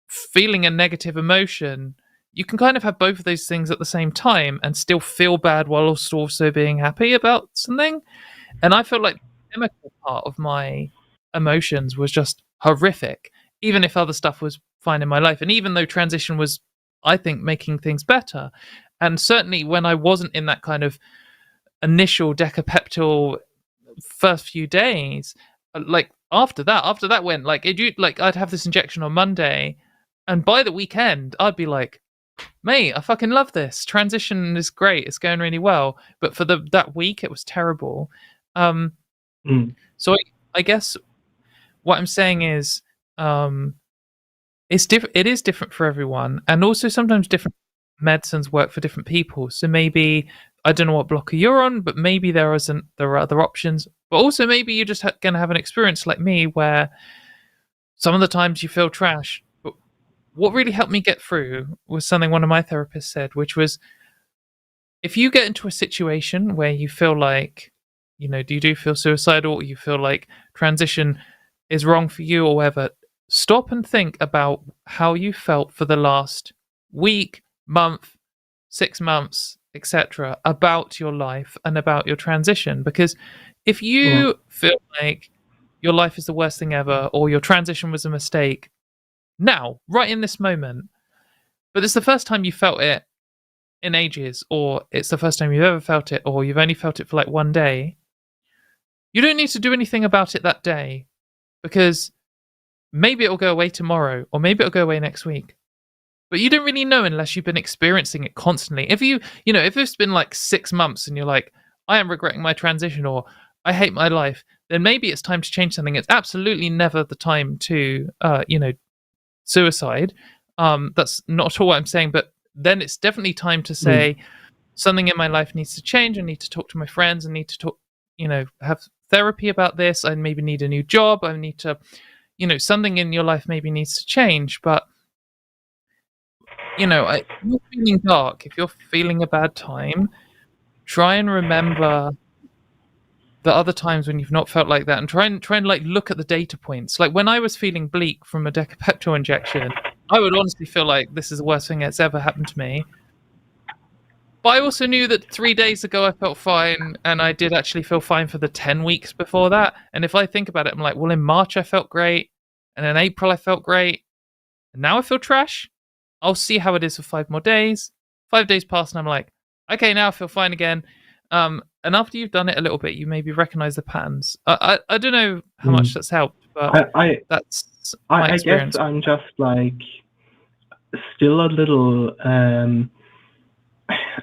feeling a negative emotion, you can kind of have both of those things at the same time and still feel bad while also being happy about something. And I felt like the chemical part of my emotions was just horrific, even if other stuff was fine in my life. And even though transition was, I think, making things better. And certainly when I wasn't in that kind of initial Decapeptyl first few days, like after that went like I'd have this injection on Monday, and by the weekend I'd be like, mate, I fucking love this. Transition is great. It's going really well. But for that week, it was terrible. So I guess what I'm saying is, it is different for everyone, and also sometimes different medicines work for different people. So maybe I don't know what blocker you're on, but maybe there are other options. But also maybe you're just going to have an experience like me where some of the times you feel trash. But what really helped me get through was something one of my therapists said, which was, if you get into a situation where you feel like, you know, you do feel suicidal, or you feel like transition is wrong for you or whatever, stop and think about how you felt for the last week, month, 6 months, etc., about your life and about your transition. Because if you feel like your life is the worst thing ever, or your transition was a mistake, now, right in this moment, but it's the first time you felt it in ages, or it's the first time you've ever felt it, or you've only felt it for like one day, you don't need to do anything about it that day, because maybe it'll go away tomorrow, or maybe it'll go away next week. But you don't really know unless you've been experiencing it constantly. If if it's been like 6 months and you're like, I am regretting my transition, or I hate my life, then maybe it's time to change something. It's absolutely never the time to, suicide. That's not at all what I'm saying, but then it's definitely time to say, something in my life needs to change. I need to talk to my friends. I need to talk, have therapy about this. I maybe need a new job. I need to, something in your life maybe needs to change. But, if you're feeling dark, if you're feeling a bad time, try and remember the other times when you've not felt like that, and try and like look at the data points. Like when I was feeling bleak from a Decapeptyl injection, I would honestly feel like this is the worst thing that's ever happened to me. But I also knew that 3 days ago I felt fine, and I did actually feel fine for the 10 weeks before that. And if I think about it, I'm like, well, in March I felt great, and in April I felt great, and now I feel trash. I'll see how it is for 5 more days. 5 days pass, and I'm like, okay, now I feel fine again. And after you've done it a little bit, you maybe recognize the patterns. I don't know how much that's helped, but that's my experience. I guess I'm just like still a little.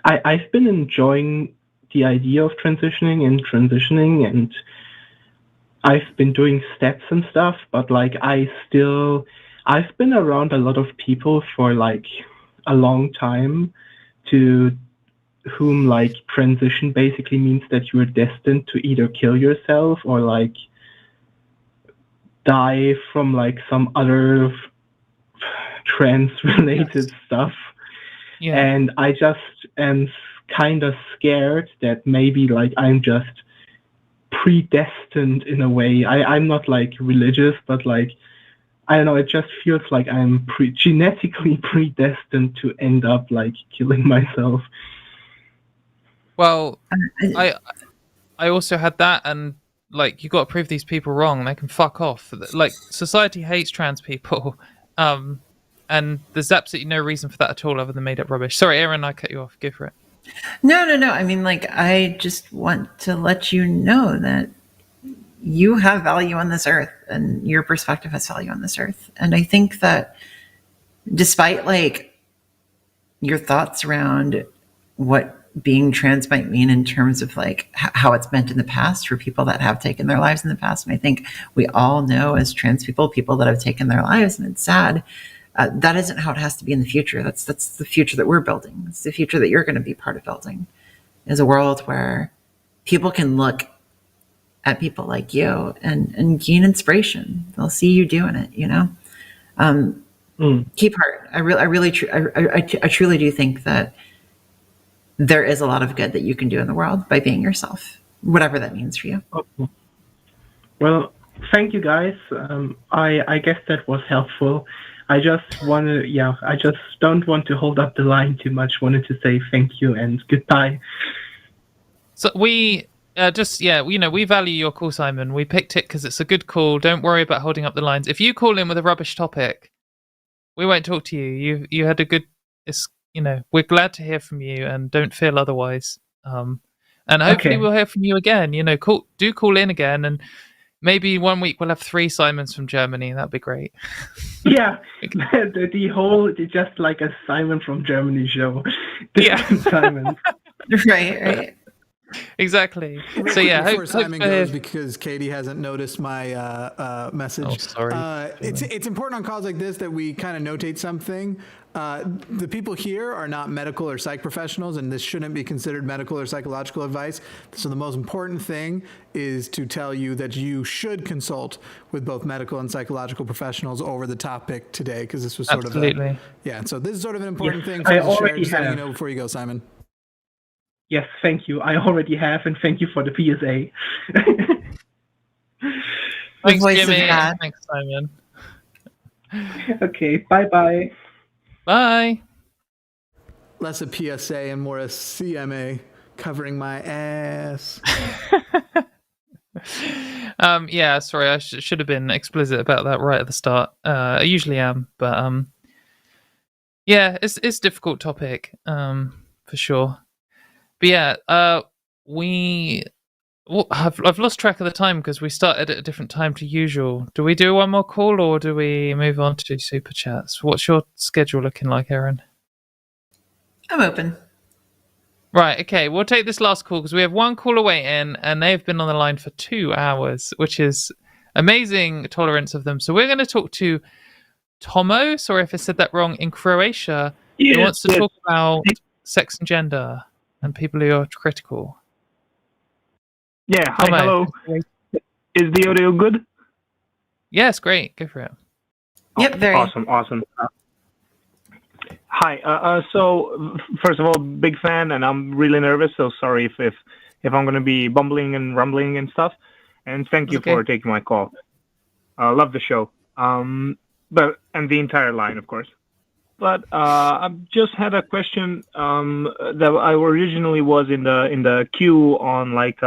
I've been enjoying the idea of transitioning, and I've been doing steps and stuff, but like I've been around a lot of people for like a long time to whom like transition basically means that you are destined to either kill yourself or like die from like some other trans related stuff. Yeah. And I just am kind of scared that maybe like I'm just predestined in a way. I'm not like religious, but like I don't know, it just feels like I'm genetically predestined to end up like killing myself. Well, I also had that, and like you got to prove these people wrong. They can fuck off. Like society hates trans people. And there's absolutely no reason for that at all other than made up rubbish. Sorry, Erin, I cut you off. Go for it. No. I mean, like, I just want to let you know that you have value on this earth and your perspective has value on this earth. And I think that despite like your thoughts around what being trans might mean in terms of like how it's meant in the past for people that have taken their lives in the past, and I think we all know as trans people that have taken their lives, and it's sad. That isn't how it has to be in the future. That's the future that we're building. It's the future that you're going to be part of building, is a world where people can look at people like you and gain inspiration. They'll see you doing it, you know? Keep heart. I truly do think that there is a lot of good that you can do in the world by being yourself, whatever that means for you. Okay. Well, thank you guys. I guess that was helpful. I just don't want to hold up the line too much. Wanted to say thank you and goodbye. So we we value your call, Simon. We picked it because it's a good call. Don't worry about holding up the lines. If you call in with a rubbish topic, we won't talk to you. You had a good. We're glad to hear from you, and don't feel otherwise. And hopefully we'll hear from you again. Call in again, and maybe one week we'll have 3 Simons from Germany. That'd be great. Yeah, just like a Simon from Germany show. Simon. Right. Exactly. So before Simon goes, because Katy hasn't noticed my message. Oh, sorry. It's important on calls like this that we kind of notate something. The people here are not medical or psych professionals, and this shouldn't be considered medical or psychological advice. So the most important thing is to tell you that you should consult with both medical and psychological professionals over the topic today, because this was sort of so this is sort of an important thing for you to share, just so you know before you go, Simon. Yes, thank you. I already have, and thank you for the PSA. Thanks, Jimmy. Thanks, Simon. Okay, bye-bye. Bye. Less a PSA and more a CMA covering my ass. Sorry, I should have been explicit about that right at the start. I usually am, but it's a difficult topic, for sure. But I've lost track of the time because we started at a different time to usual. Do we do one more call or do we move on to super chats? What's your schedule looking like, Erin? I'm open. Right, okay. We'll take this last call because we have one caller waiting and they've been on the line for 2 hours, which is amazing tolerance of them. So we're going to talk to Tomo, sorry if I said that wrong, in Croatia, who wants to talk about sex and gender and people who are critical. Yeah, hi, hello. Is the audio good? Yes, great. Go for it. Yep, very awesome. Hi. So first of all, big fan, and I'm really nervous. So sorry if I'm going to be bumbling and rumbling and stuff. And thank you for taking my call. I love the show. And the entire line, of course. But I just had a question that I originally was in the queue on like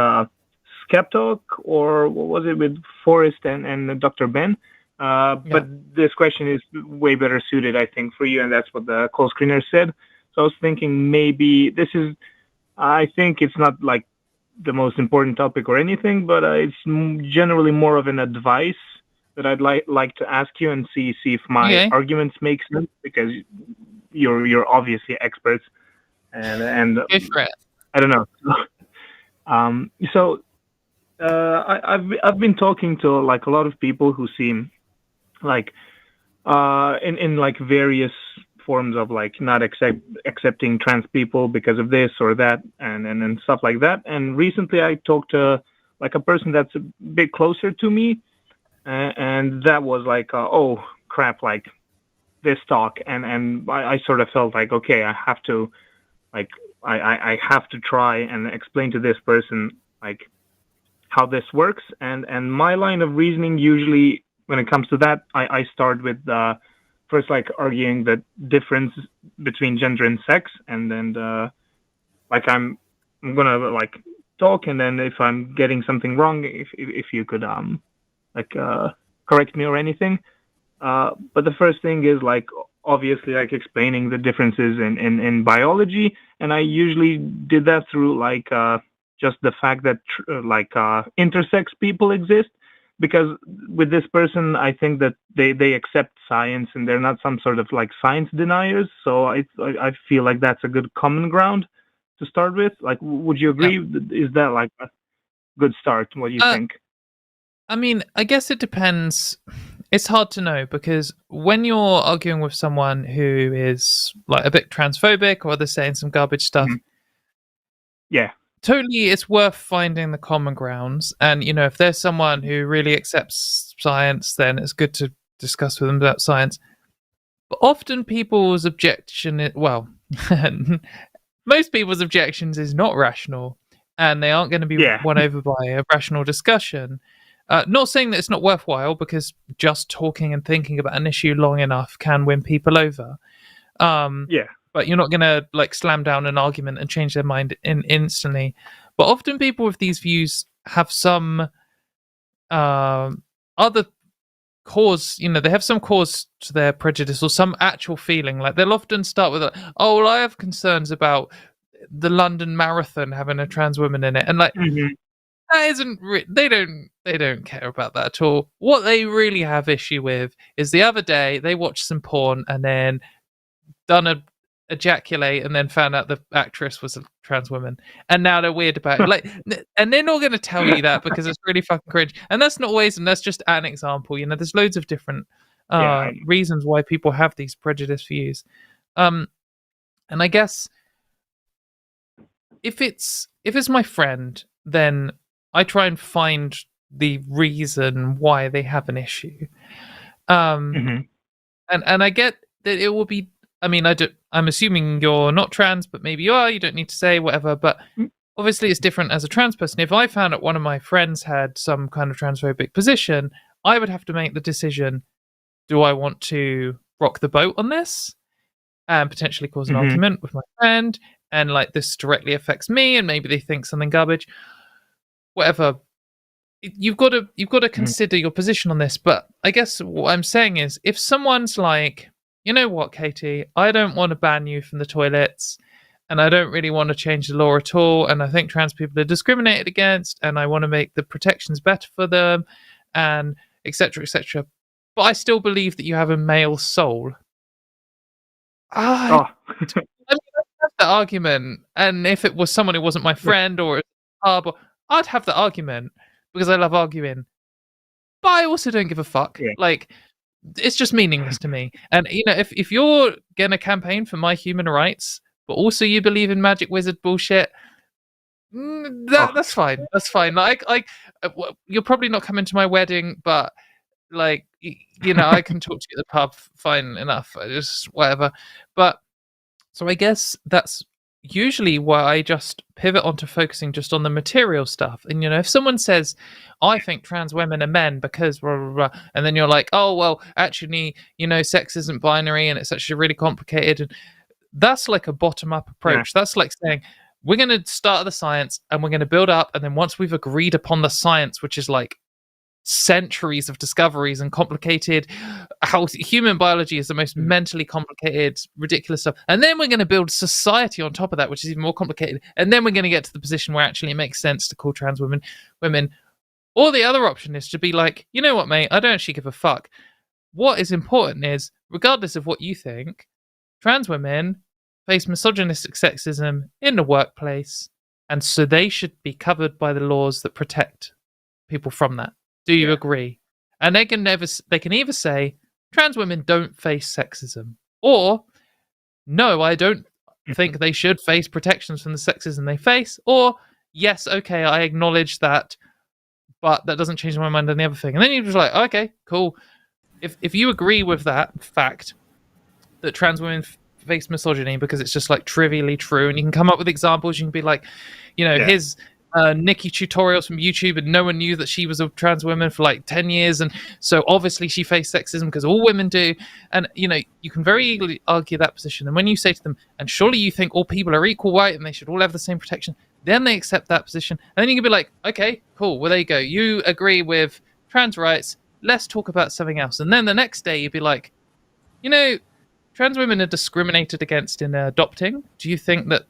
Skeptalk, or what was it, with Forrest and Dr. Ben? But this question is way better suited, I think, for you, and that's what the call screener said. So I was thinking maybe I think it's not like the most important topic or anything, but it's generally more of an advice that I'd like to ask you and see if my arguments make sense, because you're obviously experts, and I don't know. I've been talking to like a lot of people who seem like in like various forms of like not accepting trans people because of this or that and stuff like that. And recently I talked to like a person that's a bit closer to me, and that was like oh crap, like this talk, and I sort of felt like, okay, I have to like I have to try and explain to this person like how this works, and my line of reasoning usually when it comes to that, I start with first like arguing the difference between gender and sex, and then like I'm gonna like talk, and then if I'm getting something wrong, if you could like correct me or anything. But the first thing is like obviously like explaining the differences in biology, and I usually did that through like just the fact that intersex people exist, because with this person I think that they accept science and they're not some sort of like science deniers, so I feel like that's a good common ground to start with. Like, would you agree? Yeah. Is that like a good start? What do you think? I mean, I guess it depends. It's hard to know, because when you're arguing with someone who is like a bit transphobic or they're saying some garbage stuff, yeah, totally, it's worth finding the common grounds. And you know, if there's someone who really accepts science, then it's good to discuss with them about science. But often people's objection, most people's objections is not rational, and they aren't going to be won over by a rational discussion. Not saying that it's not worthwhile, because just talking and thinking about an issue long enough can win people over. But you're not going to like slam down an argument and change their mind instantly. But often people with these views have some other cause, they have some cause to their prejudice or some actual feeling. Like they'll often start with, oh, well, I have concerns about the London Marathon having a trans woman in it. And like, that isn't they don't care about that at all. What they really have issue with is the other day they watched some porn and then done a ejaculate and then found out the actress was a trans woman, and now they're weird about it. Like, and they're not going to tell you that because it's really fucking cringe. And that's not always, and that's just an example. There's loads of different reasons why people have these prejudiced views. And I guess if it's my friend, then I try and find the reason why they have an issue. And I get that it will be, I mean, I'm assuming you're not trans, but maybe you are, you don't need to say, whatever. But obviously it's different as a trans person. If I found out one of my friends had some kind of transphobic position, I would have to make the decision, do I want to rock the boat on this and potentially cause an argument with my friend? And like, this directly affects me, and maybe they think something garbage. Whatever, you've got to consider your position on this. But I guess what I'm saying is, if someone's like, you know what, Katy, I don't want to ban you from the toilets, and I don't really want to change the law at all, and I think trans people are discriminated against, and I want to make the protections better for them, and etc., etc. But I still believe that you have a male soul. I mean, that's the argument. And if it was someone who wasn't my friend or I'd have the argument because I love arguing, but I also don't give a fuck. Like, it's just meaningless to me. And if you're gonna campaign for my human rights, but also you believe in magic wizard bullshit, that's fine. That's fine. Like, you're probably not coming to my wedding, but like, I can talk to you at the pub. Fine enough. Just whatever. But so I guess that's usually why I just pivot onto focusing just on the material stuff. And if someone says, I think trans women are men because blah, blah, blah, and then you're like, oh well, actually, sex isn't binary and it's actually really complicated, and that's like a bottom-up approach. That's like saying, we're going to start the science and we're going to build up, and then once we've agreed upon the science, which is like centuries of discoveries and complicated, how human biology is the most mentally complicated, ridiculous stuff, and then we're going to build society on top of that, which is even more complicated, and then we're going to get to the position where actually it makes sense to call trans women. Or the other option is to be like, you know what, mate, I don't actually give a fuck. What is important is, regardless of what you think, trans women face misogynistic sexism in the workplace, and so they should be covered by the laws that protect people from that. Do you agree? And they can either say trans women don't face sexism, or no, I don't think they should face protections from the sexism they face, or yes, okay, I acknowledge that, but that doesn't change my mind on the other thing. And then you're just like, okay, cool. If you agree with that fact that trans women face misogyny because it's just like trivially true, and you can come up with examples, you can be like, here's Nikki tutorials from YouTube, and no one knew that she was a trans woman for like 10 years, and so obviously she faced sexism because all women do. And you can very easily argue that position. And when you say to them, and surely you think all people are equal, right, and they should all have the same protection, then they accept that position. And then you can be like, okay, cool, well, there you go, you agree with trans rights, let's talk about something else. And then the next day you'd be like, trans women are discriminated against in adopting? Do you think that,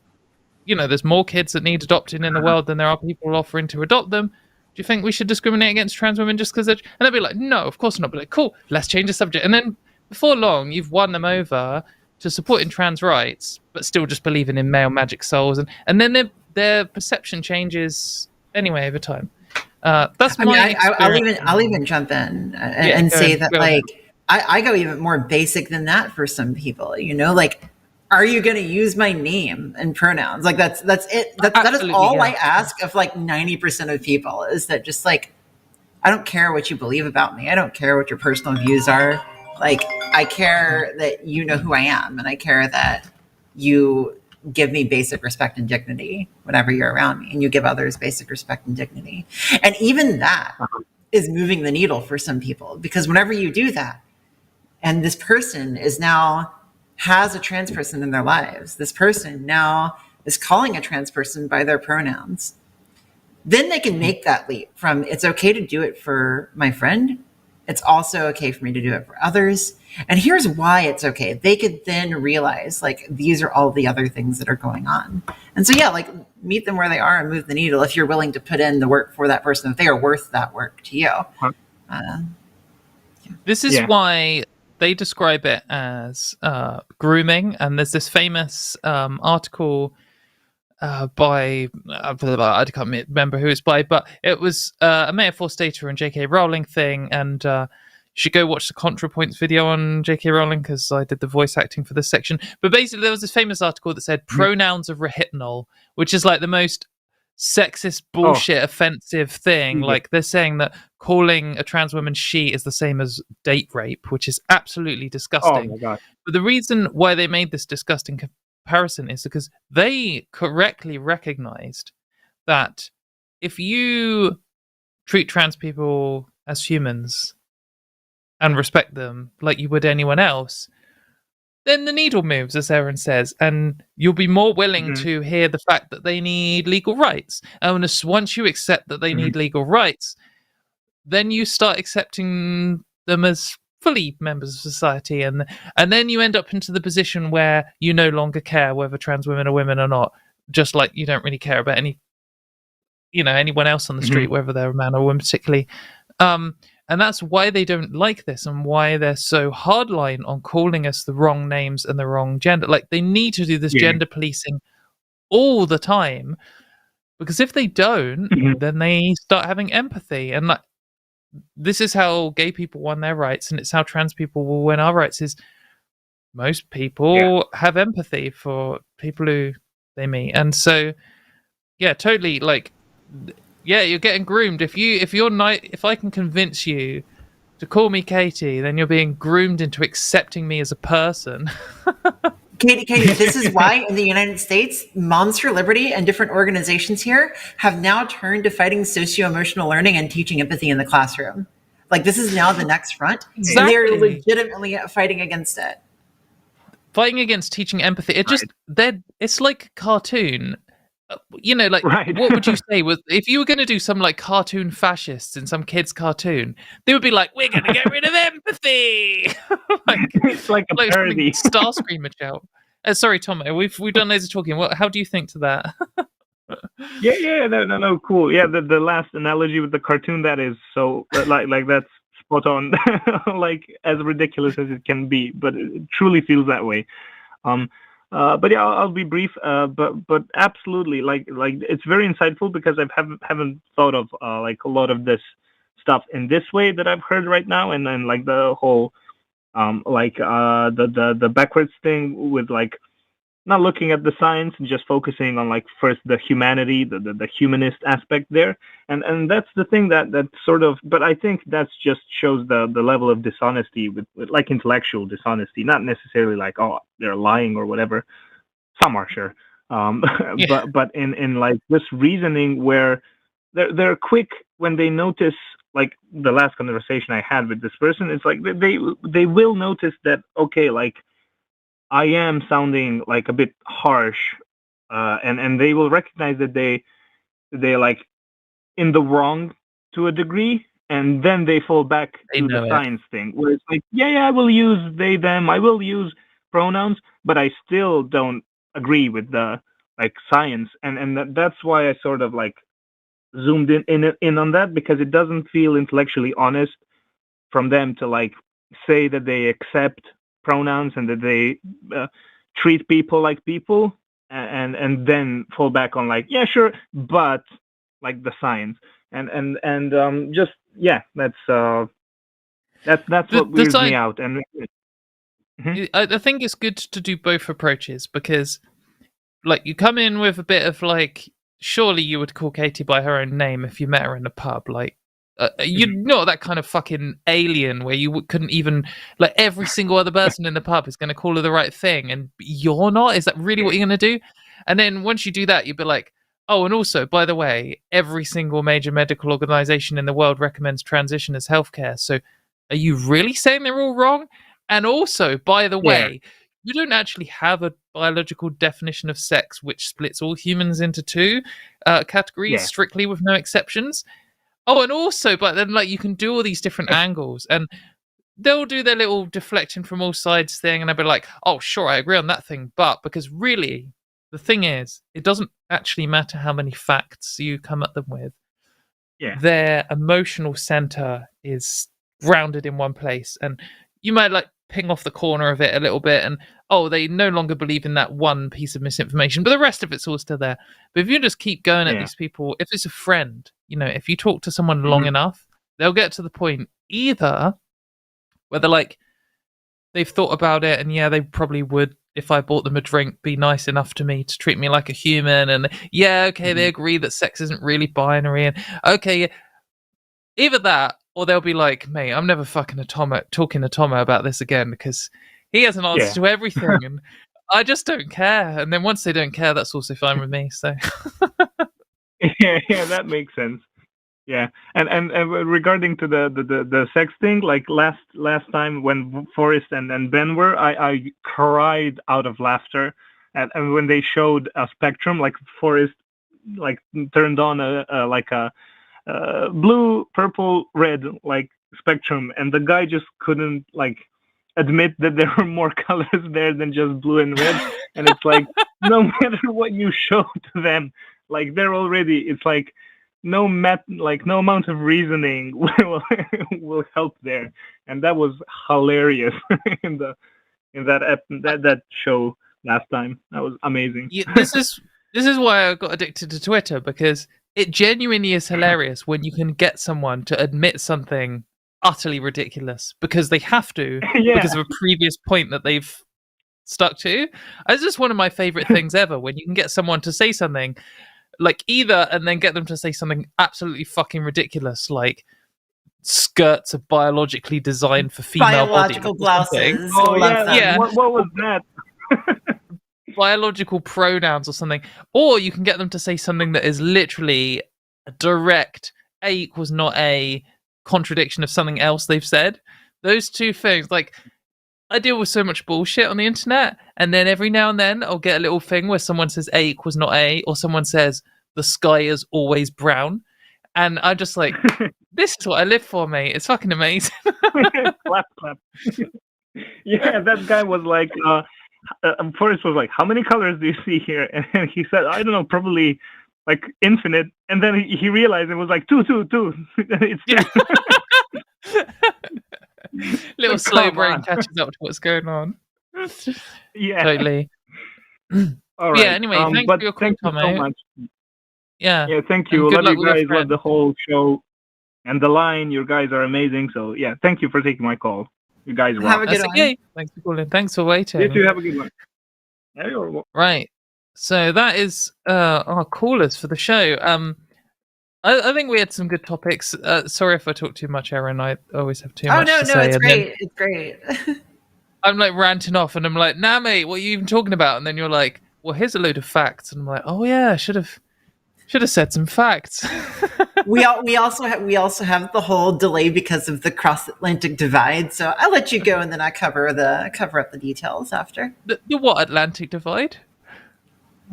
there's more kids that need adopting in the world than there are people offering to adopt them? Do you think we should discriminate against trans women just because they're... And they'll be like, no, of course not. But like, cool, let's change the subject. And then before long, you've won them over to supporting trans rights, but still just believing in male magic souls. And then their perception changes anyway over time. That's my I'll even jump in and say that I go even more basic than that for some people. Like, are you going to use my name and pronouns? Like that's it. That is all I ask of like 90% of people, is that just like, I don't care what you believe about me. I don't care what your personal views are. Like, I care that you know who I am, and I care that you give me basic respect and dignity whenever you're around me, and you give others basic respect and dignity. And even that is moving the needle for some people, because whenever you do that, and this person has a trans person in their lives, this person now is calling a trans person by their pronouns, then they can make that leap from, it's okay to do it for my friend, it's also okay for me to do it for others. And here's why it's okay. They could then realize, like, these are all the other things that are going on. And so, like, meet them where they are and move the needle if you're willing to put in the work for that person, if they are worth that work to you. This is why they describe it as grooming. And there's this famous article by, I can't remember who it's by, but it was a Metaphor Stater and J.K. Rowling thing, and you should go watch the ContraPoints video on J.K. Rowling, because I did the voice acting for this section. But basically, there was this famous article that said pronouns of rehypnol, which is like the most sexist, bullshit, offensive thing. Like, they're saying that calling a trans woman she is the same as date rape, which is absolutely disgusting. Oh my God. But the reason why they made this disgusting comparison is because they correctly recognized that if you treat trans people as humans and respect them like you would anyone else, then the needle moves, as Erin says, and you'll be more willing to hear the fact that they need legal rights. And once you accept that they need legal rights, then you start accepting them as fully members of society, and then you end up into the position where you no longer care whether trans women are women or not, just like you don't really care about anyone else on the street, whether they're a man or woman particularly. And that's why they don't like this, and why they're so hardline on calling us the wrong names and the wrong gender. Like, they need to do this gender policing all the time, because if they don't, then they start having empathy. And like, this is how gay people won their rights, and it's how trans people will win our rights, is most people have empathy for people who they meet. And so, totally, like, you're getting groomed. If I can convince you to call me Katie, then you're being groomed into accepting me as a person. Katie, this is why in the United States, Moms for Liberty and different organizations here have now turned to fighting socio-emotional learning and teaching empathy in the classroom. Like, this is now the next front. Exactly. And they're legitimately fighting against it. Fighting against teaching empathy. It's like cartoon. What would you say was, if you were going to do some like cartoon fascists in some kid's cartoon, they would be like, we're going to get rid of empathy. It's like a parody. Starscream would shout. Sorry, Tom, we've done loads of talking. How do you think to that? No, cool. Yeah, the last analogy with the cartoon, that is so like that's spot on. Like, as ridiculous as it can be, but it truly feels that way. But yeah, I'll be brief. But absolutely, like it's very insightful, because I haven't thought of like a lot of this stuff in this way that I've heard right now, and then like the whole the backwards thing with like not looking at the science and just focusing on like first the humanity, the humanist aspect there, and that's the thing that sort of. But I think that's just shows the level of dishonesty with like intellectual dishonesty, not necessarily like, oh, they're lying or whatever. Some are, sure, but in like this reasoning where they're quick when they notice, like the last conversation I had with this person, it's like they will notice that, okay, like I am sounding like a bit harsh, and they will recognize that they like in the wrong to a degree, and then they fall back to the science thing, where it's like, I will use they them, I will use pronouns, but I still don't agree with the like science, and that's why I sort of like zoomed in on that, because it doesn't feel intellectually honest from them to like say that they accept pronouns and that they treat people like people, and then fall back on like, yeah, sure, but like the science, and just yeah, that's what weirds me out. And I think it's good to do both approaches, because like you come in with a bit of like, surely you would call Katy by her own name if you met her in a pub, like you're not that kind of fucking alien where you couldn't even, like, every single other person in the pub is going to call her the right thing and you're not. Is that really what you're going to do? And then once you do that, you'd be like, oh, and also, by the way, every single major medical organization in the world recommends transition as healthcare, so are you really saying they're all wrong? And also, by the way, you don't actually have a biological definition of sex which splits all humans into two categories strictly with no exceptions. Oh, and also, but then like you can do all these different angles, and they'll do their little deflection from all sides thing, and I'll be like, oh, sure, I agree on that thing, but because really, the thing is, it doesn't actually matter how many facts you come at them with. Yeah. Their emotional center is grounded in one place, and you might like ping off the corner of it a little bit, and oh, they no longer believe in that one piece of misinformation, but the rest of it's all still there. But if you just keep going at these people, if it's a friend, you know, if you talk to someone long enough, they'll get to the point either where they're like, they've thought about it, and yeah, they probably would, if I bought them a drink, be nice enough to me to treat me like a human, and yeah, okay, they agree that sex isn't really binary, and okay, either that, or they'll be like, mate, I'm never fucking talking to Tomo about this again, because he has an answer to everything, and I just don't care. And then once they don't care, that's also fine with me. So yeah, that makes sense. Yeah, and regarding to the sex thing, like last time when Forrest and Ben were, I cried out of laughter, and when they showed a spectrum, like Forrest like turned on a blue, purple, red like spectrum, and the guy just couldn't like admit that there were more colors there than just blue and red. And it's like, no matter what you show to them, like they're already, it's like no amount of reasoning will help there. And that was hilarious in that show last time. That was amazing. Yeah, this is why I got addicted to Twitter, because it genuinely is hilarious when you can get someone to admit something utterly ridiculous because they have to, because of a previous point that they've stuck to. It's just one of my favorite things ever, when you can get someone to say something like either, and then get them to say something absolutely fucking ridiculous, like skirts are biologically designed for female biological blouses. Oh yeah. What was that? Biological pronouns or something. Or you can get them to say something that is literally a direct A equals not A contradiction of something else they've said. Those two things, like, I deal with so much bullshit on the internet, and then every now and then I'll get a little thing where someone says A equals not A, or someone says the sky is always brown, and I'm just like, this is what I live for, mate. It's fucking amazing. Clap. Yeah, that guy was like, Forrest was like, how many colors do you see here? And he said, I don't know, probably like infinite. And then he realized it was like two. It's two. Little slow brain catches up to what's going on. Yeah, totally. All right. Yeah, anyway, thanks for your call, Tomo. So much. Yeah, thank you. Love you guys. Love the whole show. And the line, you guys are amazing. So yeah, thank you for taking my call. You guys rock. Have a good one. Okay. Thanks for calling. Thanks for waiting. You too. Have a good one. Right. So that is our callers for the show. I think we had some good topics. Sorry if I talk too much, Erin. I always have too much to say. It's great. It's great. I'm like ranting off, and I'm like, nah, mate, what are you even talking about? And then you're like, well, here's a load of facts. And I'm like, oh yeah, should have said some facts. we also have the whole delay because of the cross-Atlantic divide. So I'll let you go, and then I cover up the details after. The what Atlantic divide?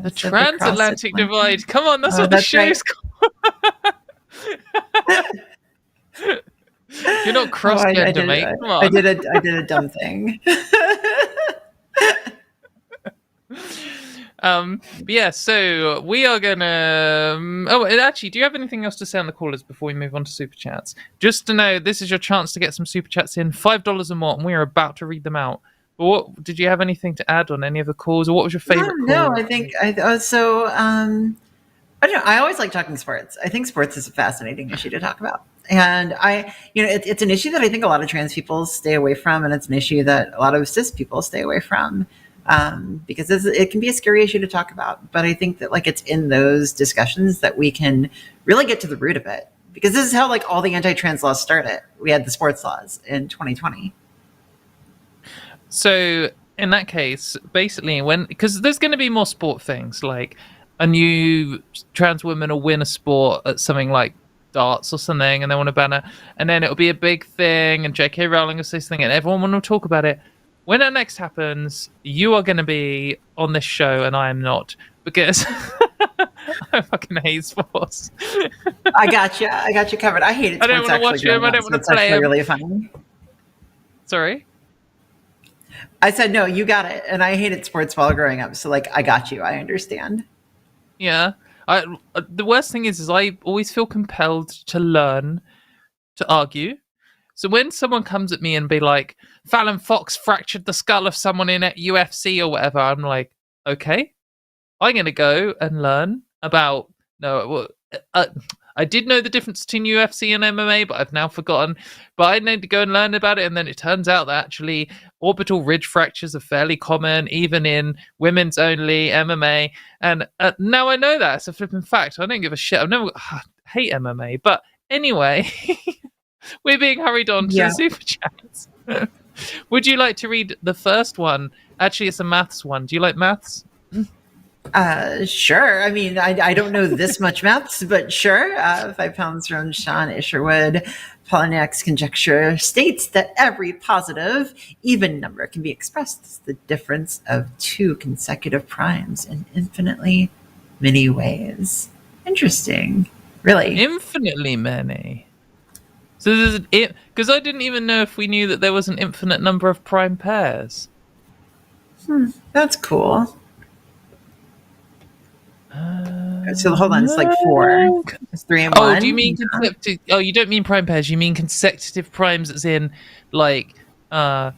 The transatlantic divide. Come on, that's what the show's called. You're not cross-gender, mate. Come on. I did a dumb thing. But yeah, so we are gonna. Oh, and actually, do you have anything else to say on the callers before we move on to super chats? Just to know, this is your chance to get some super chats in, $5 or more, and we are about to read them out. But what did you have anything to add on any of the calls, or what was your favorite call? No, I think I don't know. I always like talking sports. I think sports is a fascinating issue to talk about. And it's an issue that I think a lot of trans people stay away from. And it's an issue that a lot of cis people stay away from because it can be a scary issue to talk about. But I think that it's in those discussions that we can really get to the root of it. Because this is how all the anti-trans laws started. We had the sports laws in 2020. So in that case, basically, because there's going to be more sport things, like a new trans woman will win a sport at something like darts or something, and they want to ban it, and then it'll be a big thing, and J.K. Rowling will say something, and everyone will talk about it. When that next happens, you are going to be on this show, and I am not, because I fucking hate sports. I got you covered. I hate it. I don't want to watch him. I don't want to play him. Really funny. Sorry. I said no. You got it. And I hated sports while growing up. So I got you. I understand. Yeah. The worst thing is I always feel compelled to learn to argue. So when someone comes at me and be like, Fallon Fox fractured the skull of someone in at UFC or whatever, I'm like, okay, I'm going to go and learn about. I did know the difference between UFC and MMA, but I've now forgotten. But I need to go and learn about it, and then it turns out that actually orbital ridge fractures are fairly common, even in women's only MMA. And now I know that. It's a flipping fact. I don't give a shit. I hate MMA. But anyway, we're being hurried on to the super chats. Would you like to read the first one? Actually, it's a maths one. Do you like maths? Sure. I mean, I don't know this much maths, but sure. 5 pounds from Sean Isherwood. Polyniac's conjecture states that every positive, even number can be expressed as the difference of 2 consecutive primes in infinitely many ways. Interesting. Really? Infinitely many. So there's because I didn't even know if we knew that there was an infinite number of prime pairs. That's cool. So hold on, it's 4. It's 3 and 1. Oh, do you mean consecutive? Oh, you don't mean prime pairs. You mean consecutive primes, as in 13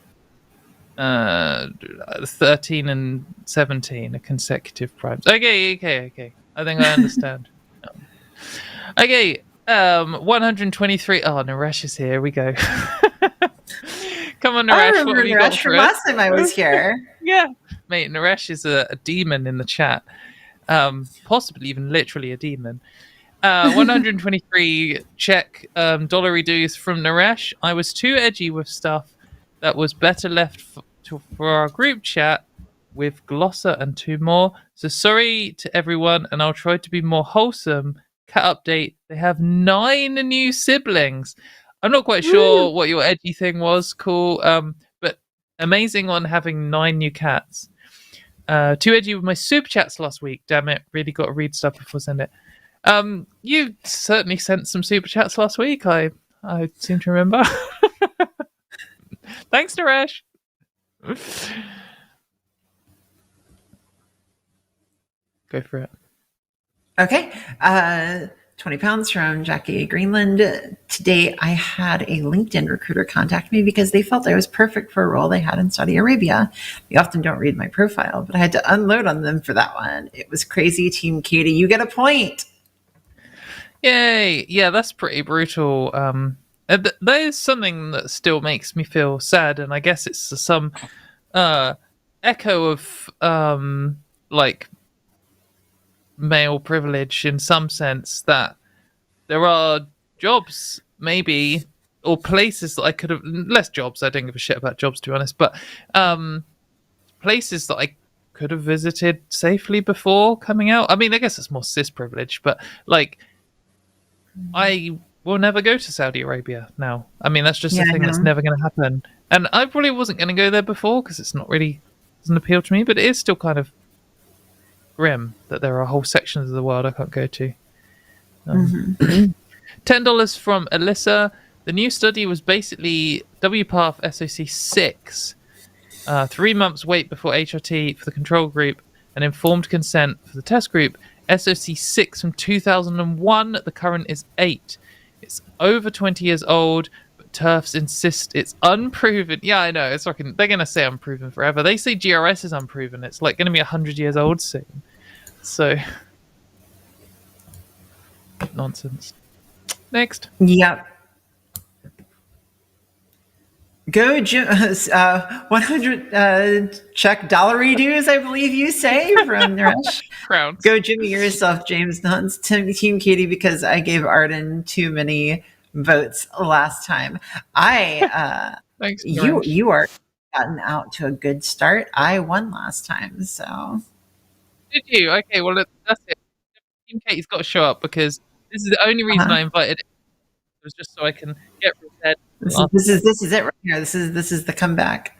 and 17 are consecutive primes. Okay. I think I understand. Okay, 123. Oh, Naresh is here. Here we go. Come on, Naresh. I remember what have you got Naresh for from us? last time I was here. Yeah, mate. Naresh is a demon in the chat. Possibly even literally a demon. 123 check dollary dues from Naresh. I was too edgy with stuff that was better left for our group chat with Glosser and 2 more. So sorry to everyone, and I'll try to be more wholesome. Cat update, they have 9 new siblings. I'm not quite sure what your edgy thing was. Cool. But amazing on having 9 new cats. Too edgy with my super chats last week. Damn it. Really got to read stuff before I send it. You certainly sent some super chats last week. I seem to remember. Thanks, Naresh. Go for it. Okay. 20 pounds from Jackie Greenland. Today, I had a LinkedIn recruiter contact me because they felt I was perfect for a role they had in Saudi Arabia. They often don't read my profile, but I had to unload on them for that one. It was crazy. Team Katy, you get a point. Yay. Yeah, that's pretty brutal. That is something that still makes me feel sad, and I guess it's some echo of male privilege in some sense, that there are jobs maybe or places that I could have less jobs. I don't give a shit about jobs, to be honest, but places that I could have visited safely before coming out. I mean, I guess it's more cis privilege, but I will never go to Saudi Arabia now. I mean, that's just a thing that's never going to happen, and I probably wasn't going to go there before because it's not really doesn't appeal to me, but it is still kind of grim that there are whole sections of the world I can't go to. $10 from Alyssa. The new study was basically WPATH SOC 6 3 months wait before HRT for the control group, and informed consent for the test group. SOC 6 from 2001. The current is 8. It's over 20 years old, but TERFs insist it's unproven. Yeah, I know. It's fucking. They're gonna say unproven forever. They say GRS is unproven. It's like gonna be 100 years old soon. So nonsense. Next. Yep. Go, Jim. 100 Czech dollary dues, I believe you say, from Naresh. Crowns. Go, Jimmy, yourself, James Nuns, Team Katie, because I gave Arden too many votes last time. Thanks, you are gotten out to a good start. I won last time, so. Did you? Okay, well, that's it. Team Katie's got to show up because this is the only reason I invited it. It was just so I can get prepared. This is it right here. This is the comeback.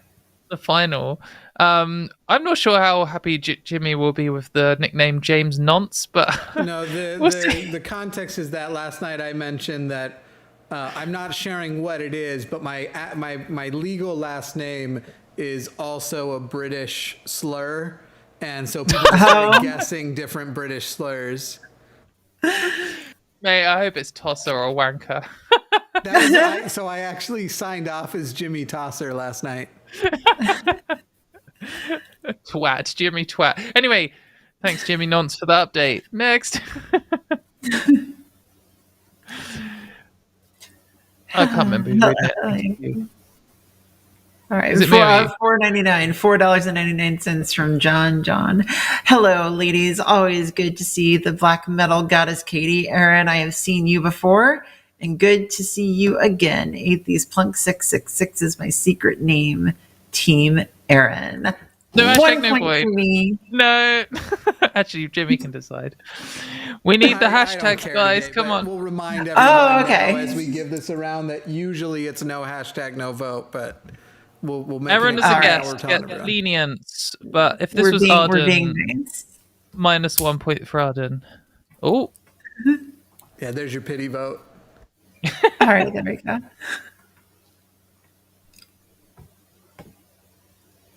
The final. I'm not sure how happy Jimmy will be with the nickname James Nonce, but no, the context is that last night I mentioned that I'm not sharing what it is, but my legal last name is also a British slur, and so people are guessing different British slurs. Mate, I hope it's Tosser or Wanker. So I actually signed off as Jimmy Tosser last night. Twat, Jimmy Twat. Anyway, thanks Jimmy Nonce for the update. Next. I can't remember who read it. All right, $4.99 from John. Hello, ladies. Always good to see the black metal goddess Katie. Erin, I have seen you before, and good to see you again. Atheist Plunk 666 is my secret name. Team Erin. No, One no point point for me. No. Actually, Jimmy can decide. We need the hashtags, guys. Come on. We'll remind everyone now as we give this around that usually it's no hashtag, no vote, but we'll make Erin it as a guest, get lenience. But if this was Arden, minus 1 point for Arden. Oh. Yeah, there's your pity vote. All right, there we go.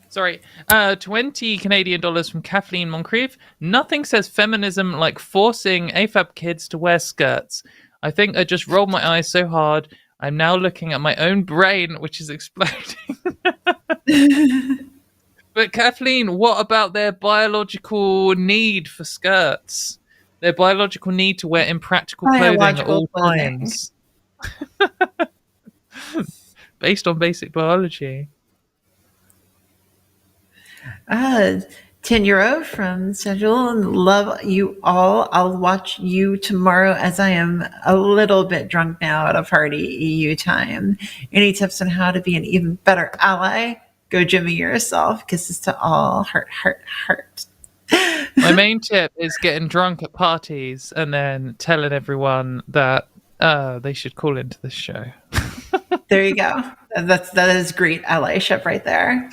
Sorry, 20 Canadian dollars from Kathleen Moncrief. Nothing says feminism like forcing AFAB kids to wear skirts. I think I just rolled my eyes so hard. I'm now looking at my own brain, which is exploding. But Kathleen, what about their biological need for skirts? Their biological need to wear impractical clothing at all times. Based on basic biology. 10 euro from Schedule, and love you all. I'll watch you tomorrow as I am a little bit drunk now at a party EU time. Any tips on how to be an even better ally? Go Jimmy yourself. Kisses to all. Heart, heart, heart. My main tip is getting drunk at parties and then telling everyone that they should call into this show. There you go. That is great allyship right there.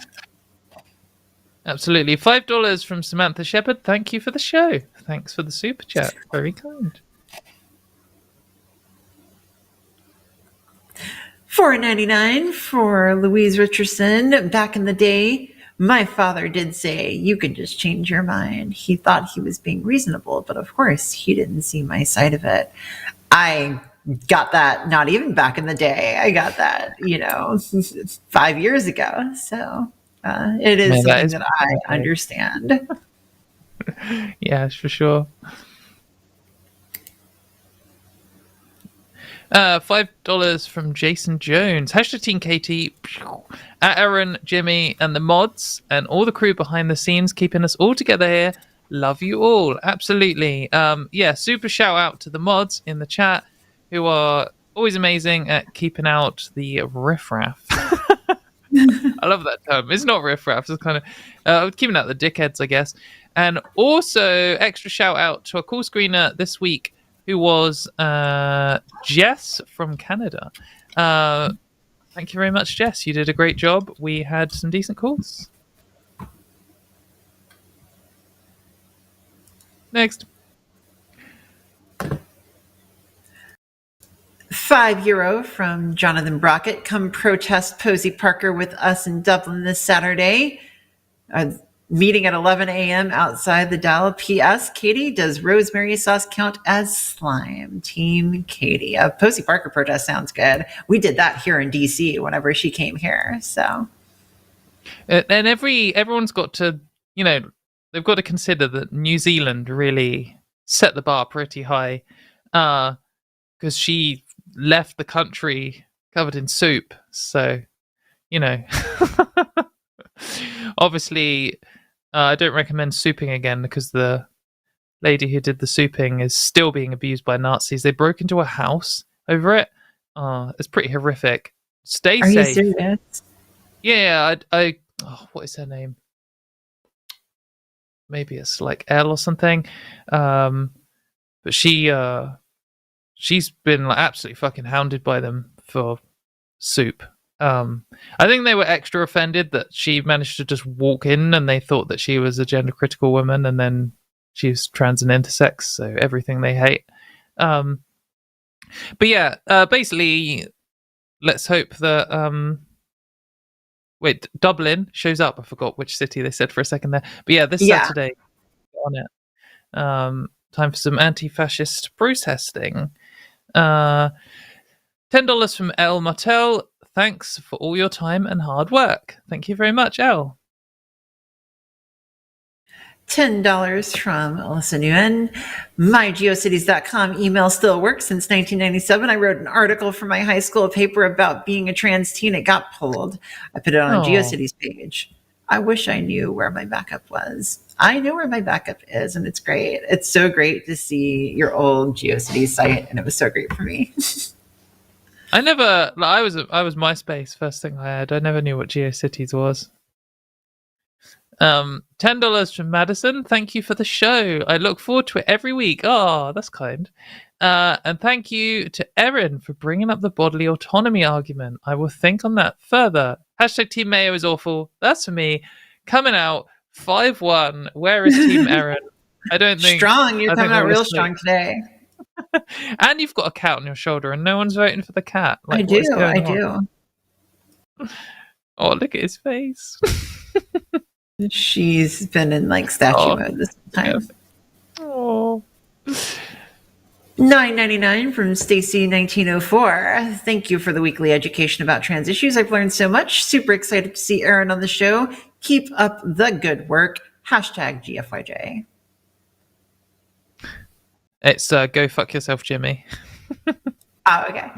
Absolutely. $5 from Samantha Shepherd. Thank you for the show. Thanks for the super chat. Very kind. $4.99 for Louise Richardson. Back in the day, my father did say, you can just change your mind. He thought he was being reasonable, but of course he didn't see my side of it. I got that not even back in the day. I got that, 5 years ago. So it is something that I understand. Yes, for sure. $5 from Jason Jones. Hashtag Team Katie. At Erin, Jimmy, and the mods, and all the crew behind the scenes, keeping us all together here. Love you all. Absolutely. Super shout out to the mods in the chat who are always amazing at keeping out the riffraff. I love that term. It's not riffraff. It's kind of keeping out the dickheads, I guess. And also, extra shout out to our call screener this week, who was Jess from Canada. Thank you very much, Jess. You did a great job. We had some decent calls. Next. €5 from Jonathan Brockett. Come protest Posey Parker with us in Dublin this Saturday. Meeting at 11 a.m. outside the Dial. P.S. Katie, does rosemary sauce count as slime? Team Katie. A Posey Parker protest sounds good. We did that here in D.C. whenever she came here. So, and everyone's got to, they've got to consider that New Zealand really set the bar pretty high, because she left the country covered in soup. So, obviously. I don't recommend souping again because the lady who did the souping is still being abused by Nazis. They broke into a house over it. It's pretty horrific. Stay safe. Are you serious? Yeah, what is her name? Maybe it's like Elle or something. But she's been like absolutely fucking hounded by them for soup. I think they were extra offended that she managed to just walk in and they thought that she was a gender critical woman, and then she's trans and intersex, so everything they hate. But yeah, basically, let's hope that Dublin shows up. I forgot which city they said for a second there. But yeah, this Saturday on it. Time for some anti-fascist protesting. $10 from El Martel. Thanks for all your time and hard work. Thank you very much, Elle. $10 from Alyssa Nguyen. MyGeocities.com email still works since 1997. I wrote an article for my high school paper about being a trans teen. It got pulled. I put it on a GeoCities page. I wish I knew where my backup was. I know where my backup is, and it's great. It's so great to see your old GeoCities site, and it was so great for me. I was MySpace first thing I had. I never knew what GeoCities was. $10 from Madison. Thank you for the show. I look forward to it every week. Oh, that's kind. And thank you to Erin for bringing up the bodily autonomy argument. I will think on that further. Hashtag Team Mayo is awful. That's for me. Coming out 5-1. Where is Team Erin? I don't think... Strong. You're coming out real strong today. And you've got a cat on your shoulder and no one's voting for the cat. Like, I do. Oh, look at his face. She's been in like statue mode this time. Oh. $9.99 from Stacy 1904. Thank you for the weekly education about trans issues. I've learned so much. Super excited to see Erin on the show. Keep up the good work. Hashtag GFYJ. It's go fuck yourself, Jimmy. Oh, okay.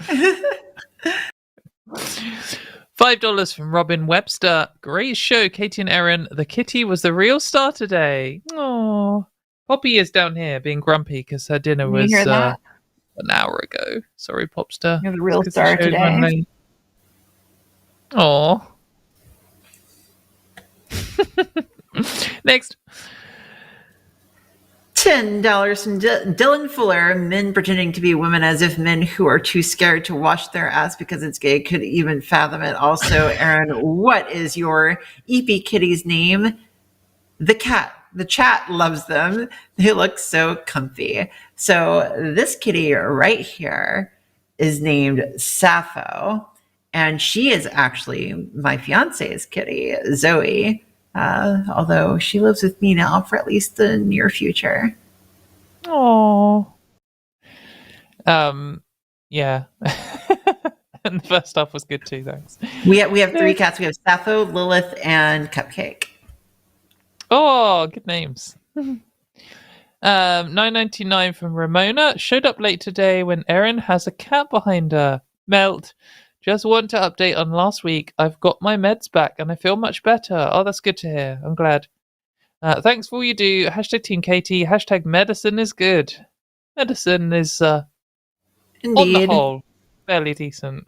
$5 from Robin Webster. Great show, Katie and Erin. The kitty was the real star today. Oh, Poppy is down here being grumpy because her dinner was an hour ago. Sorry, Popster. You're the real star today. Oh. Next. $10 from Dylan Fuller. Men pretending to be women as if men who are too scared to wash their ass because it's gay could even fathom it. Also, Erin, what is your EP kitty's name? The cat. The chat loves them. They look so comfy. So this kitty right here is named Sappho, and she is actually my fiance's kitty, Zoe. Although she lives with me now for at least the near future. Oh. Yeah. And the first stuff was good too, thanks. We have 3 cats. We have Sappho, Lilith, and Cupcake. Oh, good names. $9.99 from Ramona. Showed up late today when Erin has a cat behind her. Melt. Just want to update on last week. I've got my meds back and I feel much better. Oh, that's good to hear. I'm glad. Thanks for all you do. Hashtag Team Katie. Hashtag medicine is good. Medicine is, on the whole, fairly decent.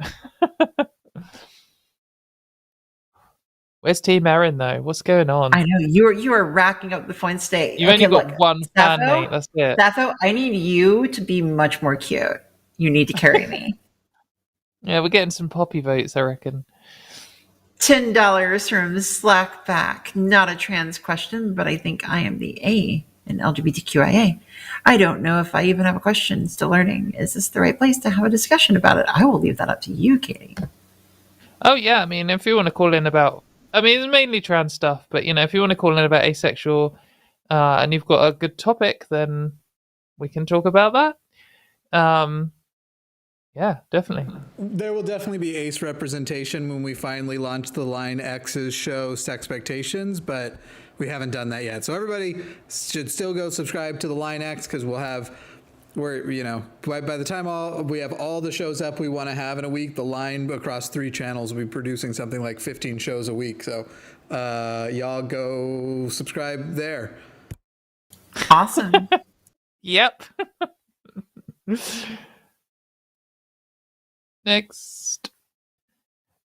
Where's Team Erin, though? What's going on? I know. You are racking up the points today. You've only got one fan, mate. That's it. Sappho, I need you to be much more cute. You need to carry me. Yeah, we're getting some poppy votes, I reckon. $10 from Slackback. Not a trans question, but I think I am the A and LGBTQIA. I don't know if I even have a question. Still learning. Is this the right place to have a discussion about it? I will leave that up to you, Katy. Oh yeah, I mean, if you want to call in about, I mean, it's mainly trans stuff, but if you want to call in about asexual, and you've got a good topic, then we can talk about that. Yeah, definitely. There will definitely be ace representation when we finally launch the Line X's show Sexpectations, but we haven't done that yet. So everybody should still go subscribe to the Line X, because by the time we have all the shows up we want to have in a week, the line across 3 channels will be producing something like 15 shows a week. So y'all go subscribe there. Awesome. Yep. Next.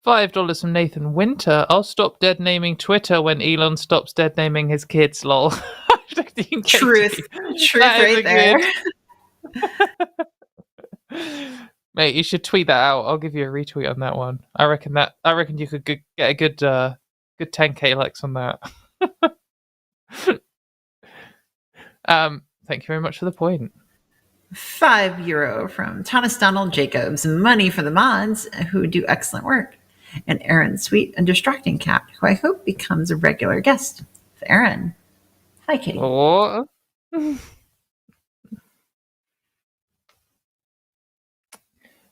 $5 from Nathan Winter. I'll stop dead naming Twitter when Elon stops dead naming his kids, lol. Truth right there. Mate, you should tweet that out. I'll give you a retweet on that one. I reckon you could get a good 10k likes on that. Thank you very much for the point. €5 from Thomas Donald Jacobs. Money for the mods who do excellent work. And Erin, sweet and distracting cat, who I hope becomes a regular guest. Erin. Hi, Katy. Oh.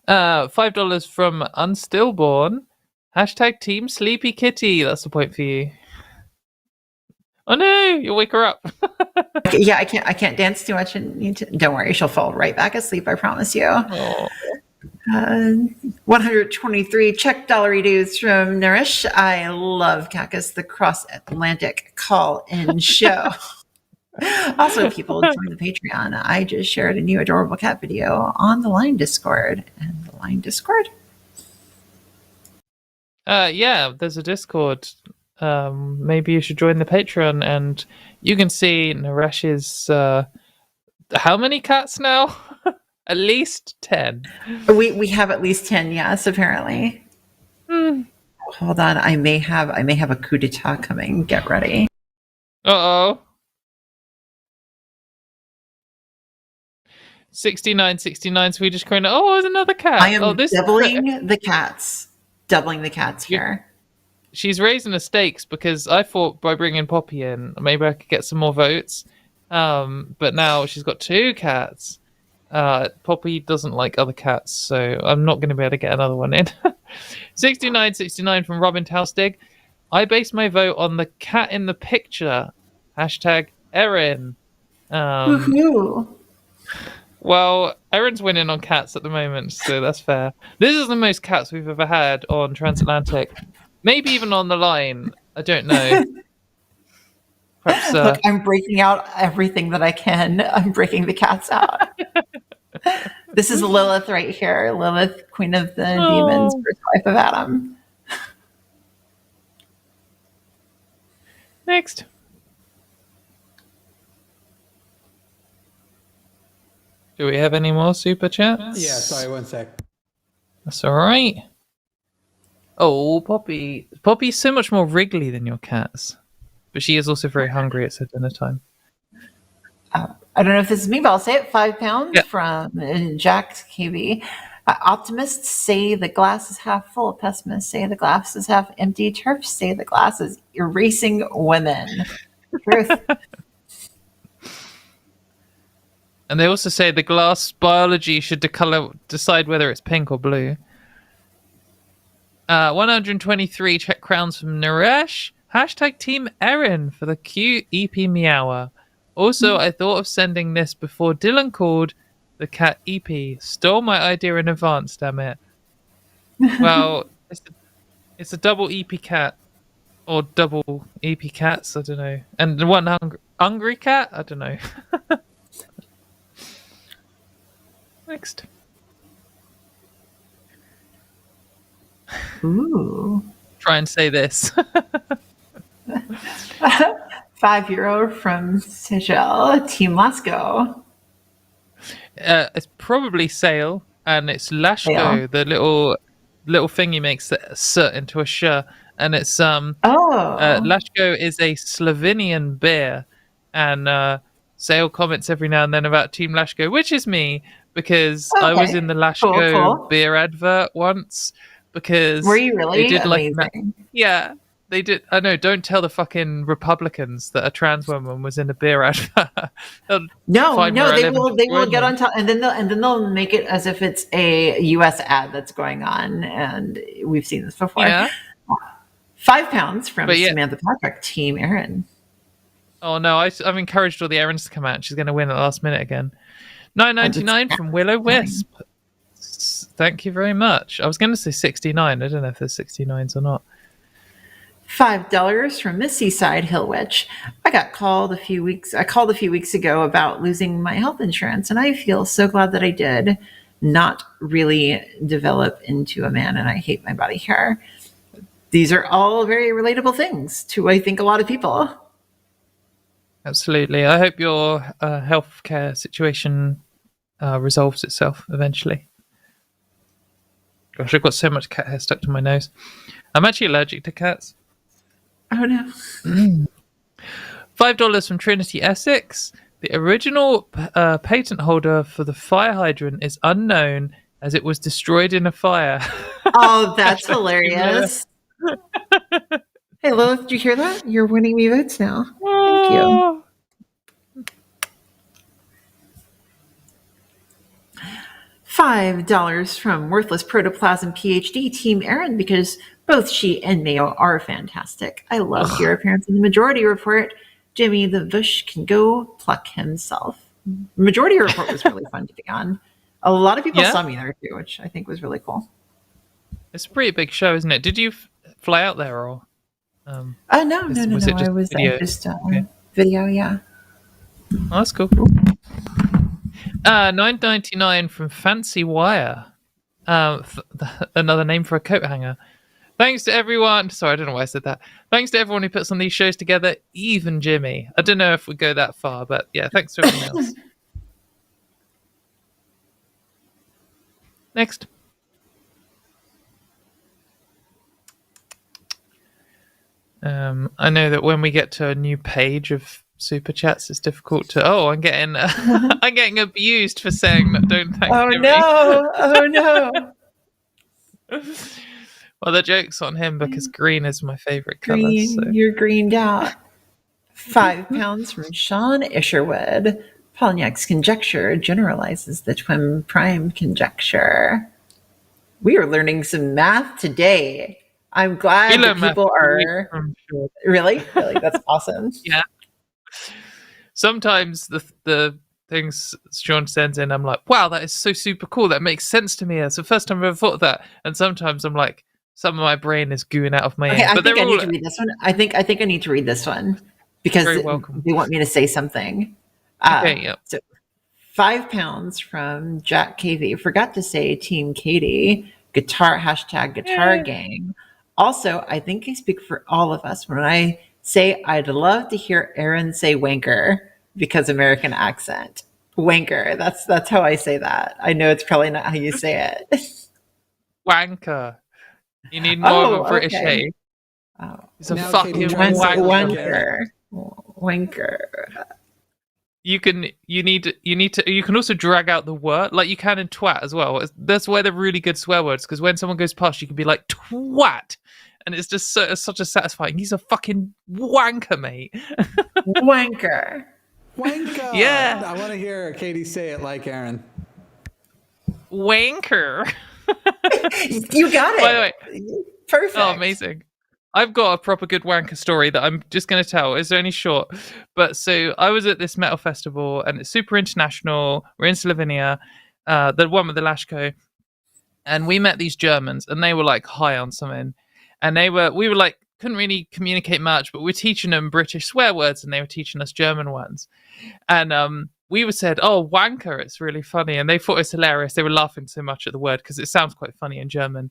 $5 from Unstillborn. Hashtag Team Sleepy Kitty. That's the point for you. Oh no, you'll wake her up. Yeah, I can't dance too much, and don't worry, she'll fall right back asleep, I promise you. 123 Czech dollaritos from Nourish. I love Cactus, the cross-Atlantic call-in show. Also, people join the Patreon. I just shared a new adorable cat video on the Line Discord. And the Line Discord? Yeah, there's a Discord. Maybe you should join the Patreon, and you can see Naresh's how many cats now? At least 10. We have at least 10, yes, apparently. Hold on, I may have a coup d'etat coming. Get ready. Uh-oh. 69 Swedish krona. Oh, there's another cat. I am doubling the cats. Doubling the cats here. She's raising the stakes, because I thought by bringing Poppy in, maybe I could get some more votes. But now she's got 2 cats. Poppy doesn't like other cats, so I'm not going to be able to get another one in. 69 from Robin Taustig. I based my vote on the cat in the picture. Hashtag Erin. Woohoo! Well, Erin's winning on cats at the moment, so that's fair. This is the most cats we've ever had on Transatlantic. Maybe even on the line. I don't know. Perhaps, Look, I'm breaking out everything that I can. I'm breaking the cats out. This is Lilith right here. Lilith, Queen of the Demons, first wife of Adam. Next. Do we have any more super chats? Yeah, sorry, one sec. That's all right. Oh, Poppy. Poppy's so much more wriggly than your cats. But she is also very hungry at dinner time. I don't know if this is me, but I'll say it. £5 from Jack KB. Optimists say the glass is half full. Pessimists say the glass is half empty. Turfs say the glass is erasing women. Truth. And they also say the glass biology should decide whether it's pink or blue. 123 Czech crowns from Naresh. Hashtag Team Erin for the cute EP Meower. Also, I thought of sending this before Dylan called the cat EP. Stole my idea in advance, damn it. Well, it's a double EP cat. Or double EP cats, I don't know. And one hungry cat? I don't know. Next. Ooh. Try and say this. €5 from Sejel, Team Lasco. It's probably Sale, and it's Lashko, the little thing he makes that s into a sh, and it's Lashko is a Slovenian bear, and say all comments every now and then about Team Lashko, which is me, because I was in the Lashko Cool. beer advert once. Because were you really? they did Amazing. yeah, they did. I know. Don't tell the fucking Republicans that a trans woman was in a beer advert. No, they will get on top, and then they'll make it as if it's a U.S. ad that's going on, and we've seen this before. Yeah. £5 from Samantha Patrick, Team Erin. Oh no, I've encouraged all the Erins to come out. She's going to win at the last minute again. $9.99 from Willow Wisp. Thank you very much. I was going to say 69. I don't know if there's 69s or not. $5 from Miss Seaside Hill Witch. I called a few weeks ago about losing my health insurance, and I feel so glad that I did not really develop into a man, and I hate my body hair. These are all very relatable things to, I think, a lot of people. Absolutely. I hope your healthcare situation resolves itself eventually. Gosh, I've got so much cat hair stuck to my nose. I'm actually allergic to cats. Oh no. $5 from Trinity Essex. The original patent holder for the fire hydrant is unknown as it was destroyed in a fire. Oh, that's hilarious. Hey, Lilith, did you hear that? You're winning me votes now. Thank you. $5 from Worthless Protoplasm PhD, Team Erin, because both she and Mayo are fantastic. I love your appearance in the Majority Report. Jimmy the Bush can go pluck himself. Majority Report was really fun to be on. A lot of people saw me there too, which I think was really cool. It's a pretty big show, isn't it? Did you fly out there or? No. I was just video, yeah. Oh, that's cool. $9.99 from Fancy Wire. Another name for a coat hanger. Thanks to everyone. Sorry, I don't know why I said that. Thanks to everyone who puts on these shows together, even Jimmy. I don't know if we go that far, but yeah, thanks to everyone else. Next. I know that when we get to a new page of super chats, it's difficult to. Oh, I'm getting I'm getting abused for saying that. Don't thank Jimmy. Oh no! Well, the joke's on him because green is my favorite color. So. You're greened out. £5 from Sean Isherwood. Polyak's conjecture generalizes the twin prime conjecture. We are learning some math today. I'm glad that people are really. That's awesome. Yeah. Sometimes the things Sean sends in, I'm like, wow, that is so super cool. That makes sense to me. It's the first time I've ever thought of that. And sometimes I'm like, some of my brain is gooing out of my head. I think I need to read this one. I think I need to read this one because they want me to say something. Okay, yeah. So £5 from Jack KV. Forgot to say Team Katy. Guitar gang. Also, I think I speak for all of us when I say I'd love to hear Erin say wanker because American accent. Wanker. That's how I say that. I know it's probably not how you say it. Wanker. You need more of a British A. Oh. He's a fucking wanker. Wanker. You can also drag out the word like you can in twat as well. That's where they're really good swear words because when someone goes past, you can be like twat, and it's just such a satisfying. He's a fucking wanker, mate. Wanker. Yeah. I want to hear Katy say it like Erin. Wanker. You got it. By the way, perfect. Oh, amazing. I've got a proper good wanker story that I'm just going to tell. It's only short. But so I was at this metal festival and it's super international. We're in Slovenia, the one with the Lashko. And we met these Germans and they were like high on something. And we were like, couldn't really communicate much, but we're teaching them British swear words and they were teaching us German ones. And we were said, oh, wanker, it's really funny. And they thought it was hilarious. They were laughing so much at the word because it sounds quite funny in German.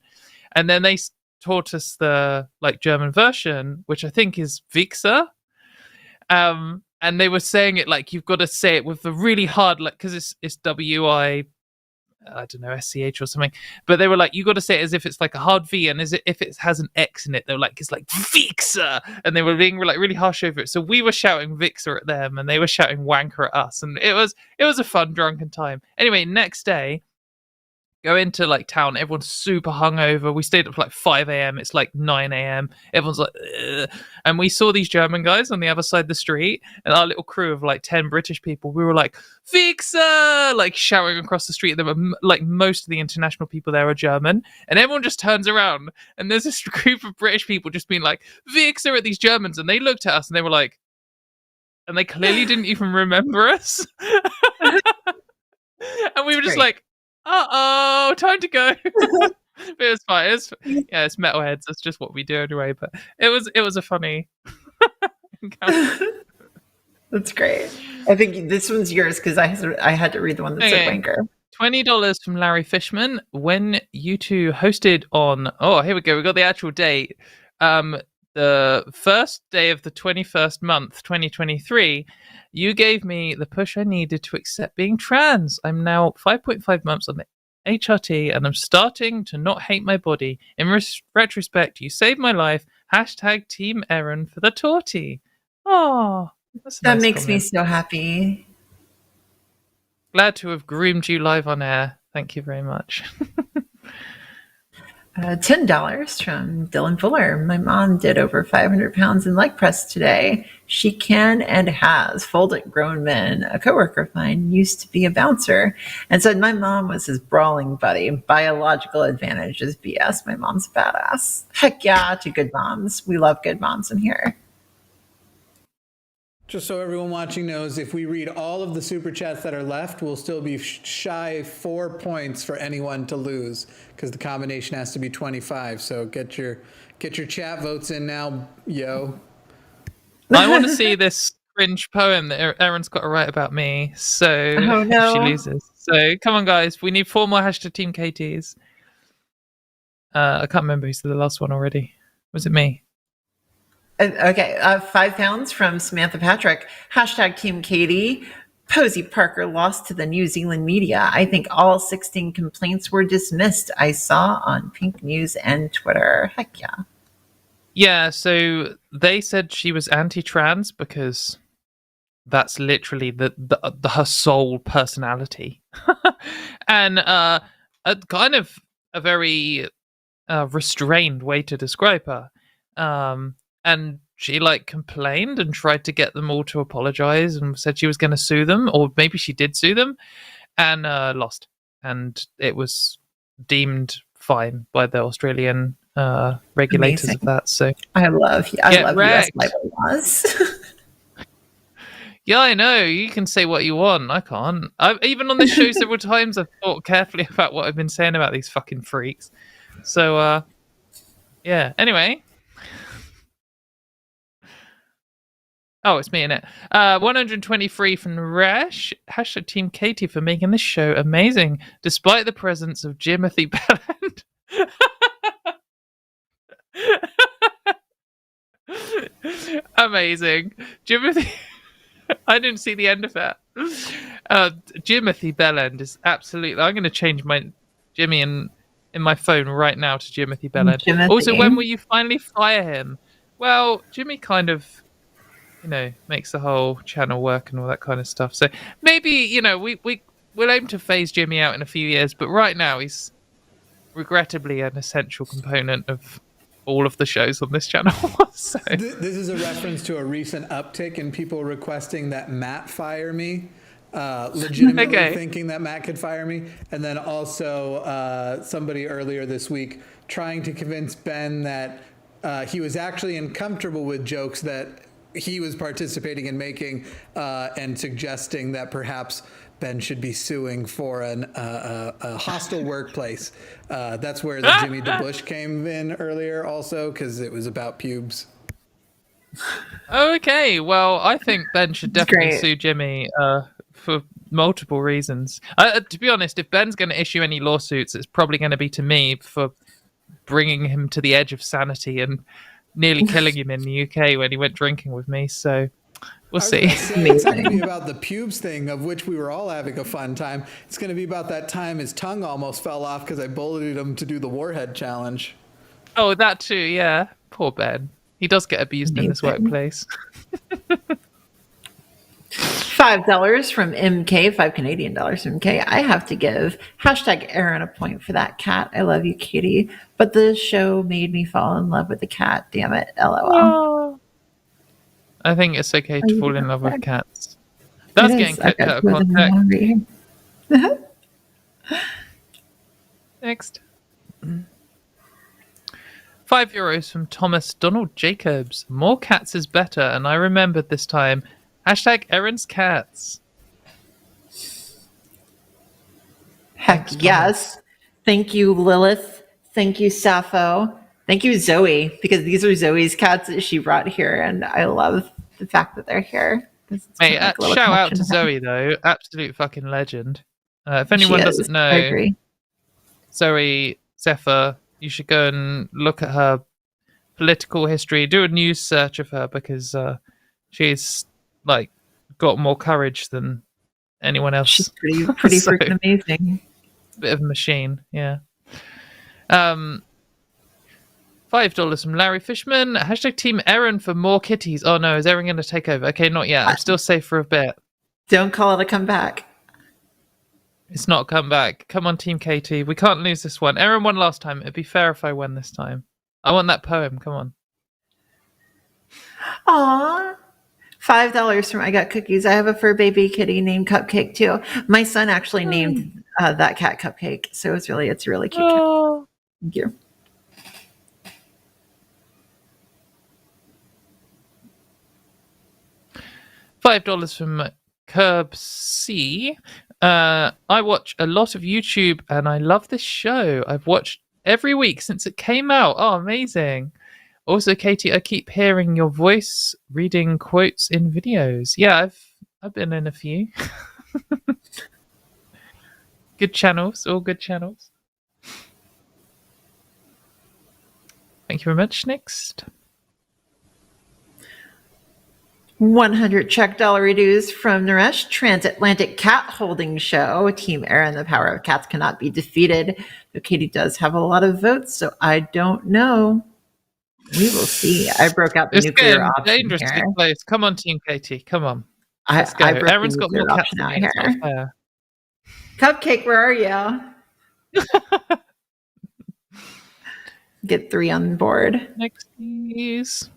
And then they taught us the like German version, which I think is Wichser. And they were saying it like you've got to say it with the really hard, like because it's W-I I don't know, SCH or something. But they were like, you got to say it as if it's like a hard V, and if it has an X in it, they were like, it's like Vixer, and they were being like really harsh over it. So we were shouting Vixer at them, and they were shouting wanker at us, and it was a fun drunken time. Anyway, next day, go into like town, everyone's super hungover. We stayed up for like 5 a.m. It's like 9 a.m. Everyone's like, ugh. And we saw these German guys on the other side of the street, and our little crew of like 10 British people, we were like, Fixer, like shouting across the street. There were like most of the international people there are German, and everyone just turns around, and there's this group of British people just being like, Fixer at these Germans, and they looked at us and they were like, and they clearly didn't even remember us. And we were just like, uh-oh, time to go. But it was fine. It's metalheads. That's just what we do anyway. But it was a funny encounter. That's great. I think this one's yours because I had to read the one that said wanker. $20 from Larry Fishman. When you two hosted on, here we go. We got the actual date. The first day of the 21st month, 2023, you gave me the push I needed to accept being trans. I'm now 5.5 months on the HRT, and I'm starting to not hate my body. In retrospect, you saved my life. # Team Erin for the torty. Oh, that makes me so happy. Glad to have groomed you live on air. Thank you very much. $10 from Dylan Fuller. My mom did over 500 pounds in leg press today. She can and has folded grown men. A coworker of mine used to be a bouncer and said my mom was his brawling buddy. Biological advantage is BS. My mom's a badass. Heck yeah to good moms. We love good moms in here. Just so everyone watching knows, if we read all of the super chats that are left, we'll still be shy 4 points for anyone to lose because the combination has to be 25. So get your chat votes in now, yo. I want to see this cringe poem that Erin's got to write about me. So if she loses. So come on, guys. We need 4 more # Team KTs. I can't remember who said the last one already. Was it me? Okay, 5 pounds from Samantha Patrick. # Team Katie. Posey Parker lost to the New Zealand media. I think all 16 complaints were dismissed. I saw on Pink News and Twitter. Heck yeah. Yeah, so they said she was anti-trans because that's literally the her sole personality. And a kind of a very restrained way to describe her. And she like complained and tried to get them all to apologize and said she was going to sue them, or maybe she did sue them, and lost. And it was deemed fine by the Australian regulators. Amazing. Of that. So I love US libel laws. Yeah, I know. You can say what you want. I can't. Even on this show several times, I've thought carefully about what I've been saying about these fucking freaks. So, yeah. Anyway. Oh, it's me, innit? 123 from Rash. # Team Katie for making this show amazing, despite the presence of Jimothy Belland. Amazing. Jimothy... I didn't see the end of that. Jimothy Belland is absolutely... I'm going to change my Jimmy in my phone right now to Jimothy Belland. Jimothy. Also, when will you finally fire him? Well, Jimmy kind of... makes the whole channel work and all that kind of stuff. So maybe, we'll aim to phase Jimmy out in a few years, but right now he's regrettably an essential component of all of the shows on this channel. So. This is a reference to a recent uptick in people requesting that Matt fire me, legitimately thinking that Matt could fire me. And then also somebody earlier this week trying to convince Ben that he was actually uncomfortable with jokes that he was participating in making, and suggesting that perhaps Ben should be suing for a hostile workplace. That's where the Jimmy DeBush came in earlier also, because it was about pubes. Okay, well, I think Ben should definitely sue Jimmy for multiple reasons. To be honest, if Ben's going to issue any lawsuits, it's probably going to be to me for bringing him to the edge of sanity and nearly killing him in the UK when he went drinking with me. So We'll see. It's not going to be about the pubes thing, of which we were all having a fun time. It's going to be about that time his tongue almost fell off because I bullied him to do the Warhead challenge. Oh, that too, yeah. Poor Ben. He does get abused in this workplace. $5 from MK, $5 Canadian from MK. I have to give #Erin a point for that cat. I love you, Katie. But the show made me fall in love with the cat. Damn it. LOL. Oh. I think it's okay to fall in love with cats. That's getting cut out of context. Next. €5 from Thomas Donald Jacobs. More cats is better, and I remembered this time. #Erin's cats. Heck yes. Thank you, Lilith. Thank you, Sappho. Thank you, Zoe, because these are Zoe's cats that she brought here, and I love the fact that they're here. Hey, shout out to Zoe, though. Absolute fucking legend. If anyone doesn't know, I agree. Zoe Zephyr, you should go and look at her political history. Do a news search of her, because she's like got more courage than anyone else. She's pretty freaking amazing. Bit of a machine, yeah. $5 from Larry Fishman. #Team Erin for more kitties. Oh no, is Erin going to take over? Okay, not yet. I'm still safe for a bit. Don't call it a comeback. It's not come back. Come on, Team Katie. We can't lose this one. Erin won last time. It'd be fair if I won this time. I want that poem. Come on. Aww. $5 from I Got Cookies. I have a fur baby kitty named Cupcake too. My son actually named that cat Cupcake, so it's really cute. Cat. Thank you. $5 from Curb C. I watch a lot of YouTube and I love this show. I've watched every week since it came out. Oh, amazing. Also, Katie, I keep hearing your voice reading quotes in videos. Yeah, I've been in a few. Good channels, all good channels. Thank you very much. Next. 100 Czech dollar dues from Naresh. Transatlantic Cat Holding Show. Team Erin, the power of cats cannot be defeated. But Katie does have a lot of votes, so I don't know. We will see. I broke out the nuclear option dangerously here. close. Come on, Team Katie. Come on. Let's go. Erin's got more cats than me. It's not fair. Cupcake, where are you? Get 3 on board. Next, please.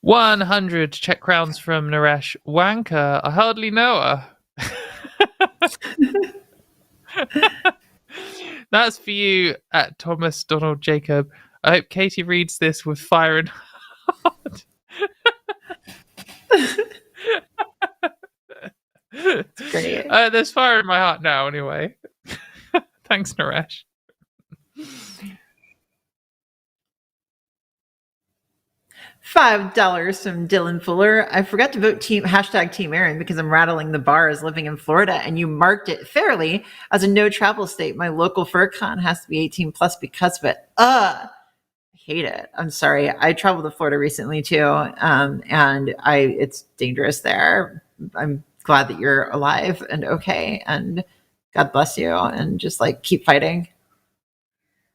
100 Czech crowns from Naresh. Wanker. I hardly know her. That's for you at Thomas Donald Jacob. I hope Katie reads this with fire and heart. Great. There's fire in my heart now, anyway. Thanks, Naresh. $5 from Dylan Fuller. I forgot to vote Team Erin because I'm rattling the bars living in Florida, and you marked it fairly as a no travel state. My local fur con has to be 18 plus because of it. I hate it. I'm sorry. I traveled to Florida recently too, and it's dangerous there. I'm glad that you're alive and okay, and God bless you, and just like keep fighting.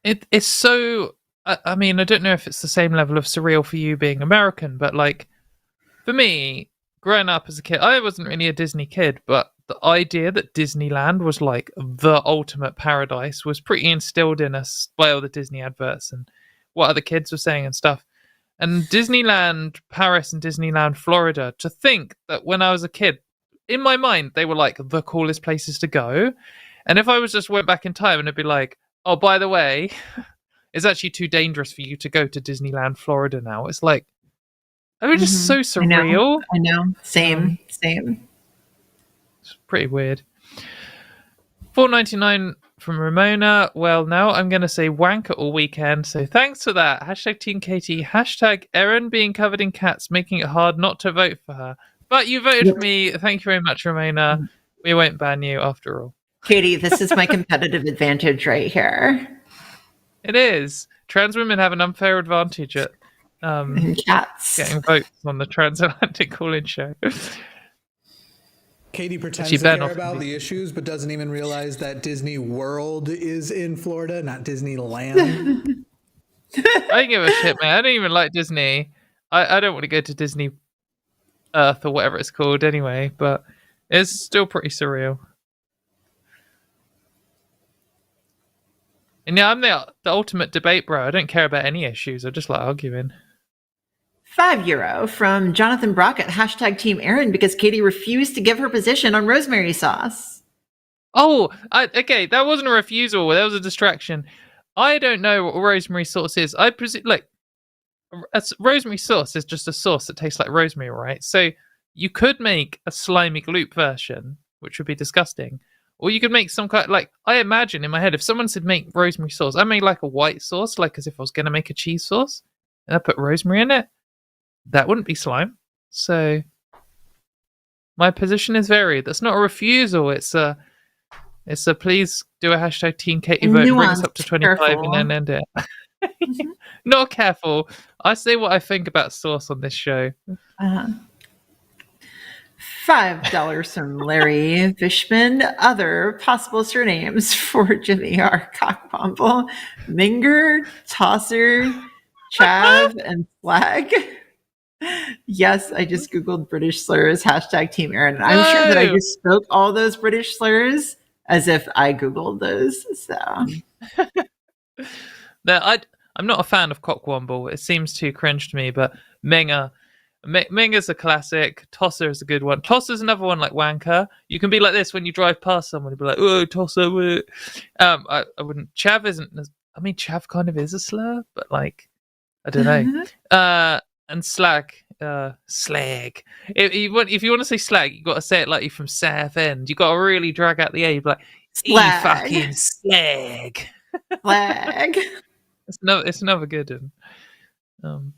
It's so. I mean, I don't know if it's the same level of surreal for you being American, but like for me, growing up as a kid, I wasn't really a Disney kid, but the idea that Disneyland was like the ultimate paradise was pretty instilled in us by all the Disney adverts and what other kids were saying and stuff. And Disneyland Paris and Disneyland Florida, to think that when I was a kid, in my mind, they were like the coolest places to go. And if I just went back in time and it'd be like, oh, by the way, it's actually too dangerous for you to go to Disneyland Florida now. It's like, it was just so surreal. I know. Same. It's pretty weird. $4.99 from Ramona. Well, now I'm going to say wanker all weekend. So thanks for that. #Team Katie. #Erin being covered in cats, making it hard not to vote for her. But you voted for me. Thank you very much, Ramona. We won't ban you after all. Katie, this is my competitive advantage right here. It is. Trans women have an unfair advantage at And cats. getting votes on the transatlantic call-in show. Katie pretends She to better care not about be- the issues, but doesn't even realize that Disney World is in Florida, not Disneyland. I don't give a shit, man. I don't even like Disney. I don't want to go to Disney Earth or whatever it's called anyway, but it's still pretty surreal. And yeah, I'm the ultimate debate bro. I don't care about any issues. I just like arguing. €5 from Jonathan Brockett, hashtag Team Erin, because Katie refused to give her position on rosemary sauce. Oh, okay. That wasn't a refusal. That was a distraction. I don't know what rosemary sauce is. I presume, rosemary sauce is just a sauce that tastes like rosemary, right? So you could make a slimy gloop version, which would be disgusting. Or you could make some kind I imagine in my head, if someone said make rosemary sauce, I made like a white sauce, like as if I was going to make a cheese sauce, and I put rosemary in it. That wouldn't be slime. So my position is varied. That's not a refusal. It's a please do a hashtag Team Katie vote, bring us up to 25 careful. and then end it. Not careful. I say what I think about sauce on this show. $5 from Larry Fishman. Other possible surnames for Jimmy are Cockpomple, Minger, Tosser, Chav, and Flag. Yes, I just Googled British slurs, hashtag Team Erin. I'm sure that I just spoke all those British slurs as if I Googled those. So No, I'm not a fan of Cockwomble. It seems too cringe to me, but Minger's a classic. Tosser is a good one. Tosser's another one like wanker. You can be like this when you drive past someone. You'd be like, "Oh, Tosser." I wouldn't. Chav isn't. I mean, Chav kind of is a slur, but like, I don't know. And slag. If you want to say slag, you got to say it like you're from South End. You got to really drag out the A. You'd be like, Slag. fucking slag. Flag. It's another good one.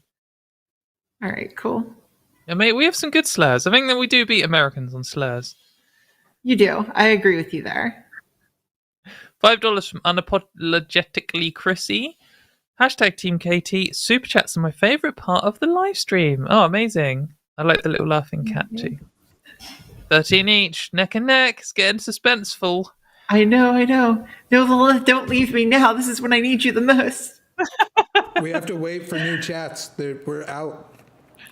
All right, cool. Yeah, mate, we have some good slurs. I think that we do beat Americans on slurs. You do. I agree with you there. $5 from Unapologetically Chrissy. Hashtag Team Katie. Super chats are my favourite part of the live stream. Oh, amazing. I like the little laughing cat too. 13 each. Neck and neck. It's getting suspenseful. I know. No, Lilith, don't leave me now. This is when I need you the most. We have to wait for new chats. We're out.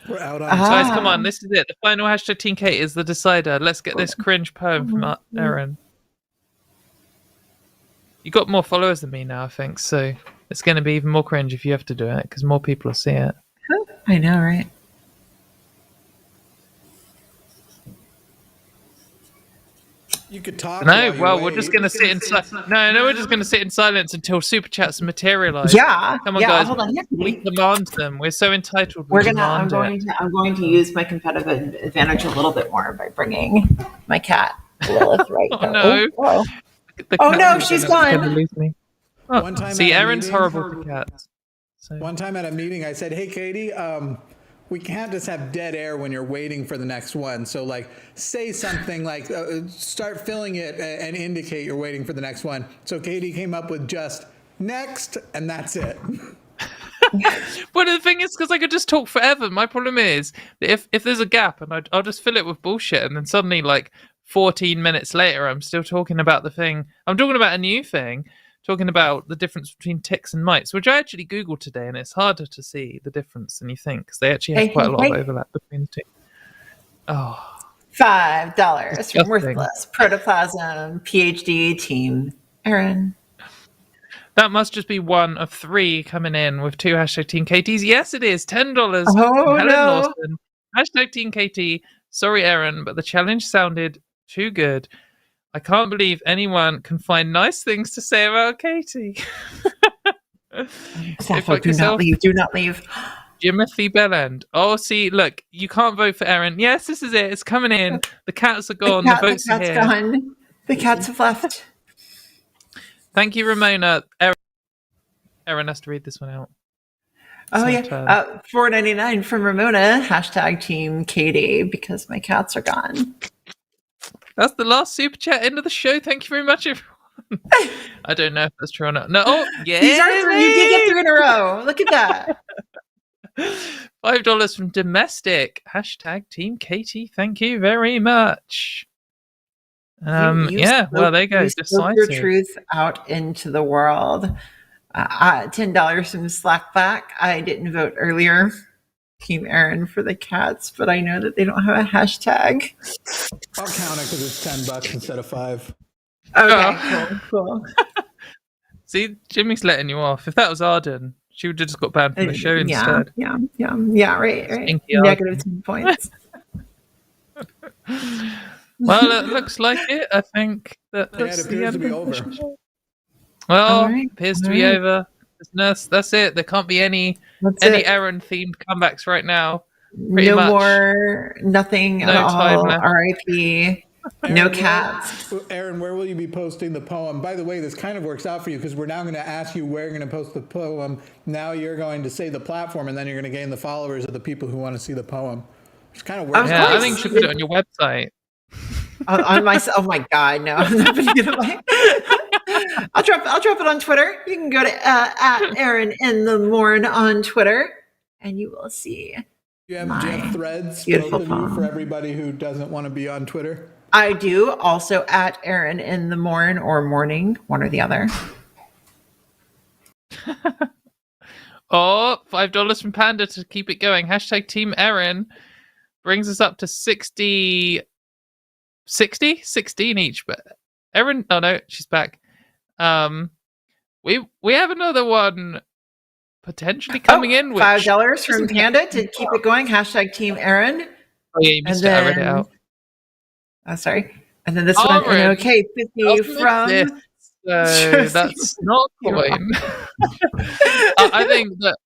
We're out on Guys, come on. This is it. The final hashtag Team Katie is the decider. Let's get this cringe poem from Erin. You got more followers than me now, I think, so it's going to be even more cringe if you have to do it because more people will see it. I know, right? You could talk. No, well, we're just going to sit in silence. No, we're just going to sit in silence until super chats materialize. Yeah. Come on, yeah, guys. Hold on. We command them. We're so entitled. I'm going to use my competitive advantage a little bit more by bringing my cat Lilith right Oh, there. no. Oh, Oh no, she's gone. Lose me. Oh, One time see, at a Erin's meeting- horrible for cats. So. One time at a meeting, I said, "Hey, Katie, we can't just have dead air when you're waiting for the next one. So, like, say something like, start filling it and indicate you're waiting for the next one." So Katie came up with just next, and that's it. Well, the thing is, because I could just talk forever. My problem is that if there's a gap, and I'll just fill it with bullshit, and then suddenly, like 14 minutes later, I'm still talking about the thing. I'm talking about a new thing, talking about the difference between ticks and mites, which I actually Googled today, and it's harder to see the difference than you think, because they actually have quite a lot of overlap between the two. Oh. $5 from Worthless Protoplasm PhD Team Erin. That must just be one of 3 coming in with 2 hashtag Team KTs. Yes, it is. $10 Oh, from Helen no. Lawson. Hashtag Team KT. Sorry, Erin, but the challenge sounded too good. I can't believe anyone can find nice things to say about Katie. Sappho, do not leave. Do not leave. Jimothy Bellend. Oh, see, look, you can't vote for Erin. Yes, this is it. It's coming in. The cats are gone. The votes are cat's here. gone. The cats have left. Thank you, Ramona. Erin has to read this one out. Oh, yeah. $4.99 from Ramona. Hashtag Team Katie, because my cats are gone. That's the last super chat end of the show. Thank you very much, everyone. I don't know if that's true or not. No, oh, yeah. These are 3. You did get 3 in a row. Look at that. $5 from Domestic. Hashtag Team Katy. Thank you very much. Well, there you go. You spoke your truth out into the world. $10 from Slackback. I didn't vote earlier. Team Erin for the cats, but I know that they don't have a hashtag. I'll count it because it's $10 instead of $5. Okay, cool. See, Jimmy's letting you off. If that was Arden, she would have just got banned from the show instead. Yeah, right. Negative 10 points. Well, it looks like it. I think that's the end. To be over. Well, appears to be over. That's it. There can't be any Erin themed comebacks right now. Pretty much. More, nothing at all. RIP. No cats. Erin, where will you be posting the poem? By the way, this kind of works out for you because we're now going to ask you where you're going to post the poem. Now you're going to say the platform, and then you're going to gain the followers of the people who want to see the poem. Which kind of works. Yeah, I think you should put it on your website. On my, oh my God, no! I'm not putting it on my. I'll drop it on Twitter. You can go to at Erin in the Morn on Twitter, and you will see. Do you have threads beautiful both of you for everybody who doesn't want to be on Twitter? I do. Also at Erin in the Morn or Morning, one or the other. Oh, $5 from Panda to keep it going. Hashtag Team Erin brings us up to 16 each. But Erin, oh no, she's back. We have another one potentially coming in. Which $5 from Panda to keep it going. Hashtag Team Erin. Oh yeah, you missed it. I read it out. Oh, sorry. And then this one, okay, 50 from. That's not coin. I think that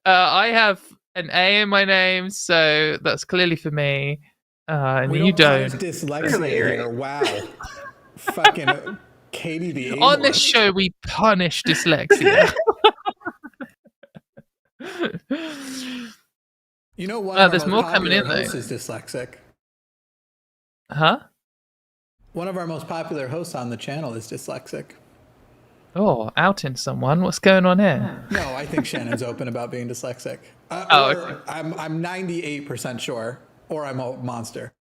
I have an A in my name, so that's clearly for me. And you don't. Dyslexia here. Wow. Fucking Katy the A-word. On this show, we punish dyslexia. You know what? There's more coming in though. Is dyslexic. Huh? One of our most popular hosts on the channel is dyslexic. Oh, outing someone. What's going on here? No, I think Shannon's open about being dyslexic. Okay. I'm 98% sure, or I'm a monster.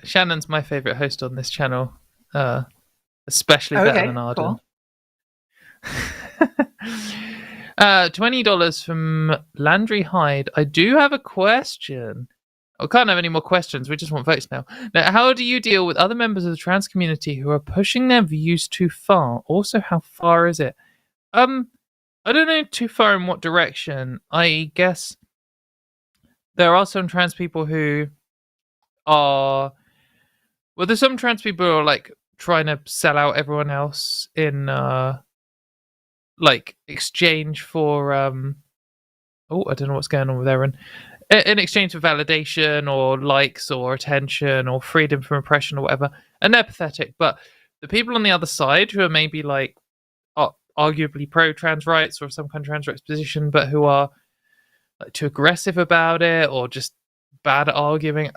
Shannon's my favorite host on this channel, especially better than Arden. Cool. $20 from Landry Hyde. I do have a question. I can't have any more questions. We just want votes now. Now, how do you deal with other members of the trans community who are pushing their views too far? Also, how far is it? I don't know too far in what direction. I guess there are some trans people who are... Well, there's some trans people who are like trying to sell out everyone else in like exchange for I don't know what's going on with Erin. In exchange for validation or likes or attention or freedom from oppression or whatever. And they're pathetic. But the people on the other side who are maybe like arguably pro-trans rights or some kind of trans rights position, but who are like too aggressive about it or just bad at arguing.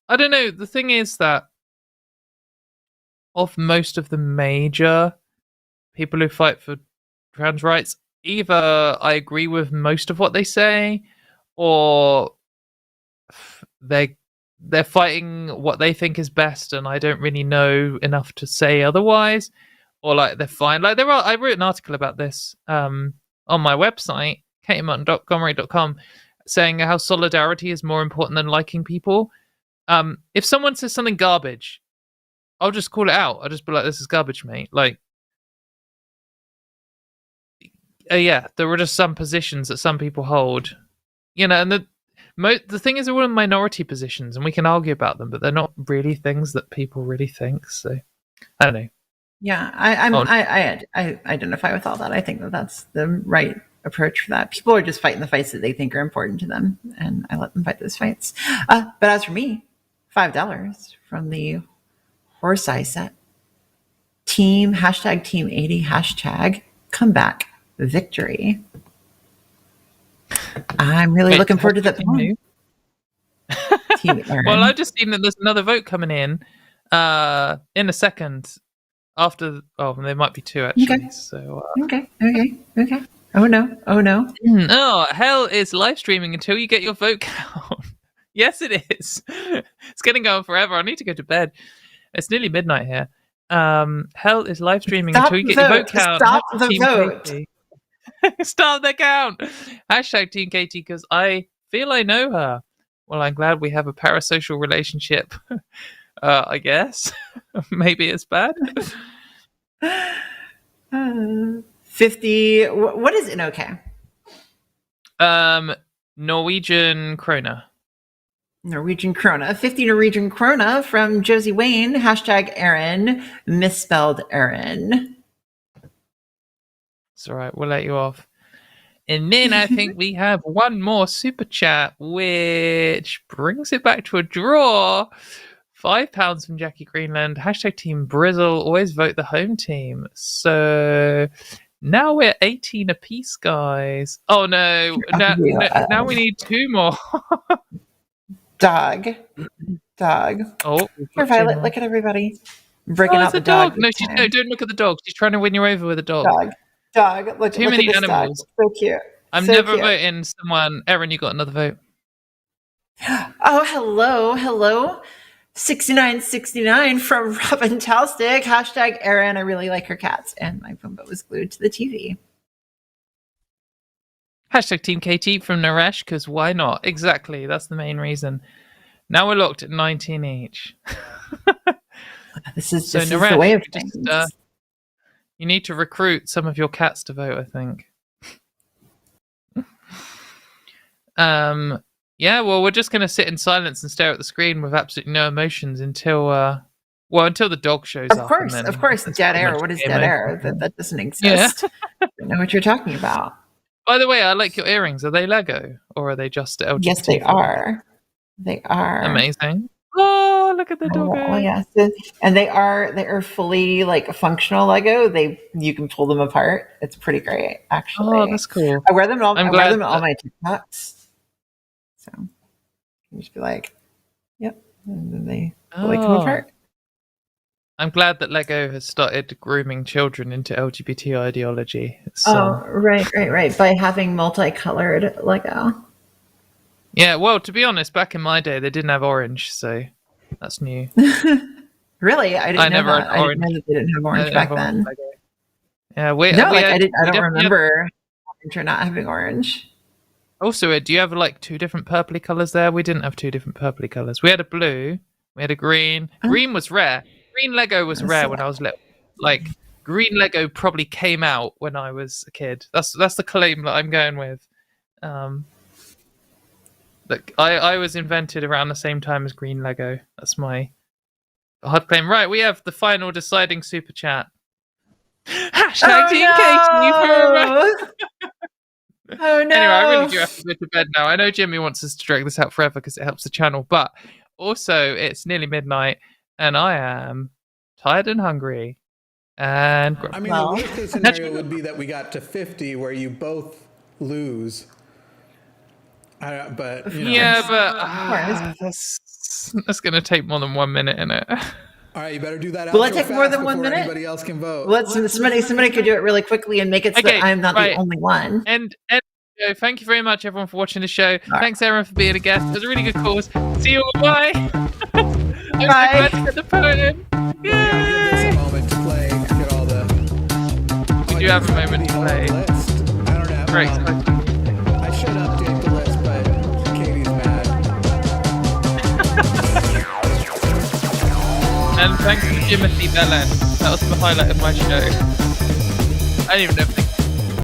I don't know. The thing is that of most of the major people who fight for trans rights, either I agree with most of what they say or they're fighting what they think is best, and I don't really know enough to say otherwise. Or like they're fine. Like I wrote an article about this on my website, katymontgomerie.com, saying how solidarity is more important than liking people. If someone says something garbage, I'll just call it out. I'll just be like, "This is garbage, mate." Like, yeah, there were just some positions that some people hold, and the thing is, they're all in minority positions, and we can argue about them, but they're not really things that people really think. So, I don't know. Yeah, I identify with all that. I think that that's the right approach for that. People are just fighting the fights that they think are important to them, and I let them fight those fights. But as for me, $5 from the horse eye set. Team #Team80 #comeback victory. I'm really looking forward to that poem. Team Erin. Well, I've just seen that there's another vote coming in a second. After, there might be two actually. Okay. So okay. Oh no. Oh, hell is live streaming until you get your vote count. Yes, it is. It's getting going forever. I need to go to bed. It's nearly midnight here. Hell is live streaming until you get your vote count. Stop the vote. Katie. Stop the count. Hashtag Team Katie, because I feel I know her. Well, I'm glad we have a parasocial relationship. I guess. Maybe it's bad. 50. What is it? Okay. Norwegian krona. 50 Norwegian krona from Josie Wayne. Hashtag Erin. Misspelled Erin. It's all right. We'll let you off. And then I think we have one more super chat, which brings it back to a draw. £5 from Jackie Greenland. Hashtag Team Brizzle. Always vote the home team. So now we're 18 apiece, guys. Oh no! Now we need 2 more. Dog. Oh, Poor Violet. Look at everybody breaking out the dog. No, don't look at the dog. She's trying to win you over with a dog. Dog. Look, Too many at this animals. Dog. So cute. I'm so never cute. voting someone. Erin, you got another vote. Oh, hello. 6969 from Robin Talstick. Hashtag Erin. I really like her cats. And my Pumbaa was glued to the TV. Hashtag Team KT from Naresh, because why not? Exactly. That's the main reason. Now we're locked at 19 each. This is Naresh, the way of things. You need to recruit some of your cats to vote, I think. Yeah, well, we're just going to sit in silence and stare at the screen with absolutely no emotions until the dog shows up. Of course, dead air. What is dead air? That doesn't exist. I don't know what you're talking about. By the way, I like your earrings. Are they Lego or are they just LGBT? Yes, they are. They are amazing. Oh, look at the dog. Oh, yeah. And they are fully like functional Lego. You can pull them apart. It's pretty great, actually. Oh, that's cool. I wear them all. I wear them in all my TikToks. So you just be like, yep, and then they fully come apart. I'm glad that Lego has started grooming children into LGBT ideology. Right. By having multicolored Lego. Yeah, well, to be honest, back in my day, they didn't have orange, so that's new. Really? I didn't know that. I didn't know that they didn't have orange back then. Yeah, I don't remember orange or not having orange. Also, do you have like 2 different purpley colors there? We didn't have 2 different purpley colors. We had a blue, we had a green. Green was rare. Green Lego was rare when I was little. Like, green Lego probably came out when I was a kid. That's the claim that I'm going with. Look, I was invented around the same time as green Lego. That's my hard claim. Right, we have the final deciding super chat. Hashtag Team Katie. Oh no! Anyway, I really do have to go to bed now. I know Jimmy wants us to drag this out forever because it helps the channel, but also it's nearly midnight and I am tired and hungry. And I mean, the worst case scenario would be that we got to 50 where you both lose. But you know. Yeah, but that's going to take more than 1 minute, innit? All right, you better do that. Will it take more than 1 minute? Anybody else can vote. Somebody could do it really quickly and make it so that I'm not the only one. And thank you very much, everyone, for watching the show. Thanks, Erin, for being a guest. It was a really good cause. See you all. Bye. I'm Bye. glad to get the podium. Yay! Give this a moment to play. Get all the. We do have a moment to play. I don't know. Great. I should update the list, but Katie's mad. And thanks to Timothy Bellen. That was the highlight of my show. I don't even know if